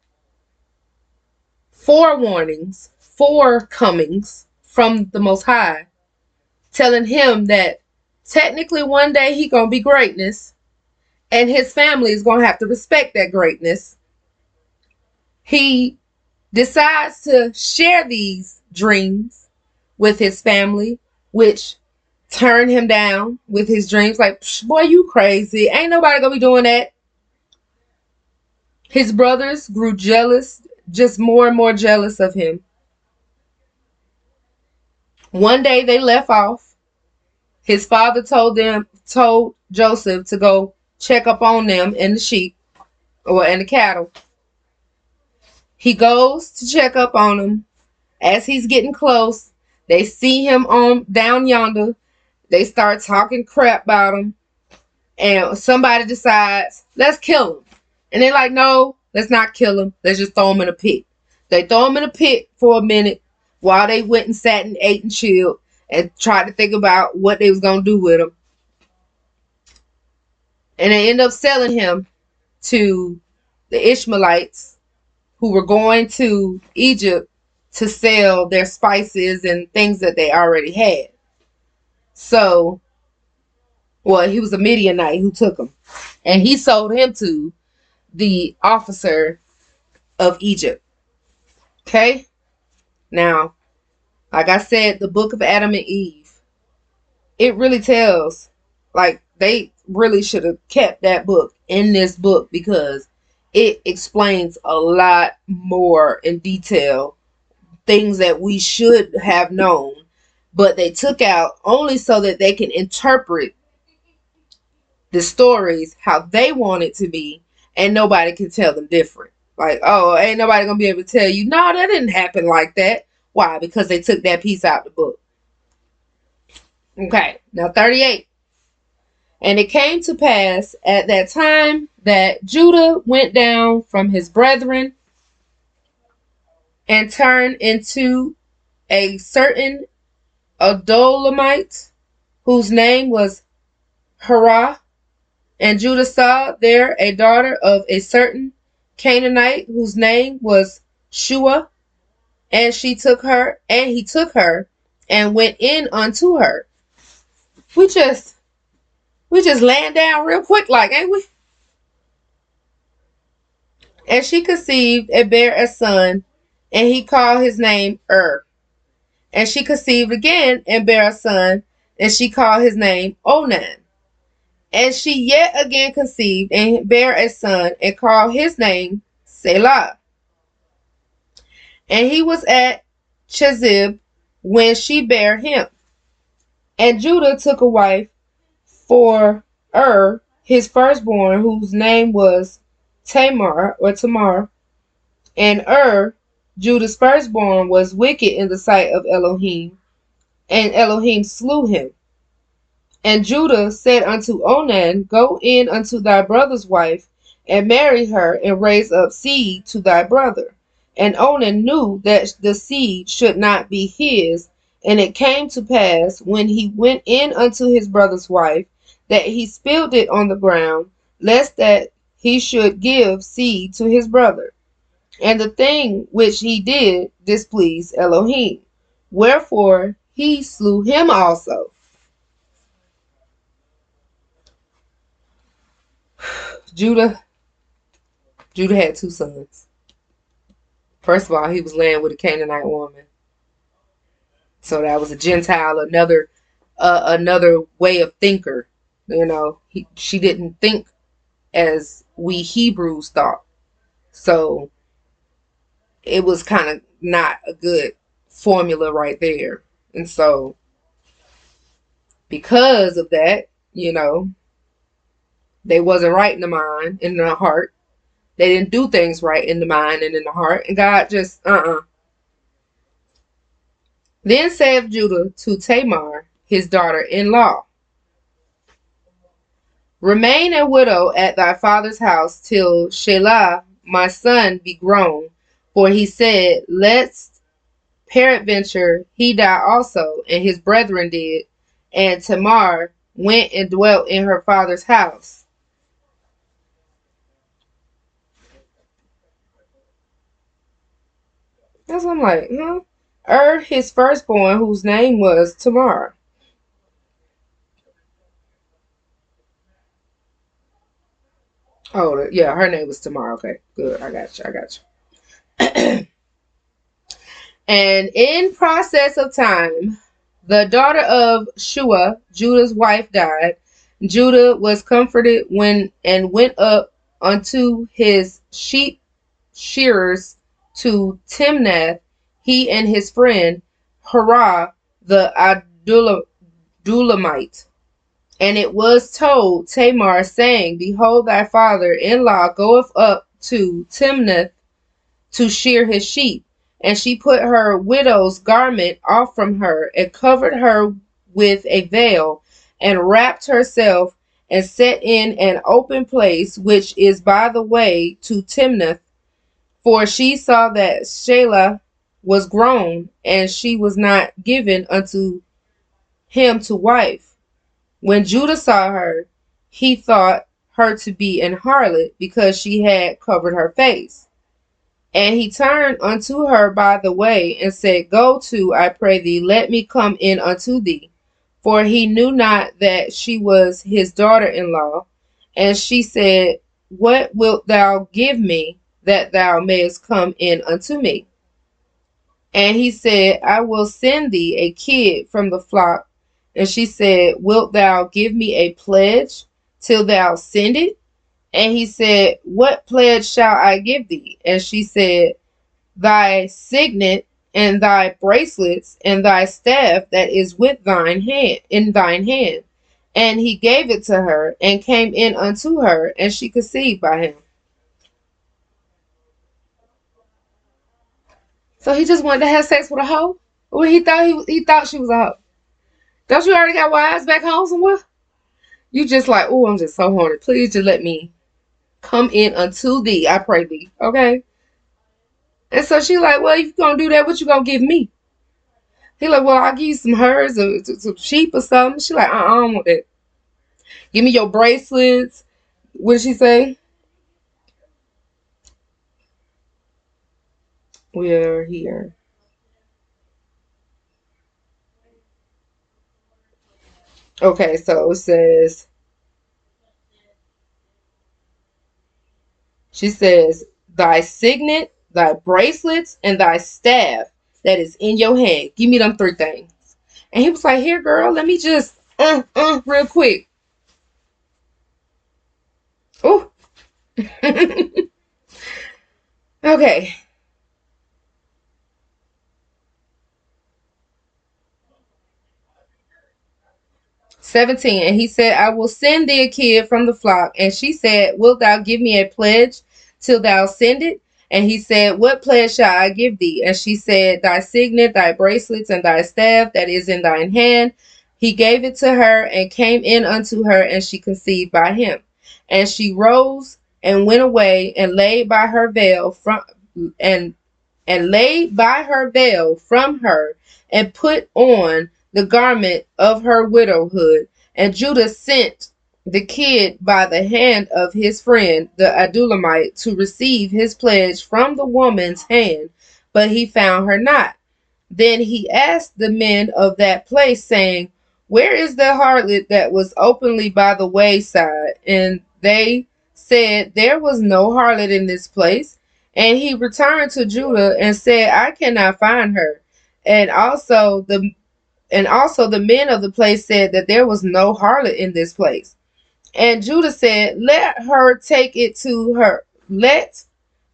[SPEAKER 1] forewarnings, forecomings from the Most High, telling him that technically one day he gonna be greatness, and his family is gonna have to respect that greatness. He decides to share these dreams with his family, which turn him down with his dreams. Like, boy, you crazy. Ain't nobody gonna be doing that. His brothers grew jealous, just more and more jealous of him. One day they left off. His father told Joseph to go check up on them and the sheep and the cattle. He goes to check up on them. As he's getting close, they see him on down yonder. They start talking crap about him. And somebody decides, let's kill him. And they're like, no, let's not kill him. Let's just throw him in a pit. They throw him in a pit for a minute while they went and sat and ate and chilled and tried to think about what they was going to do with him. And they end up selling him to the Ishmaelites, who were going to Egypt to sell their spices and things that they already had. So, well, he was a Midianite who took him. And he sold him to the officer of Egypt. Okay? Now, like I said, the book of Adam and Eve, it really tells, like, they really should have kept that book in this book, because it explains a lot more in detail things that we should have known, but they took out only so that they can interpret the stories how they want it to be, and nobody can tell them different. Like, oh, ain't nobody gonna be able to tell you, no, that didn't happen like that. Why? Because they took that piece out of the book. Okay, now 38. And it came to pass at that time that Judah went down from his brethren and turned into a certain Adulamite, whose name was Herah. And Judah saw there a daughter of a certain Canaanite, whose name was Shua. And he took her and went in unto her. We just laying down real quick, like, ain't we? And she conceived and bare a son, and he called his name And she conceived again and bare a son, and she called his name Onan. And she yet again conceived and bare a son, and called his name Selah. And he was at Chezib when she bare him. And Judah took a wife for his firstborn, whose name was Tamar. And Judah's firstborn, was wicked in the sight of Elohim, and Elohim slew him. And Judah said unto Onan, Go in unto thy brother's wife, and marry her, and raise up seed to thy brother. And Onan knew that the seed should not be his. And it came to pass, when he went in unto his brother's wife, that he spilled it on the ground, lest that he should give seed to his brother. And the thing which he did displeased Elohim. Wherefore he slew him also. Judah had two sons. First of all, he was laying with a Canaanite woman. So that was a Gentile, another way of thinker. You know, she didn't think as we Hebrews thought. So it was kind of not a good formula right there. And so because of that, you know, they wasn't right in the mind and in the heart. They didn't do things right in the mind and in the heart. And God just, Then said Judah to Tamar, his daughter-in-law, Remain a widow at thy father's house till Shelah my son be grown. For he said, Lest peradventure he die also, and his brethren did. And Tamar went and dwelt in her father's house. That's what I'm like, huh? His firstborn, whose name was Tamar. Oh, yeah, her name was Tamar. Okay, good. I got you. And in process of time, the daughter of Shua, Judah's wife, died. Judah was comforted and went up unto his sheep shearers to Timnath, he and his friend Hurrah the Adulamite. And it was told Tamar, saying, Behold, thy father-in-law goeth up to Timnath to shear his sheep. And she put her widow's garment off from her, and covered her with a veil, and wrapped herself, and set in an open place which is by the way to Timnath. For she saw that Shelah was grown, and she was not given unto him to wife. When Judah saw her, he thought her to be an harlot, because she had covered her face. And he turned unto her by the way, and said, Go to, I pray thee, let me come in unto thee. For he knew not that she was his daughter-in-law. And she said, What wilt thou give me, that thou mayest come in unto me? And he said, I will send thee a kid from the flock. And she said, Wilt thou give me a pledge till thou send it? And he said, What pledge shall I give thee? And she said, Thy signet, and thy bracelets, and thy staff that is with thine hand in thine hand. And he gave it to her, and came in unto her, and she conceived by him. So he just wanted to have sex with a hoe? Or he thought she was a hoe? Don't you already got wives back home somewhere? You just like, oh, I'm just so horny. Please just let me come in unto thee, I pray thee. Okay? And so she like, well, if you gonna do that, what you gonna give me? He like, well, I'll give you some herds or some sheep or something. She like, I don't want that. Give me your bracelets. What did she say? We're here. Okay, so it says, she says, thy signet, thy bracelets, and thy staff that is in your hand. Give me them three things. And he was like, here, girl, let me just, real quick. Oh. Okay. 17. And he said, I will send thee a kid from the flock. And she said, wilt thou give me a pledge till thou send it? And he said, what pledge shall I give thee? And she said, thy signet, thy bracelets, and thy staff that is in thine hand. He gave it to her and came in unto her, and she conceived by him. And she rose and went away and laid by her veil from and laid by her veil from her, and put on the garment of her widowhood. And Judah sent the kid by the hand of his friend the Adulamite to receive his pledge from the woman's hand, but he found her not. Then he asked the men of that place, saying, where is the harlot that was openly by the wayside? And they said, there was no harlot in this place. And he returned to Judah and said, I cannot find her. And also the men of the place said that there was no harlot in this place. And Judah said, let her take it to her. Let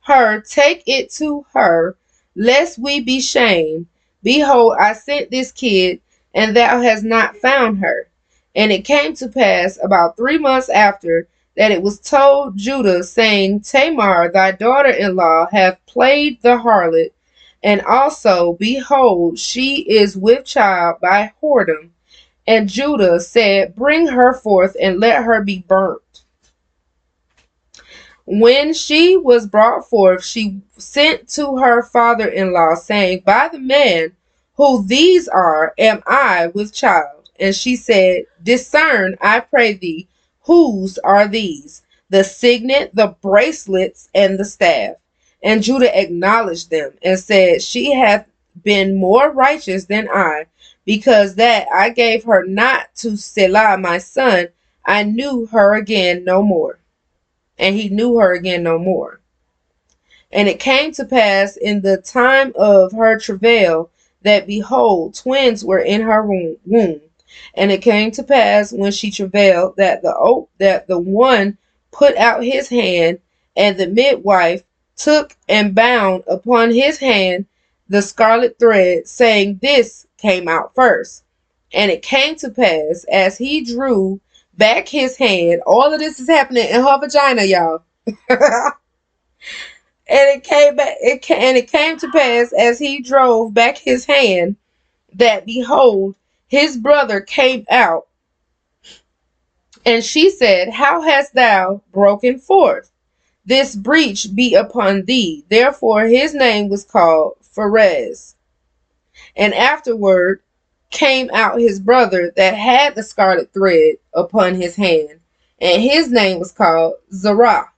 [SPEAKER 1] her take it to her, lest we be shamed. Behold, I sent this kid, and thou hast not found her. And it came to pass about 3 months after that it was told Judah, saying, Tamar, thy daughter-in-law, hath played the harlot, and also, behold, she is with child by whoredom. And Judah said, bring her forth, and let her be burnt. When she was brought forth, she sent to her father-in-law, saying, by the man who these are, am I with child? And she said, discern, I pray thee, whose are these? The signet, the bracelets, and the staff. And Judah acknowledged them, and said, she hath been more righteous than I, because that I gave her not to Selah my son, I knew her again no more. And he knew her again no more. And it came to pass in the time of her travail that, behold, twins were in her womb. And it came to pass when she travailed that the one put out his hand, and the midwife took and bound upon his hand the scarlet thread, saying, this came out first. And it came to pass as he drew back his hand. All of this is happening in her vagina, y'all. And it came to pass as he drove back his hand that, behold, his brother came out. And she said, how hast thou broken forth? This breach be upon thee. Therefore his name was called Pharez. And afterward came out his brother that had the scarlet thread upon his hand, and his name was called Zerah.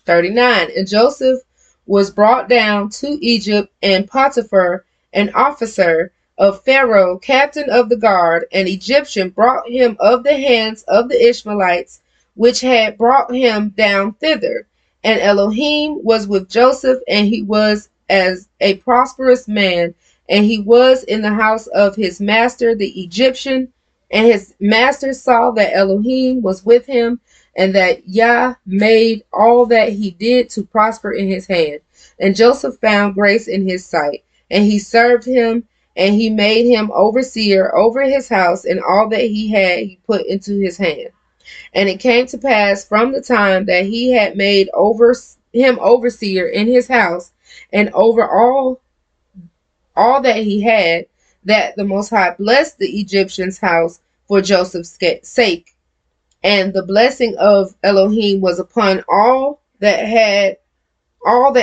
[SPEAKER 1] 39. And Joseph was brought down to Egypt, and Potiphar, an officer of Pharaoh, captain of the guard, an Egyptian, brought him of the hands of the Ishmaelites, which had brought him down thither. And Elohim was with Joseph, and he was as a prosperous man, and he was in the house of his master the Egyptian. And his master saw that Elohim was with him, and that Yah made all that he did to prosper in his hand. And Joseph found grace in his sight, and he served him, and he made him overseer over his house, and all that he had he put into his hand. And it came to pass from the time that he had made him overseer in his house, and over all that he had, that the Most High blessed the Egyptian's house for Joseph's sake. And the blessing of Elohim was upon all that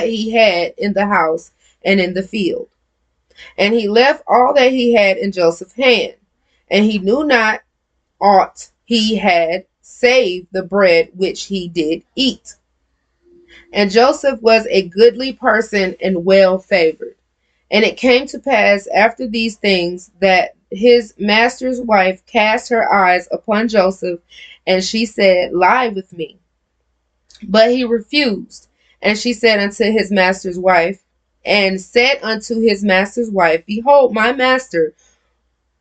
[SPEAKER 1] he had in the house and in the field. And he left all that he had in Joseph's hand, and he knew not aught he had save the bread which he did eat. And Joseph was a goodly person and well favored. And it came to pass after these things that his master's wife cast her eyes upon Joseph, and she said, lie with me. But he refused. And she said unto his master's wife, behold, my master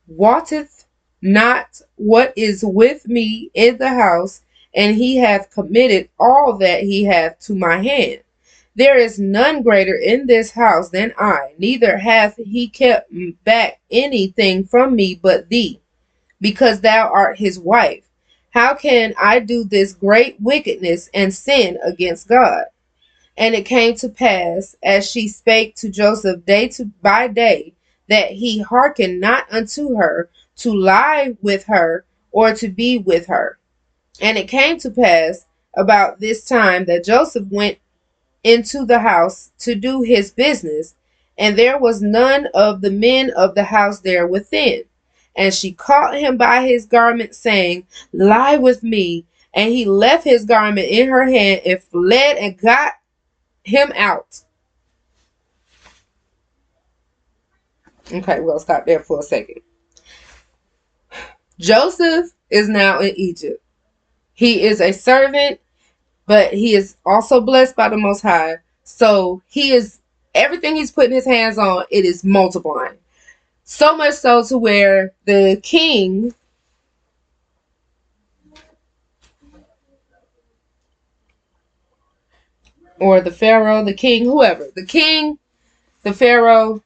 [SPEAKER 1] wotteth not what is with me in the house, and he hath committed all that he hath to my hand. There is none greater in this house than I, neither hath he kept back anything from me but thee, because thou art his wife. How can I do this great wickedness and sin against God? And it came to pass, as she spake to Joseph by day, that he hearkened not unto her to lie with her or to be with her. And it came to pass about this time that Joseph went into the house to do his business, and there was none of the men of the house there within. And she caught him by his garment, saying, Lie with me. And he left his garment in her hand and fled and got him out. Okay, we'll stop there for a second. Joseph is now in Egypt. He is a servant, but he is also blessed by the Most High. So he is, everything he's putting his hands on, it is multiplying. So much so to where the king, or the pharaoh, the king, whoever, the king, the pharaoh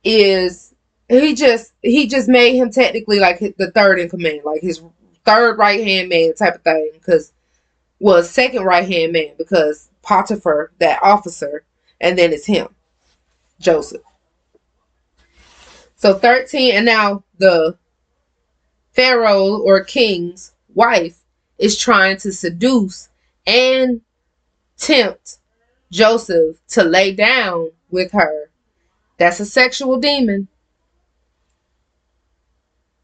[SPEAKER 1] is, he just made him technically like the third in command, like his third right hand man type of thing, because was second right hand man, because Potiphar, that officer, and then it's him, Joseph. So 13, and now the pharaoh or king's wife is trying to seduce and tempt Joseph to lay down with her. That's a sexual demon,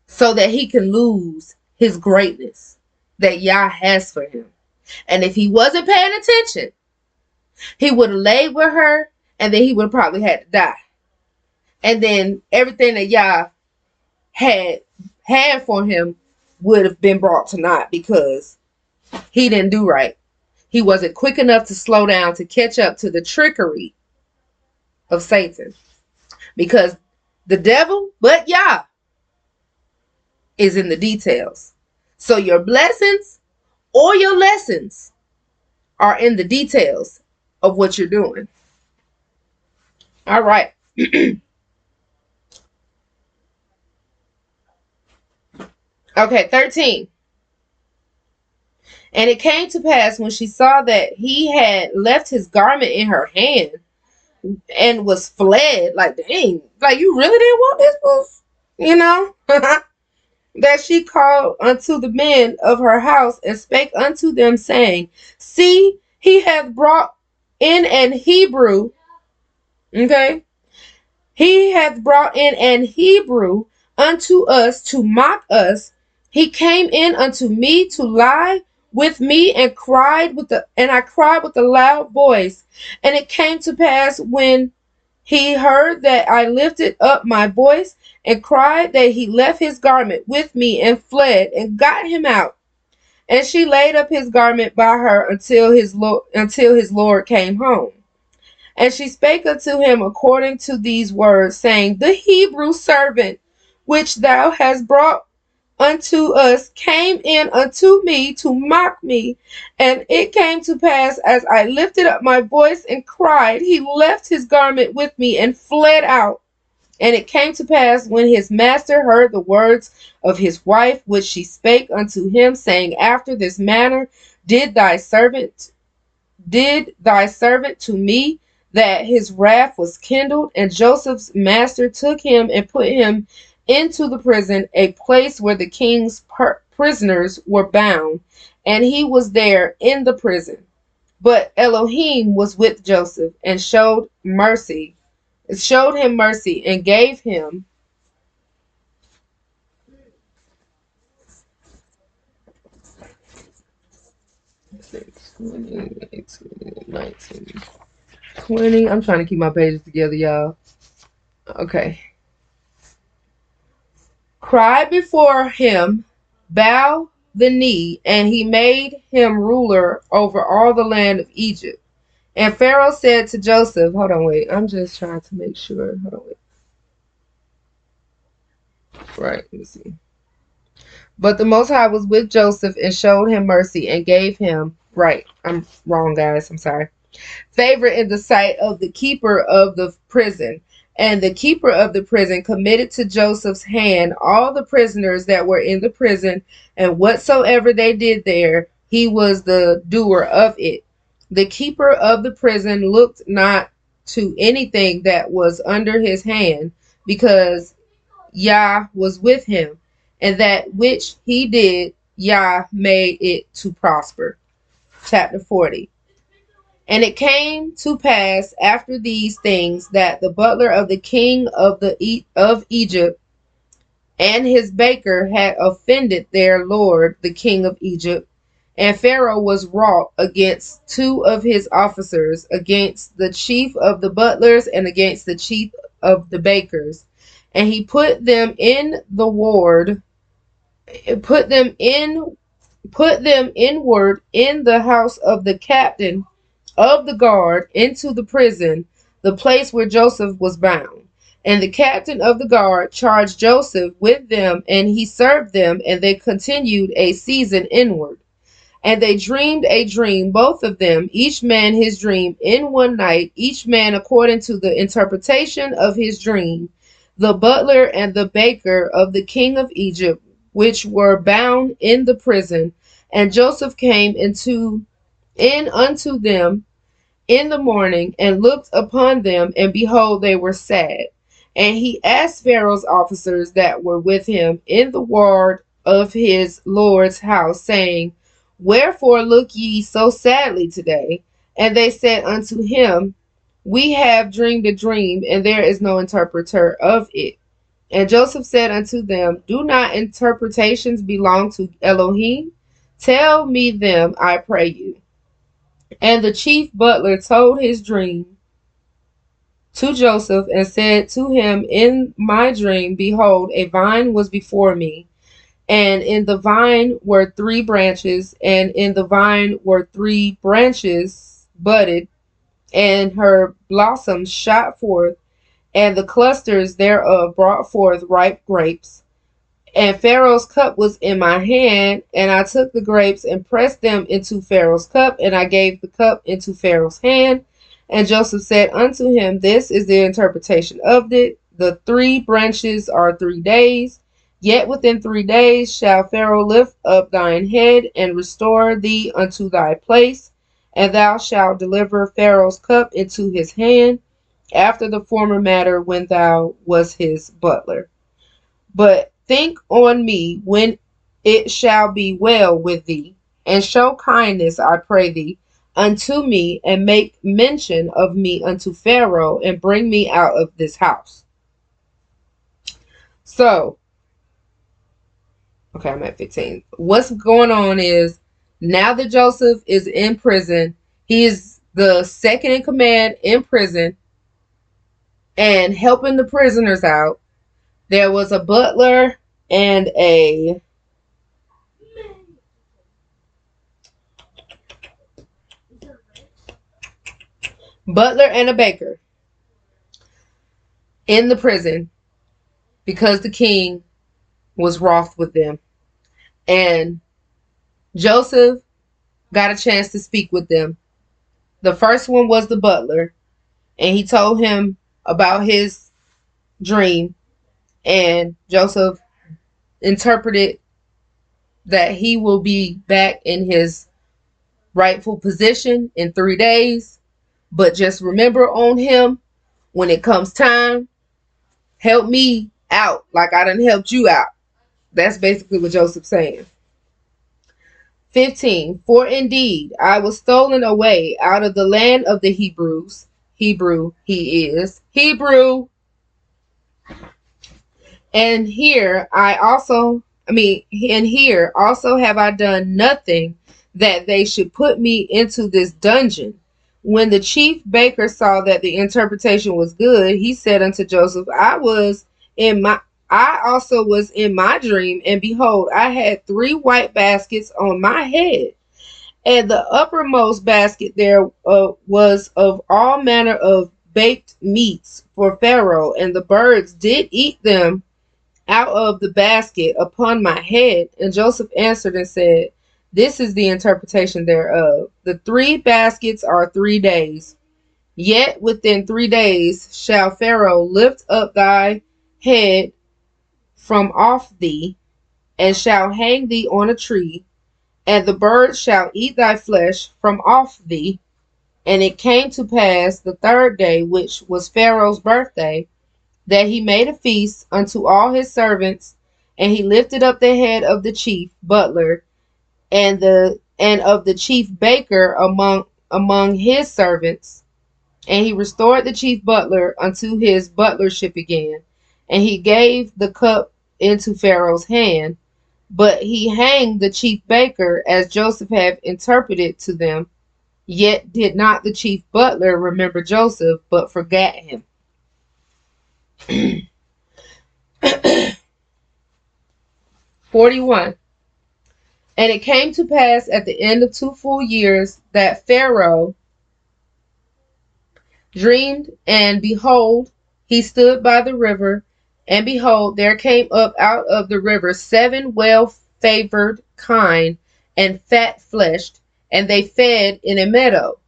[SPEAKER 1] so that he can lose his greatness that Yah has for him. And if he wasn't paying attention, he would have laid with her, and then he would have probably had to die. And then everything that Yah had for him would have been brought to naught, because he didn't do right. He wasn't quick enough to slow down to catch up to the trickery of Satan. Because the devil, but Yah, is in the details. So your blessings or your lessons are in the details of what you're doing. All right. Okay, 13. And it came to pass when she saw that he had left his garment in her hand and was fled, like, dang, like, you really didn't want this booth, you know? That she called unto the men of her house and spake unto them, saying, See, he hath brought in an Hebrew. Okay? He hath brought in an Hebrew unto us to mock us. He came in unto me to lie with me, and I cried with a loud voice. And it came to pass when he heard that I lifted up my voice and cried, that he left his garment with me and fled and got him out. And she laid up his garment by her until his Lord came home. And she spake unto him according to these words, saying, The Hebrew servant which thou hast brought unto us came in unto me to mock me. And it came to pass, as I lifted up my voice and cried, he left his garment with me and fled out. And it came to pass, when his master heard the words of his wife, which she spake unto him, saying, After this manner did thy servant to me, that his wrath was kindled. And Joseph's master took him and put him into the prison, a place where the king's prisoners were bound, and he was there in the prison. But Elohim was with Joseph and showed him mercy, and gave him I'm trying to keep my pages together, y'all. Okay. Cry before him, bow the knee, and he made him ruler over all the land of Egypt. And Pharaoh said to Joseph, hold on, wait. I'm just trying to make sure. Hold on, wait. Right, let me see. But the Most High was with Joseph and showed him mercy and gave him, right, I'm wrong, guys, I'm sorry, favor in the sight of the keeper of the prison. And the keeper of the prison committed to Joseph's hand all the prisoners that were in the prison, and whatsoever they did there, he was the doer of it. The keeper of the prison looked not to anything that was under his hand, because Yah was with him, and that which he did, Yah made it to prosper. Chapter 40. And it came to pass after these things that the butler of the king of Egypt and his baker had offended their lord, the king of Egypt. And Pharaoh was wroth against two of his officers, against the chief of the butlers and against the chief of the bakers. And he put them in the ward, put them inward in the house of the captain of the guard into the prison, the place where Joseph was bound. And the captain of the guard charged Joseph with them, and he served them, and they continued a season inward. And they dreamed a dream, both of them, each man his dream in one night, each man according to the interpretation of his dream, the butler and the baker of the king of Egypt, which were bound in the prison. And Joseph came in unto them in the morning, and looked upon them, and behold, they were sad. And he asked Pharaoh's officers that were with him in the ward of his Lord's house, saying, Wherefore look ye so sadly today? And they said unto him, We have dreamed a dream, and there is no interpreter of it. And Joseph said unto them, Do not interpretations belong to Elohim? Tell me them, I pray you. And the chief butler told his dream to Joseph, and said to him in my dream, Behold, a vine was before me, and in the vine were 3 branches, and in the vine were 3 branches budded, and her blossoms shot forth, and the clusters thereof brought forth ripe grapes. And Pharaoh's cup was in my hand, and I took the grapes and pressed them into Pharaoh's cup, and I gave the cup into Pharaoh's hand. And Joseph said unto him, This is the interpretation of it. The 3 branches are 3 days. Yet within 3 days shall Pharaoh lift up thine head and restore thee unto thy place, and thou shalt deliver Pharaoh's cup into his hand, after the former matter when thou wast his butler. But think on me when it shall be well with thee, and show kindness, I pray thee, unto me, and make mention of me unto Pharaoh, and bring me out of this house. So, okay, I'm at 15. What's going on is, now that Joseph is in prison, he is the second in command in prison and helping the prisoners out. There was a butler and a baker in the prison because the king was wroth with them. And Joseph got a chance to speak with them. The first one was the butler, and he told him about his dream, and Joseph interpreted that he will be back in his rightful position in 3 days. But just remember on him, when it comes time, help me out like I done helped you out. That's basically what Joseph's saying. 15. For indeed I was stolen away out of the land of the Hebrews. Hebrew he is. Hebrew. And here also have I done nothing that they should put me into this dungeon. When the chief baker saw that the interpretation was good, he said unto Joseph, I also was in my dream, and behold, I had 3 white baskets on my head. And the uppermost basket there was of all manner of baked meats for Pharaoh, and the birds did eat them out of the basket upon my head. And Joseph answered and said, This is the interpretation thereof. The 3 baskets are 3 days. Yet within 3 days shall Pharaoh lift up thy head from off thee, and shall hang thee on a tree, and the birds shall eat thy flesh from off thee. And it came to pass the 3rd day, which was Pharaoh's birthday, that he made a feast unto all his servants, and he lifted up the head of the chief butler and of the chief baker among his servants, and he restored the chief butler unto his butlership again, and he gave the cup into Pharaoh's hand. But he hanged the chief baker as Joseph had interpreted to them. Yet did not the chief butler remember Joseph, but forgat him. 41. And it came to pass at the end of 2 full years that Pharaoh dreamed, and behold, he stood by the river, and behold, there came up out of the river 7 well-favored kine and fat-fleshed, and they fed in a meadow.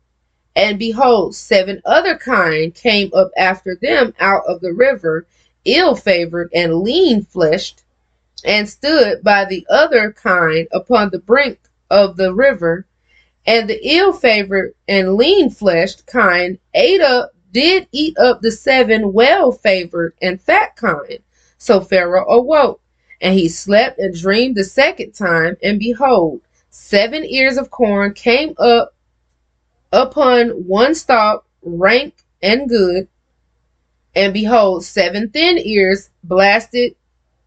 [SPEAKER 1] And behold, 7 other kine came up after them out of the river, ill-favored and lean-fleshed, and stood by the other kine upon the brink of the river. And the ill-favored and lean-fleshed kine did eat up the 7 well-favored and fat kine. So Pharaoh awoke, and he slept and dreamed the 2nd time, and behold, 7 ears of corn came up upon one stalk, rank and good, and behold, 7 thin ears blasted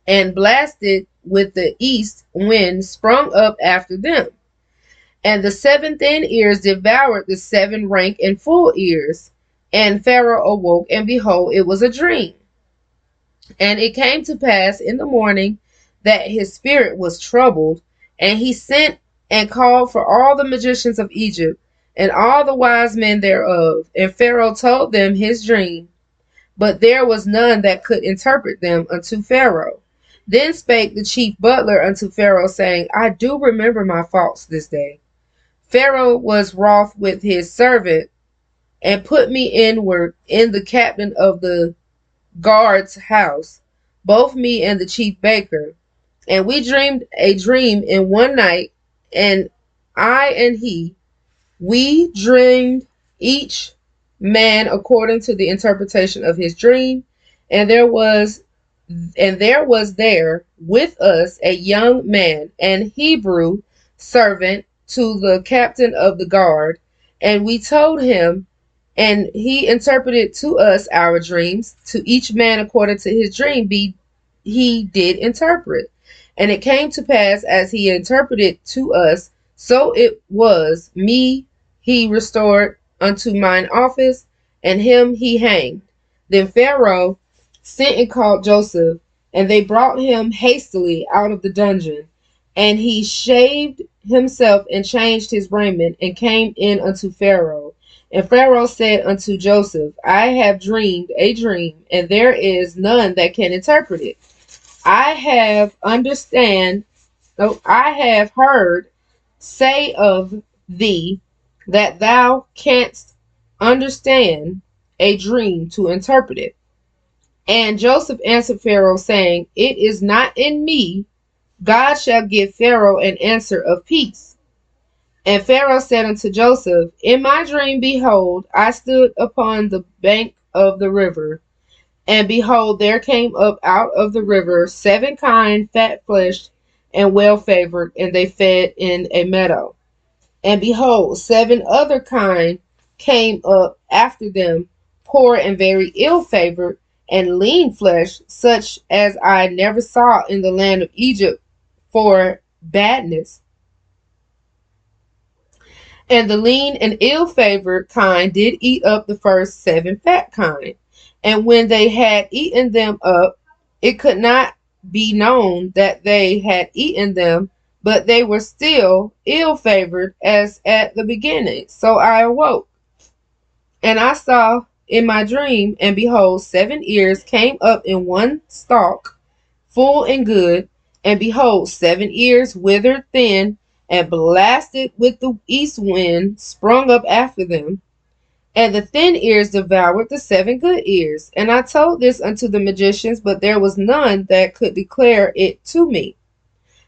[SPEAKER 1] with the east wind sprung up after them. And the 7 thin ears devoured the 7 rank and full ears. And Pharaoh awoke, and behold, it was a dream. And it came to pass in the morning that his spirit was troubled, and he sent and called for all the magicians of Egypt, and all the wise men thereof. And Pharaoh told them his dream, but there was none that could interpret them unto Pharaoh. Then spake the chief butler unto Pharaoh, saying, I do remember my faults this day. Pharaoh was wroth with his servant, and put me inward in the captain of the guard's house, both me and the chief baker. And we dreamed a dream in one night, and I and he, we dreamed each man according to the interpretation of his dream. And there was there with us a young man, an Hebrew servant to the captain of the guard, and we told him, and he interpreted to us our dreams. To each man according to his dream he did interpret. And it came to pass as he interpreted to us, so it was me he restored unto mine office, and him he hanged. Then Pharaoh sent and called Joseph, and they brought him hastily out of the dungeon. And he shaved himself and changed his raiment, and came in unto Pharaoh. And Pharaoh said unto Joseph, I have dreamed a dream, and there is none that can interpret it. I have heard say of thee that thou canst understand a dream to interpret it. And Joseph answered Pharaoh, saying, It is not in me. God shall give Pharaoh an answer of peace. And Pharaoh said unto Joseph, In my dream, behold, I stood upon the bank of the river, and behold, there came up out of the river 7 kine, fat-fleshed, and well-favored, and they fed in a meadow. And behold, 7 other kine came up after them, poor and very ill-favored, and lean-fleshed, such as I never saw in the land of Egypt for badness. And the lean and ill-favored kine did eat up the first 7 fat kine. And when they had eaten them up, it could not be known that they had eaten them, but they were still ill-favored as at the beginning. So I awoke, and I saw in my dream, and behold, 7 ears came up in one stalk, full and good. And behold, 7 ears withered thin, and blasted with the east wind sprung up after them. And the thin ears devoured the 7 good ears. And I told this unto the magicians, but there was none that could declare it to me.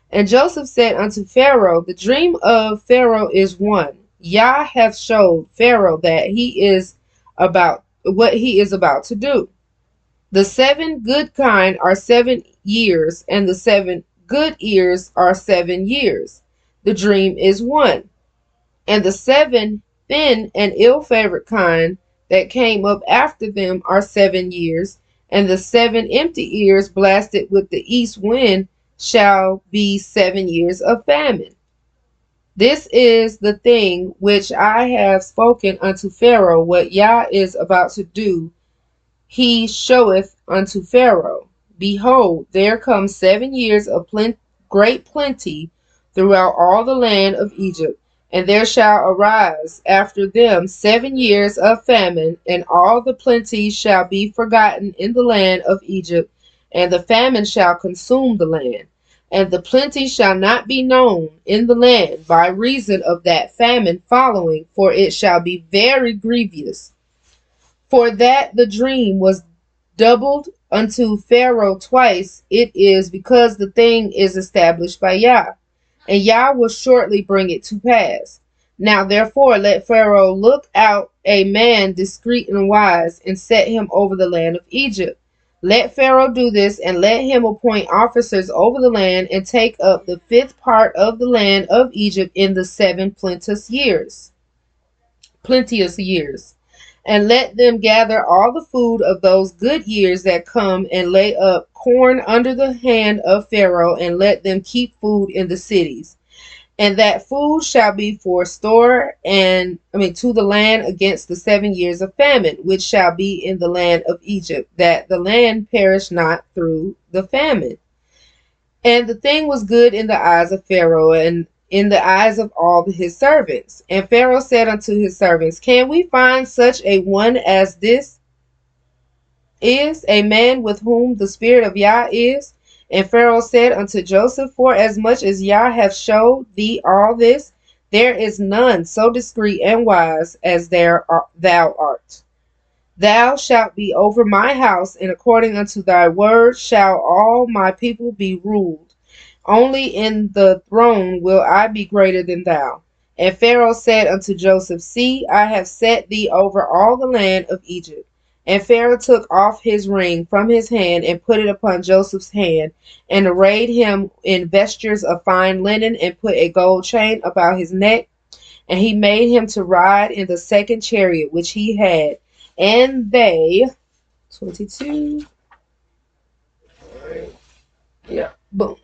[SPEAKER 1] And Joseph said unto Pharaoh, the dream of Pharaoh is one. Yah hath showed Pharaoh that he is about what he is about to do. The 7 good kine are 7 years, and the 7 good ears are 7 years. The dream is one. And the 7 thin and ill-favored kine that came up after them are 7 years, and the 7 empty ears blasted with the east wind shall be 7 years of famine. This is the thing which I have spoken unto Pharaoh, what Yah is about to do he showeth unto Pharaoh. Behold, there come 7 years of great plenty throughout all the land of Egypt, and there shall arise after them 7 years of famine, and all the plenty shall be forgotten in the land of Egypt, and the famine shall consume the land. And the plenty shall not be known in the land by reason of that famine following, for it shall be very grievous. For that the dream was doubled unto Pharaoh twice, it is because the thing is established by Yah, and Yah will shortly bring it to pass. Now therefore let Pharaoh look out a man discreet and wise, and set him over the land of Egypt. Let Pharaoh do this, and let him appoint officers over the land, and take up the 5th part of the land of Egypt in the 7 plenteous years. And let them gather all the food of those good years that come, and lay up corn under the hand of Pharaoh, and let them keep food in the cities. And that food shall be for store to the land against the 7 years of famine, which shall be in the land of Egypt, that the land perish not through the famine. And the thing was good in the eyes of Pharaoh, and in the eyes of all his servants. And Pharaoh said unto his servants, can we find such a one as this is, a man with whom the spirit of Yah is? And Pharaoh said unto Joseph, forasmuch as Yah hath showed thee all this, there is none so discreet and wise as thou art. Thou shalt be over my house, and according unto thy word shall all my people be ruled. Only in the throne will I be greater than thou. And Pharaoh said unto Joseph, see, I have set thee over all the land of Egypt. And Pharaoh took off his ring from his hand, and put it upon Joseph's hand, and arrayed him in vestures of fine linen, and put a gold chain about his neck. And he made him to ride in the 2nd chariot which he had. And they, 22, boom,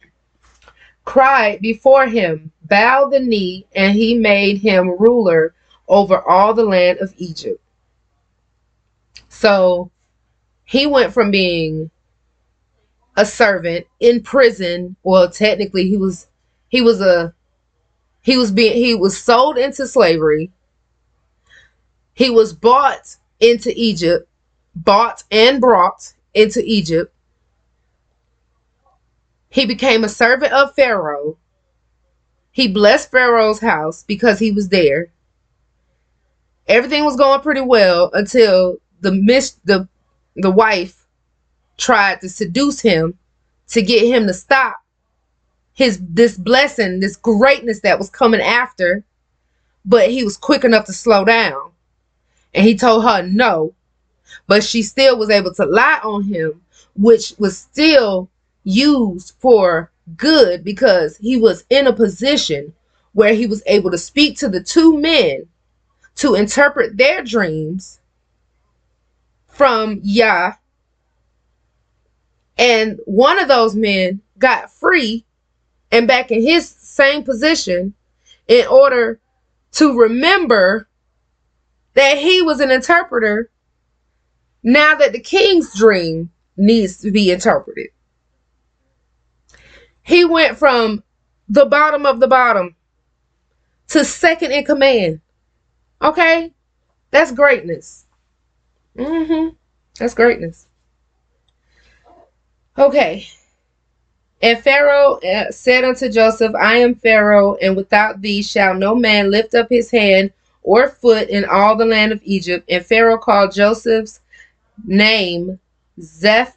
[SPEAKER 1] cried before him, bowed the knee, and he made him ruler over all the land of Egypt. So he went from being a servant in prison. Well, technically he was sold into slavery. He was bought into Egypt, bought and brought into Egypt. He became a servant of Pharaoh. He blessed Pharaoh's house because he was there. Everything was going pretty well until the wife tried to seduce him to get him to stop this blessing, this greatness that was coming after. But he was quick enough to slow down. And he told her no. But she still was able to lie on him, which was still used for good, because he was in a position where he was able to speak to the 2 men to interpret their dreams from Yah. And one of those men got free and back in his same position in order to remember that he was an interpreter now that the king's dream needs to be interpreted. He went from the bottom of the bottom to second in command. Okay? That's greatness. That's greatness. Okay. And Pharaoh said unto Joseph, I am Pharaoh, and without thee shall no man lift up his hand or foot in all the land of Egypt. And Pharaoh called Joseph's name Zephnath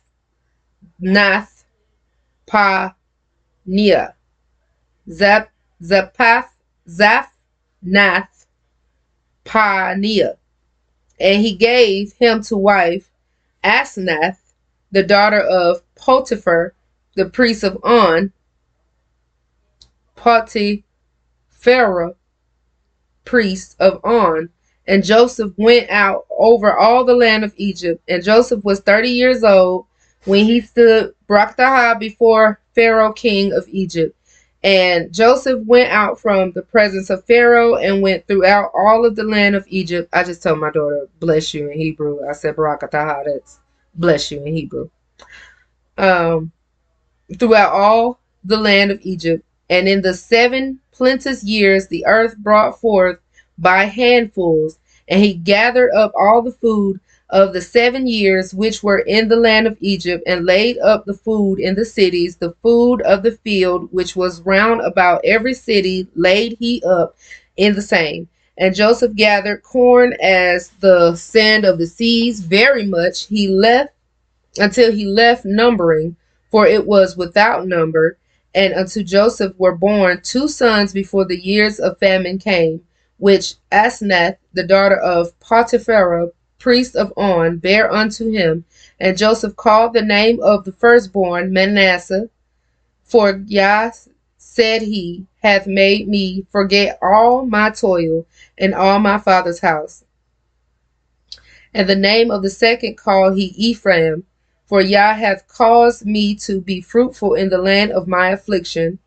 [SPEAKER 1] Paneah. Zaphnath Paneah. And he gave him to wife Asenath, the daughter of Potiphar, the priest of On, Potipharah, priest of On. And Joseph went out over all the land of Egypt. And Joseph was 30 years old when he stood Brachtaha before Pharaoh, king of Egypt. And Joseph went out from the presence of Pharaoh and went throughout all of the land of Egypt. I just told my daughter, bless you in Hebrew. I said Barakataha, that's bless you in Hebrew. Throughout all the land of Egypt. And in the 7 plenteous years, the earth brought forth by handfuls. And he gathered up all the food of the 7 years which were in the land of Egypt, and laid up the food in the cities, the food of the field, which was round about every city, laid he up in the same. And Joseph gathered corn as the sand of the seas, very much he left until he left numbering, for it was without number. And unto Joseph were born 2 sons before the years of famine came, which Asenath, the daughter of Potipharah, priest of On, bare unto him. And Joseph called the name of the firstborn Manasseh, for Yah, said he, hath made me forget all my toil and all my father's house. And the name of the second called he Ephraim, for Yah hath caused me to be fruitful in the land of my affliction.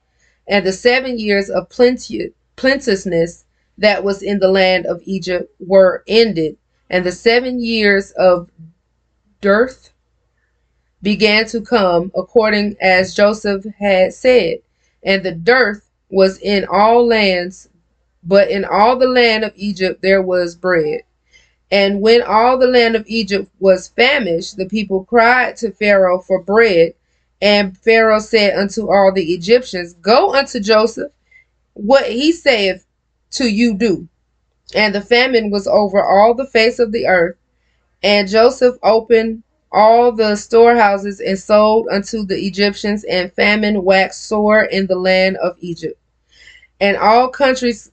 [SPEAKER 1] And the 7 years of plenteousness that was in the land of Egypt were ended, and the 7 years of dearth began to come, according as Joseph had said. And the dearth was in all lands, but in all the land of Egypt there was bread. And when all the land of Egypt was famished, the people cried to Pharaoh for bread. And Pharaoh said unto all the Egyptians, Go unto Joseph, what he saith to you do. And the famine was over all the face of the earth. And Joseph opened all the storehouses and sold unto the Egyptians, and famine waxed sore in the land of Egypt. And all countries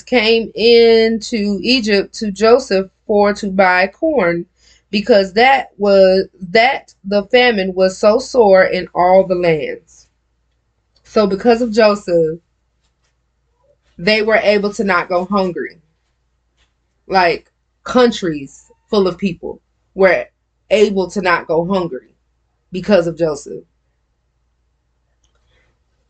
[SPEAKER 1] came into Egypt to Joseph for to buy corn, because that the famine was so sore in all the lands. So because of Joseph, they were able to not go hungry. Like countries full of people were able to not go hungry because of Joseph.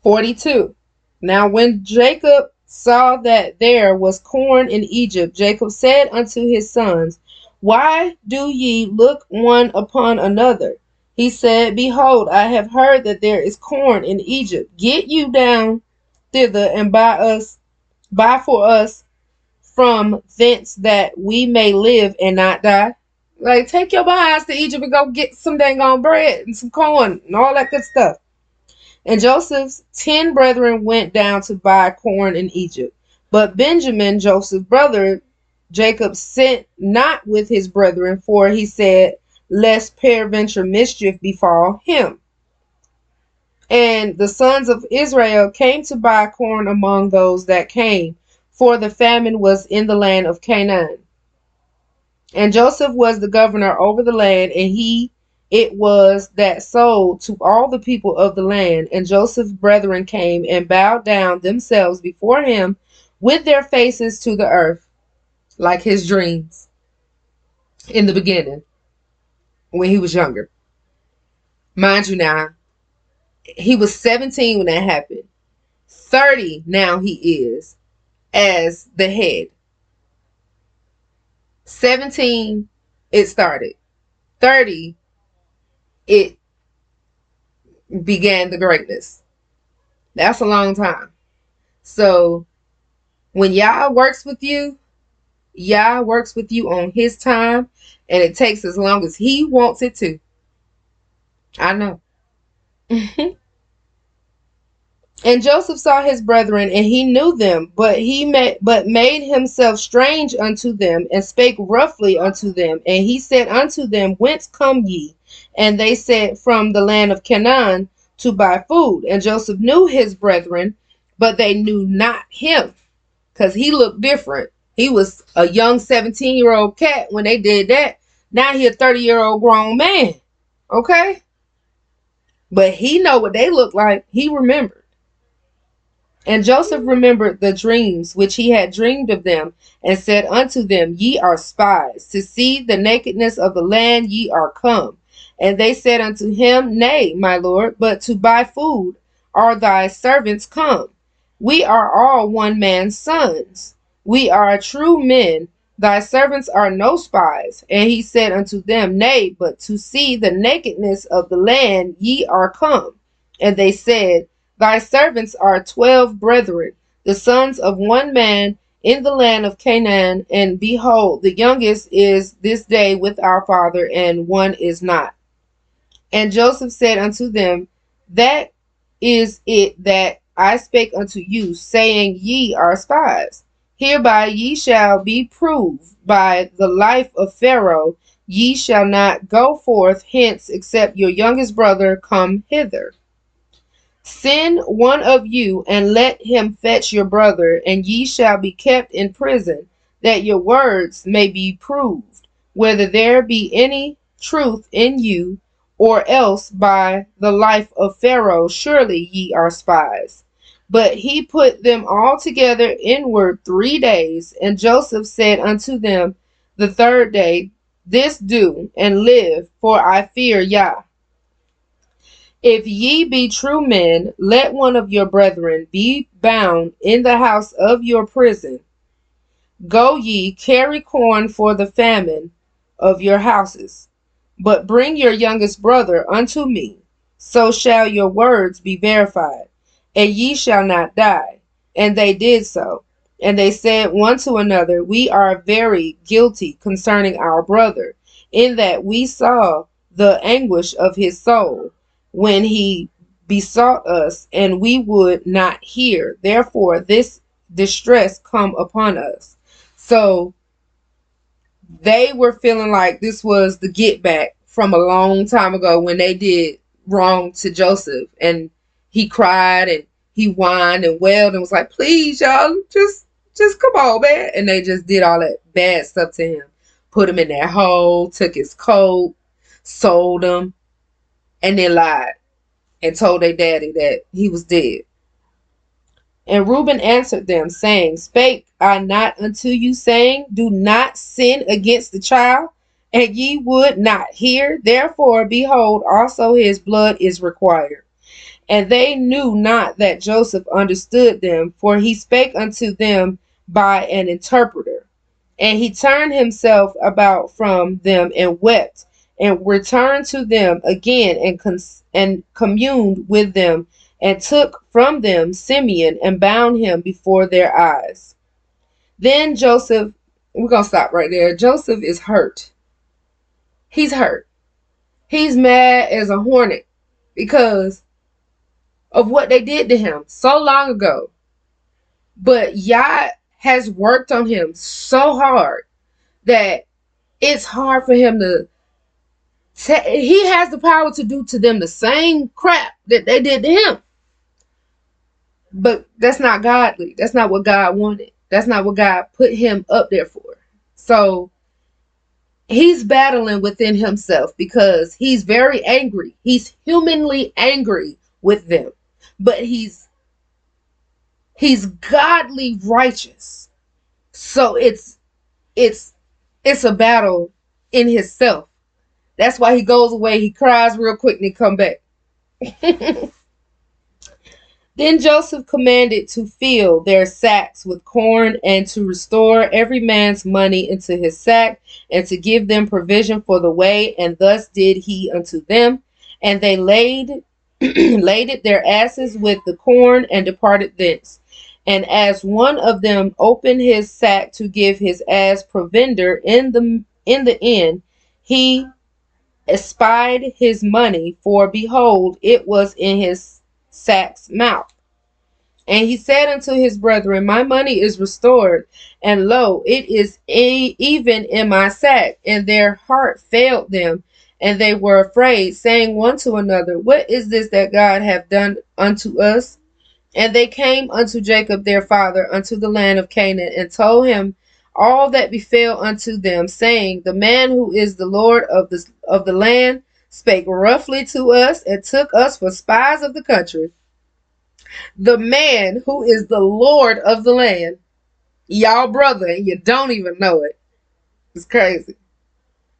[SPEAKER 1] 42. Now when Jacob saw that there was corn in Egypt, Jacob said unto his sons, Why do ye look one upon another? He said, Behold, I have heard that there is corn in Egypt. Get you down thither and buy for us from thence, that we may live and not die. Like, take your behinds to Egypt and go get some dang on bread and some corn and all that good stuff. And Joseph's 10 brethren went down to buy corn in Egypt. But Benjamin, Joseph's brother, Jacob sent not with his brethren, for he said, Lest peradventure mischief befall him. And the sons of Israel came to buy corn among those that came, for the famine was in the land of Canaan. And Joseph was the governor over the land, and it was that sold to all the people of the land. And Joseph's brethren came and bowed down themselves before him with their faces to the earth, like his dreams in the beginning when he was younger. Mind you now, he was 17 when that happened. 30 now he is as the head. 17, it started. 30, it began the greatness. That's a long time. So when Yah works with you, Yah works with you on his time, and it takes as long as he wants it to. I know. And Joseph saw his brethren, and he knew them, but made himself strange unto them, and spake roughly unto them. And he said unto them, Whence come ye? And they said, From the land of Canaan, to buy food. And Joseph knew his brethren, but they knew not him, because he looked different. He was a young 17-year-old cat when they did that. Now he a 30-year-old grown man. Okay? But he know what they look like. He remembered. And Joseph remembered the dreams which he had dreamed of them, and said unto them, Ye are spies. To see the nakedness of the land ye are come. And they said unto him, Nay, my lord, but to buy food are thy servants come. We are all one man's sons. We are true men. Thy servants are no spies. And he said unto them, Nay, but to see the nakedness of the land ye are come. And they said, Thy servants are 12 brethren, the sons of one man in the land of Canaan, and behold, the youngest is this day with our father, and one is not. And Joseph said unto them, That is it that I spake unto you, saying, Ye are spies. Hereby ye shall be proved by the life of Pharaoh. Ye shall not go forth hence, except your youngest brother come hither. Send one of you, and let him fetch your brother, and ye shall be kept in prison, that your words may be proved, whether there be any truth in you, or else by the life of Pharaoh surely ye are spies. But he put them all together inward 3 days, and Joseph said unto them the third day, This do, and live, for I fear Yah. If ye be true men, let one of your brethren be bound in the house of your prison. Go ye, carry corn for the famine of your houses, but bring your youngest brother unto me, so shall your words be verified, and ye shall not die. And they did so. And they said one to another, We are very guilty concerning our brother, in that we saw the anguish of his soul when he besought us, and we would not hear. Therefore this distress come upon us. So they were feeling like this was the get back from a long time ago when they did wrong to Joseph, and he cried and he whined and wailed and was like, Please, y'all, just come on, man. And they just did all that bad stuff to him. Put him in that hole, took his coat, sold him, and then lied and told their daddy that he was dead. And Reuben answered them, saying, Spake I not unto you, saying, Do not sin against the child? And ye would not hear. Therefore, behold, also his blood is required. And they knew not that Joseph understood them, for he spake unto them by an interpreter. And he turned himself about from them and wept, and returned to them again, and communed with them, and took from them Simeon, and bound him before their eyes. Then Joseph, we're going to stop right there. Joseph is hurt. He's hurt. He's mad as a hornet because of what they did to him so long ago. But Yah has worked on him so hard that it's hard for him to he has the power to do to them the same crap that they did to him. But that's not godly. That's not what God wanted. That's not what God put him up there for. So he's battling within himself because he's very angry. He's humanly angry with them. But he's godly righteous. So it's a battle in himself. That's why he goes away. He cries real quick and he come back. Then Joseph commanded to fill their sacks with corn, and to restore every man's money into his sack, and to give them provision for the way. And thus did he unto them. And they laded their asses with the corn, and departed thence. And as one of them opened his sack to give his ass provender in the inn, he espied his money, for behold, it was in his sack's mouth. And he said unto his brethren, my money is restored, and lo, it is even in my sack. And their heart failed them, and they were afraid, saying one to another, what is this that God hath done unto us? And they came unto Jacob their father unto the land of Canaan, and told him all that befell unto them, saying, the man who is the Lord of the land spake roughly to us, and took us for spies of the country. The man who is the Lord of the land, y'all brother, and you don't even know it. It's crazy.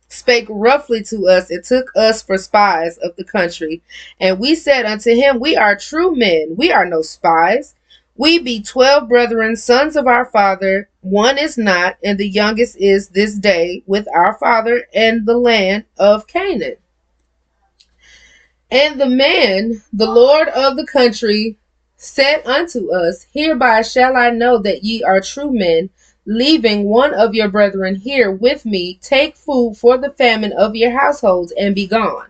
[SPEAKER 1] Spake roughly to us, and took us for spies of the country. And we said unto him, we are true men, we are no spies. We be 12 brethren, sons of our father. One is not, and the youngest is this day with our father in the land of Canaan. And the man, the Lord of the country, said unto us, hereby shall I know that ye are true men, leaving one of your brethren here with me, take food for the famine of your households, and be gone.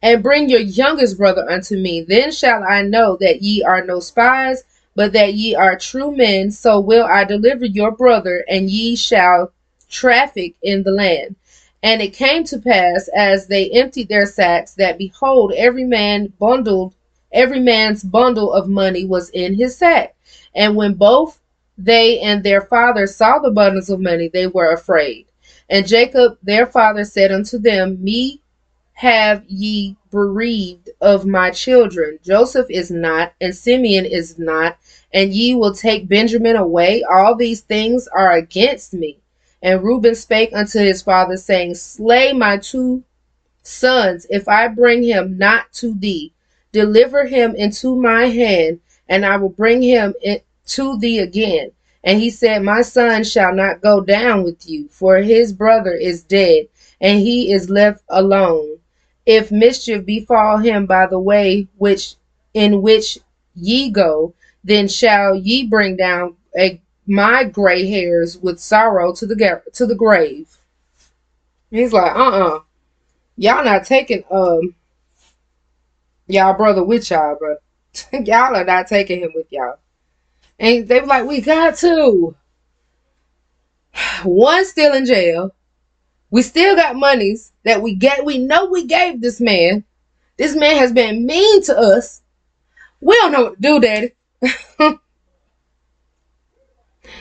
[SPEAKER 1] And bring your youngest brother unto me. Then shall I know that ye are no spies, but that ye are true men. So will I deliver your brother, and ye shall traffic in the land. And it came to pass, as they emptied their sacks, that behold, every man's bundle of money was in his sack. And when both they and their father saw the bundles of money, they were afraid. And Jacob their father said unto them, me have ye bereaved of my children? Joseph is not, and Simeon is not, and ye will take Benjamin away? All these things are against me. And Reuben spake unto his father, saying, slay my 2 sons, if I bring him not to thee. Deliver him into my hand, and I will bring him to thee again. And he said, my son shall not go down with you, for his brother is dead, and he is left alone. If mischief befall him by the way in which ye go, then shall ye bring down my gray hairs with sorrow to the grave. He's like, y'all not taking y'all brother with y'all, bro. Y'all are not taking him with y'all. And they were like, we got to. One still in jail. We still got monies that we know we gave this man. This man has been mean to us. We don't know what to do, daddy.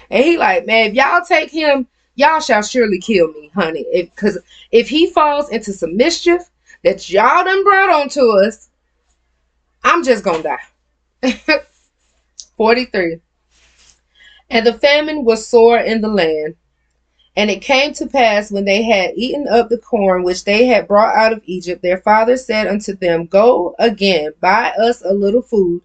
[SPEAKER 1] And he like, man, if y'all take him, y'all shall surely kill me, honey. Because if he falls into some mischief that y'all done brought on to us, I'm just going to die. 43. And the famine was sore in the land. And it came to pass, when they had eaten up the corn which they had brought out of Egypt, their father said unto them, go again, buy us a little food.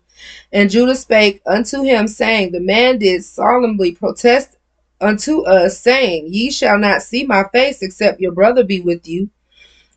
[SPEAKER 1] And Judah spake unto him, saying, the man did solemnly protest unto us, saying, ye shall not see my face, except your brother be with you.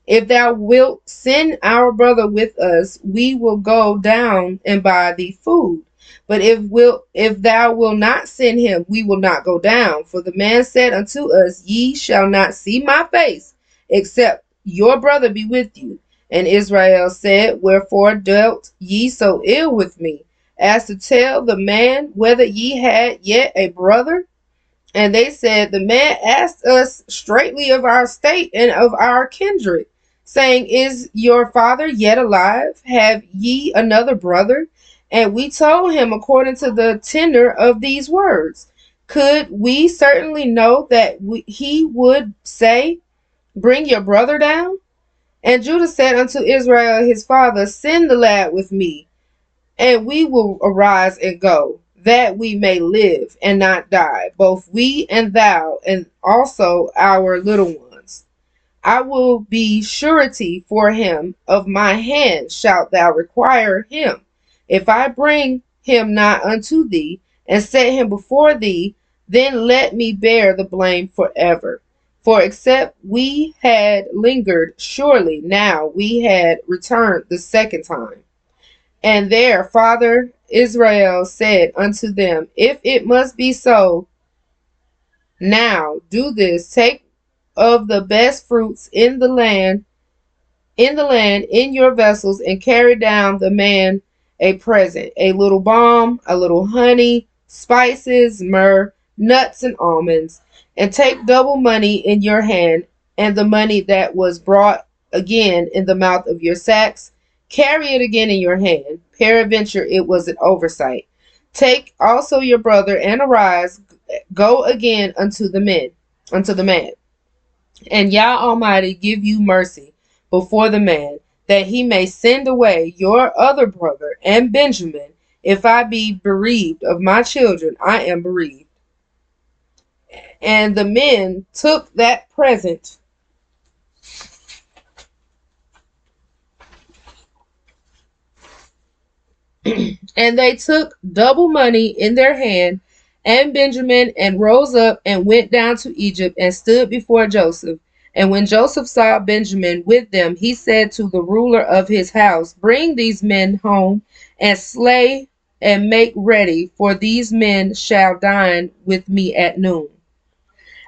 [SPEAKER 1] If thou wilt send our brother with us, we will go down and buy thee food. But if thou wilt not send him, we will not go down. For the man said unto us, ye shall not see my face, except your brother be with you. And Israel said, wherefore dealt ye so ill with me, as to tell the man whether ye had yet a brother? And they said, the man asked us straightly of our state and of our kindred, saying, is your father yet alive? Have ye another brother? And we told him according to the tenor of these words. Could we certainly know that he would say, bring your brother down? And Judah said unto Israel his father, send the lad with me, and we will arise and go, that we may live and not die, both we and thou, and also our little ones. I will be surety for him. Of my hand shalt thou require him. If I bring him not unto thee, and set him before thee, then let me bear the blame forever. For except we had lingered, surely now we had returned the second time. And their father Israel said unto them, if it must be so, now do this, take of the best fruits in the land in your vessels, and carry down the man a present, a little balm, a little honey, spices, myrrh, nuts, and almonds, and take double money in your hand, and the money that was brought again in the mouth of your sacks, carry it again in your hand. Peradventure it was an oversight. Take also your brother, and arise, go again unto the man. And Yah Almighty give you mercy before the man, that he may send away your other brother and Benjamin. If I be bereaved of my children, I am bereaved. And the men took that present and they took double money in their hand and Benjamin, and rose up and went down to Egypt and stood before Joseph. And when Joseph saw Benjamin with them, he said to the ruler of his house, bring these men home and slay and make ready, for these men shall dine with me at noon.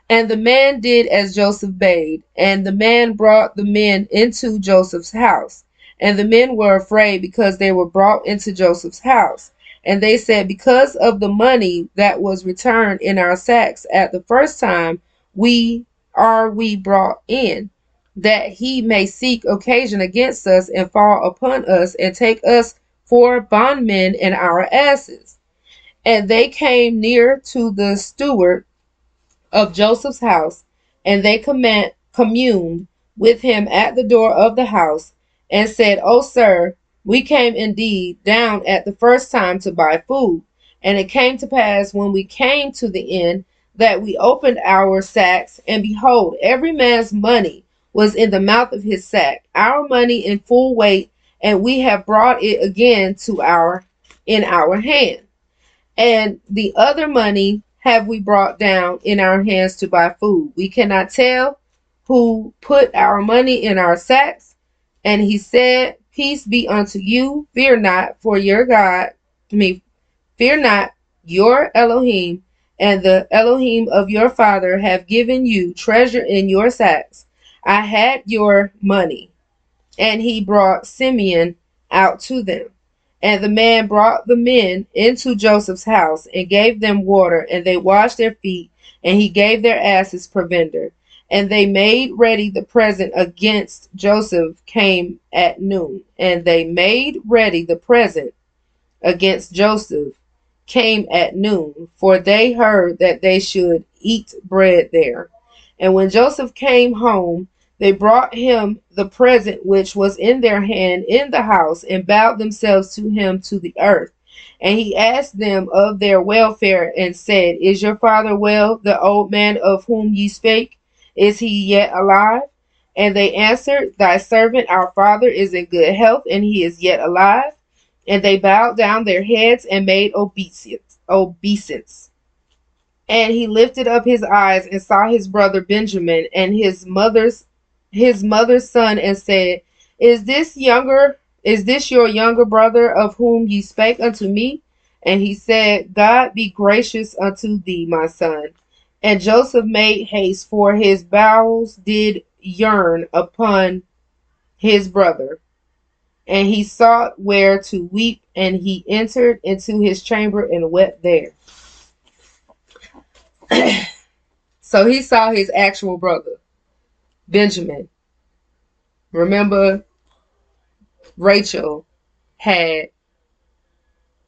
[SPEAKER 1] And the man did as Joseph bade, and the man brought the men into Joseph's house. And the men were afraid because they were brought into Joseph's house. And they said, because of the money that was returned in our sacks at the first time we brought in, that he may seek occasion against us and fall upon us and take us for bondmen and our asses. And they came near to the steward of Joseph's house, and they communed with him at the door of the house, and said, O sir, we came indeed down at the first time to buy food. And it came to pass, when we came to the inn, that we opened our sacks, and behold, every man's money was in the mouth of his sack, our money in full weight, and we have brought it again in our hand. And the other money have we brought down in our hands to buy food. We cannot tell who put our money in our sacks. And he said, peace be unto you. Fear not, for your God, fear not, your Elohim and the Elohim of your father have given you treasure in your sacks. I had your money. And he brought Simeon out to them. And the man brought the men into Joseph's house, and gave them water, and they washed their feet, and he gave their asses provender. And they made ready the present against Joseph came at noon. And they made ready the present against Joseph came at noon, for they heard that they should eat bread there. And when Joseph came home, they brought him the present which was in their hand in the house, and bowed themselves to him to the earth. And he asked them of their welfare, and said, Is your father well, the old man of whom ye spake? Is he yet alive? And they answered, Thy servant our father is in good health, and he is yet alive. And they bowed down their heads and made obeisance. And he lifted up his eyes and saw his brother Benjamin and his mother's son, and said, Is this your younger brother of whom ye spake unto me? And he said, God be gracious unto thee, my son. And Joseph made haste, for his bowels did yearn upon his brother. And he sought where to weep, and he entered into his chamber and wept there. So he saw his actual brother, Benjamin. Remember, Rachel had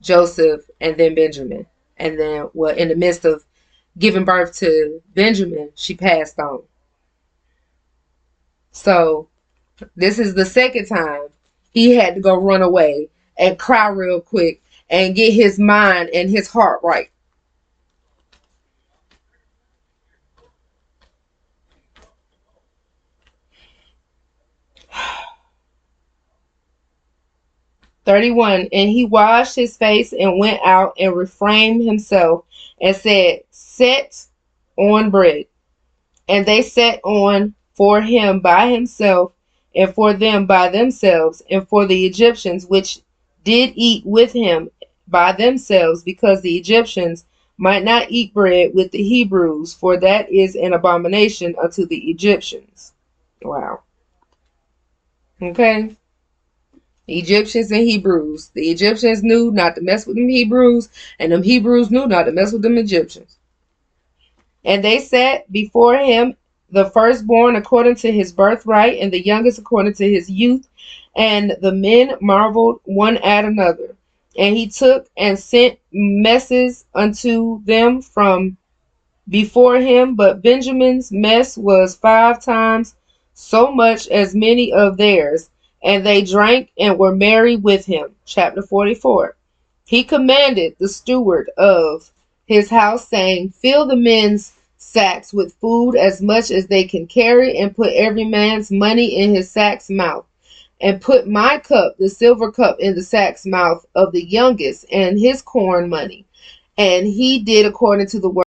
[SPEAKER 1] Joseph and then Benjamin. And then, in the midst of giving birth to Benjamin, she passed on. So this is the second time he had to go run away and cry real quick and get his mind and his heart right. "31. And he washed his face and went out and refrained himself and said, Set on bread. And they set on for him by himself, and for them by themselves, and for the Egyptians which did eat with him by themselves, because the Egyptians might not eat bread with the Hebrews, for that is an abomination unto the Egyptians." Wow. Okay. Egyptians and Hebrews. The Egyptians knew not to mess with them Hebrews, and them Hebrews knew not to mess with them Egyptians. And they set before him the firstborn according to his birthright, and the youngest according to his youth. And the men marveled one at another. And he took and sent messes unto them from before him, but Benjamin's mess was 5 times so much as many of theirs, and they drank and were merry with him. Chapter 44. He commanded the steward of his house, saying, Fill the men's sacks with food as much as they can carry, and put every man's money in his sack's mouth. And put my cup, the silver cup, in the sack's mouth of the youngest, and his corn money. And he did according to the word